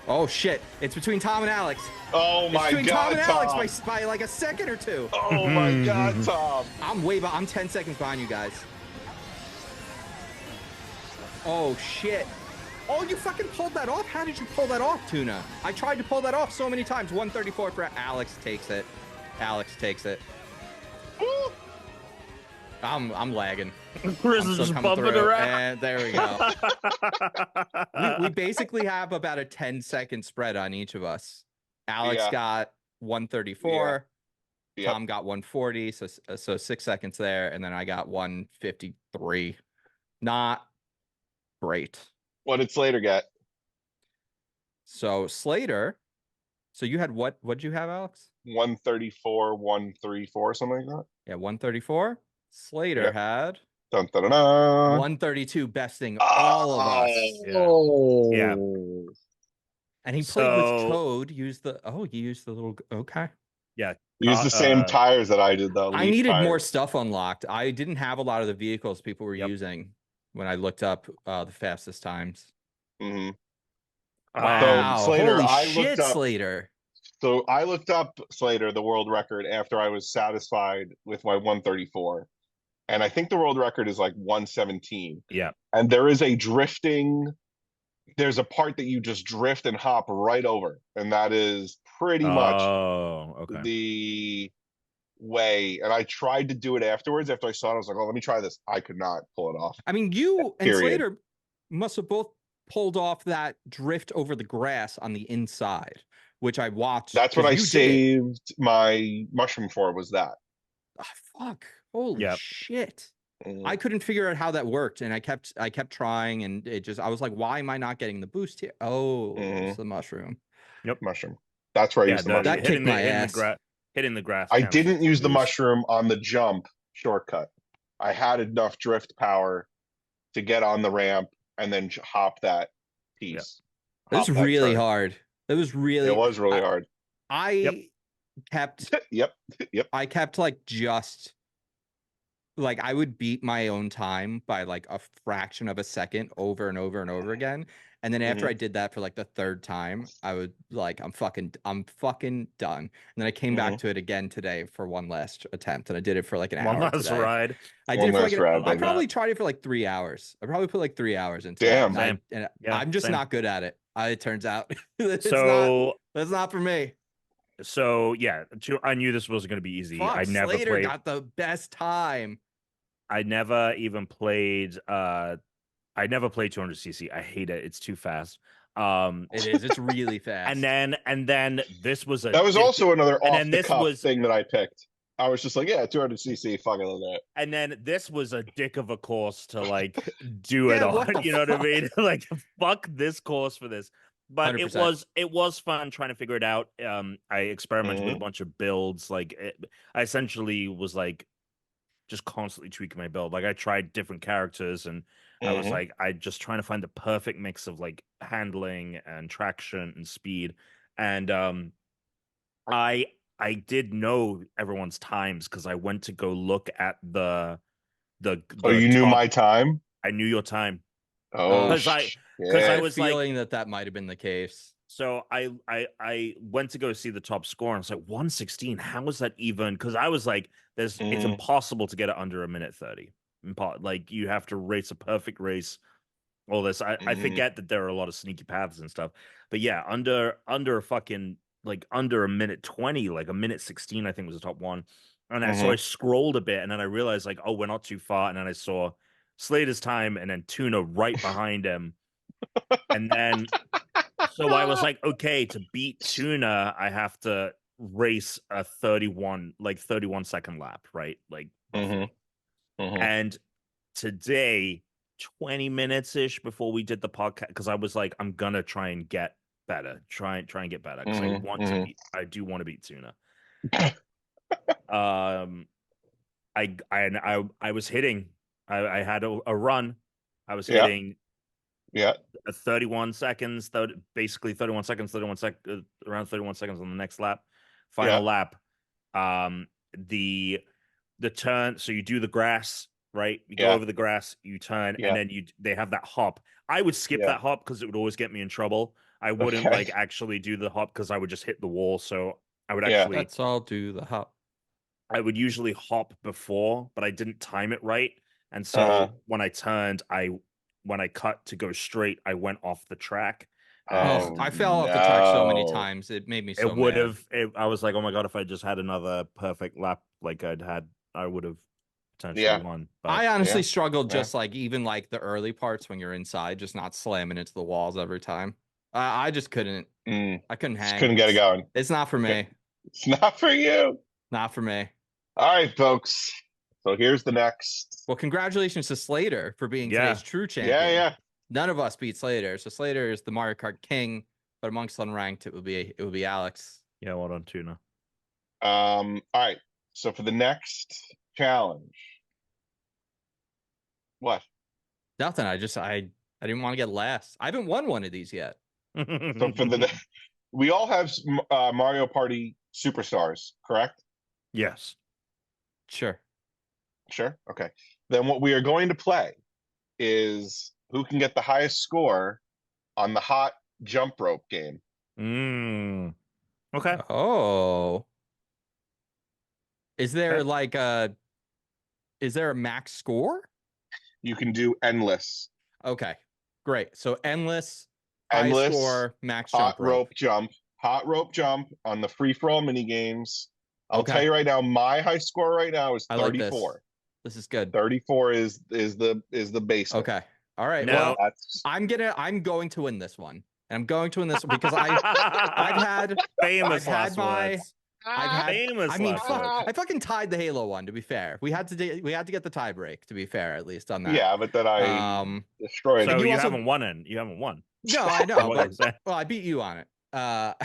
B: Oh shit! It's between Tom and Alex.
D: Oh my
B: it's between
D: God,
B: Tom and
D: Tom.
B: Alex by like a second or two.
D: Oh my God, Tom.
B: I'm 10 seconds behind you guys. Oh shit. Oh, you fucking pulled that off? How did you pull that off, Tuna? I tried to pull that off so many times. 134 for Alex takes it. Alex takes it. I'm lagging.
E: Chris is just bumping around.
B: And there we go. we basically have about a 10-second spread on each of us. Alex got 134.
D: Yeah.
B: Tom got 140. So 6 seconds there, and then I got 153. Not great.
D: What did Slater get?
B: So Slater. So you had what? What'd you have, Alex?
D: 134, 134, something like that.
B: Yeah, 134. Slater had
D: Dun, dun, dun, dun.
B: 132, besting all of us.
E: Yeah.
B: And he played with code. He used the little. Okay.
E: Yeah.
D: Use the same tires that I did though.
B: I needed more stuff unlocked. I didn't have a lot of the vehicles people were using when I looked up the fastest times.
D: Mm-hmm.
B: Wow.
D: So, Slater,
B: Holy shit, Slater.
D: So I looked up Slater, the world record, after I was satisfied with my 134. And I think the world record is like 117.
E: Yeah.
D: And there is there's a part that you just drift and hop right over. And that is pretty much the way. And I tried to do it afterwards. After I saw it, I was like, oh, let me try this. I could not pull it off.
B: I mean, you and Slater must have both pulled off that drift over the grass on the inside, which I watched.
D: That's what I saved my mushroom for, was that.
B: Oh, fuck. Holy shit. I couldn't figure out how that worked, and I kept trying, and I was like, why am I not getting the boost here? Oh, it's the mushroom.
E: Yep,
D: mushroom. That's where I used the mushroom.
B: That kicked my ass.
E: Hitting the grass.
D: I didn't use the mushroom on the jump shortcut. I had enough drift power to get on the ramp and then hop that piece.
B: It was really hard. It was really
D: hard.
B: I kept I kept I would beat my own time by like a fraction of a second over and over and over again. And then after I did that for like the third time, I would like, I'm fucking done. And then I came back to it again today for one last attempt, and I did it for like an hour.
E: One last ride.
B: I did it for like I probably tried it for like 3 hours. I probably put like 3 hours into it. And I'm just not good at it. It turns out. That's not for me.
E: So yeah, I knew this wasn't going to be easy. I never
B: Slater got the best time.
E: I never even played. I never played 200cc. I hate it. It's too fast.
B: It is. It's really fast.
E: And then this was
D: also another off the cuff thing that I picked. I was just like, yeah, 200cc, fucking on that.
E: And then this was a dick of a course to like do it on. You know what I mean? Like, fuck this course for this. But 100%. it was fun trying to figure it out. I experimented with a bunch of builds. Like, I essentially was like just constantly tweaking my build. Like, I tried different characters, and I was like, I just trying to find the perfect mix of like handling and traction and speed. And I did know everyone's times because I went to go look at the
D: you knew my time?
E: I knew your time.
D: Oh,
E: because I was
B: feeling that might have been the case.
E: So I went to go see the top score, and I was like, 116. How is that even? Because I was like, it's impossible to get it under a minute 30. Like, you have to race a perfect race. All this, I forget that there are a lot of sneaky paths and stuff. But yeah, under a fucking like under a minute 20, like a minute 16, I think was the top one. And so I scrolled a bit, and then I realized like, oh, we're not too far. And then I saw Slater's time, and then Tuna right behind him. And then, so I was like, okay, to beat Tuna, I have to race a 31 second lap, right? Like, and today, 20 minutes ish before we did the podcast, because I was like, I'm gonna try and get better. Try and get better because I want to beat. I do want to beat Tuna. I was hitting. I had a run. I was hitting.
D: Yeah.
E: 31 seconds. Basically 31 seconds. Around 31 seconds on the next lap. Final lap. The turn. So you do the grass, right? You go over the grass. You turn, and then they have that hop. I would skip that hop because it would always get me in trouble. I wouldn't like actually do the hop because I would just hit the wall. So I would actually.
B: Let's all do the hop.
E: I would usually hop before, but I didn't time it right. And so when I turned, when I cut to go straight, I went off the track.
B: I fell off the track so many times. It made me so
E: it would
B: mad.
E: have. I was like, oh my God, if I just had another perfect lap like I would have potentially won. But,
B: I honestly struggled just like even like the early parts when you're inside, just not slamming into the walls every time. I just couldn't. I couldn't hang.
D: Just couldn't get it going.
B: It's not for me.
D: It's not for you.
B: Not for me.
D: All right, folks. So here's the next.
B: Well, congratulations to Slater for being today's true champion.
D: Yeah.
B: None of us beat Slater, so Slater is the Mario Kart king. But amongst unranked, it would be Alex.
E: Yeah, well done, Tuna.
D: All right. So for the next challenge, what?
B: Nothing. I didn't want to get last. I haven't won one of these yet.
D: So for we all have Mario Party Superstars, correct?
E: Yes.
B: Sure.
D: Okay. Then what we are going to play is who can get the highest score on the hot jump rope game.
E: Okay.
B: Oh. Is there is there a max score?
D: You can do endless.
B: Okay. Great. So endless high score, max
D: hot
B: jump
D: hot rope jump on the free-for-all mini games. I'll tell you right now, my high score right now is 34.
B: Like this is good.
D: 34 is the base.
B: Okay. All right.
E: Now,
B: well, I'm going to win this one. And I'm going to win this one because I've had
E: famous
B: last words.
E: I
B: fucking tied the Halo one. To be fair, we had to get the tie break. To be fair, at least on that.
D: Yeah, but then I destroyed.
E: So
D: it.
E: you haven't won. No,
B: I know. Well, I beat you on it. But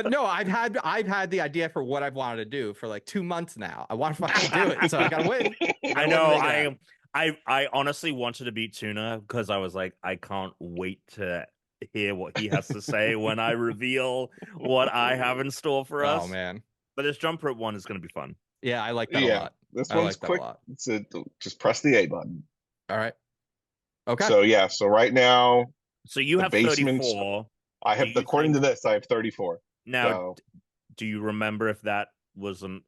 B: no, I've had the idea for what I've wanted to do for like 2 months now. I want to fucking do it, so I gotta win.
E: I know. I honestly wanted to beat Tuna because I was like, I can't wait to hear what he has to say when I reveal what I have in store for us.
B: Oh man!
E: But this jump rope one is going to be fun.
B: Yeah, I like that a lot.
D: This one's quick. Just press the A button.
B: All right. Okay.
D: So right now.
E: So you have 34.
D: I have, according to this, I have 34.
E: Now, do you remember if that was an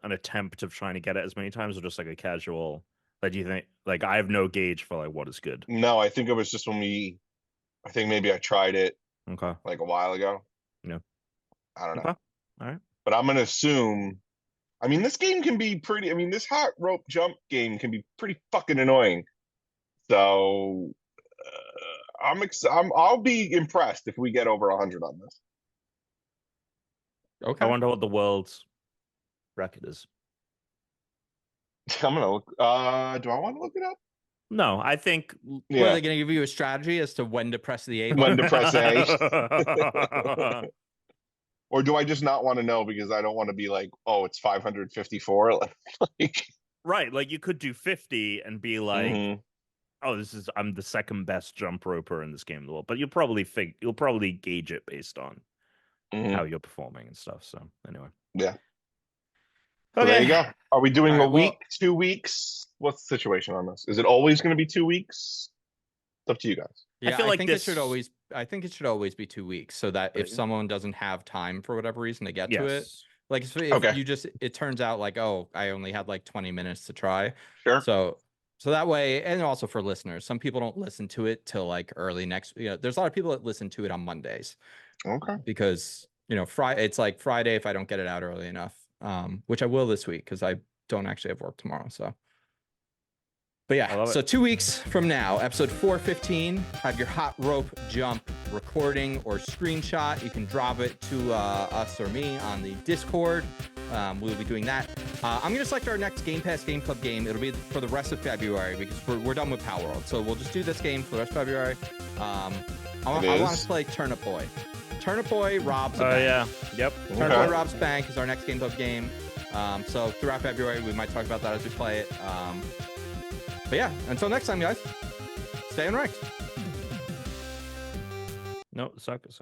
E: attempt of trying to get it as many times, or just like a casual? Like, do you think? Like, I have no gauge for like what is good.
D: No, I think it was just I think maybe I tried it.
E: Okay.
D: Like a while ago.
E: Yeah.
D: I don't know.
E: Okay. All right.
D: But I'm gonna assume. I mean, this game can be pretty. I mean, this hot rope jump game can be pretty fucking annoying. So. I'll be impressed if we get over 100 on this.
B: Okay.
E: I wonder what the world's record is.
D: I'm gonna look. Do I want to look it up?
E: No, I think.
B: Yeah. Are they going to give you a strategy as to when to press the A button?
D: When to press A. Or do I just not want to know because I don't want to be like, oh, it's 554?
E: Right, like you could do 50 and be like, oh, I'm the second best jump roper in this game in the world. But you'll probably gauge it based on how you're performing and stuff. So anyway.
D: Yeah. So there you go. Are we doing a week, 2 weeks? What's the situation on this? Is it always going to be 2 weeks? It's up to you guys.
B: Yeah, I think it should always be 2 weeks so that if someone doesn't have time for whatever reason to get to it, like if it turns out like, oh, I only had like 20 minutes to try.
D: Sure.
B: So that way, and also for listeners, some people don't listen to it till like early next. There's a lot of people that listen to it on Mondays.
D: Okay.
B: Because Friday, it's like Friday if I don't get it out early enough, which I will this week because I don't actually have work tomorrow. So, but yeah, so 2 weeks from now, episode 415, have your hot rope jump recording or screenshot. You can drop it to us or me on the Discord. We'll be doing that. I'm going to select our next Game Pass Game Club game. It'll be for the rest of February because we're done with Power World. So we'll just do this game for the rest of February. I want to play Turnip Boy. Turnip Boy robs a bank.
E: yeah. Yep.
B: Turnip Boy robs bank is our next Game Club game. So throughout February, we might talk about that as we play it. But yeah, until next time, guys, stay unranked.
E: No, suck it.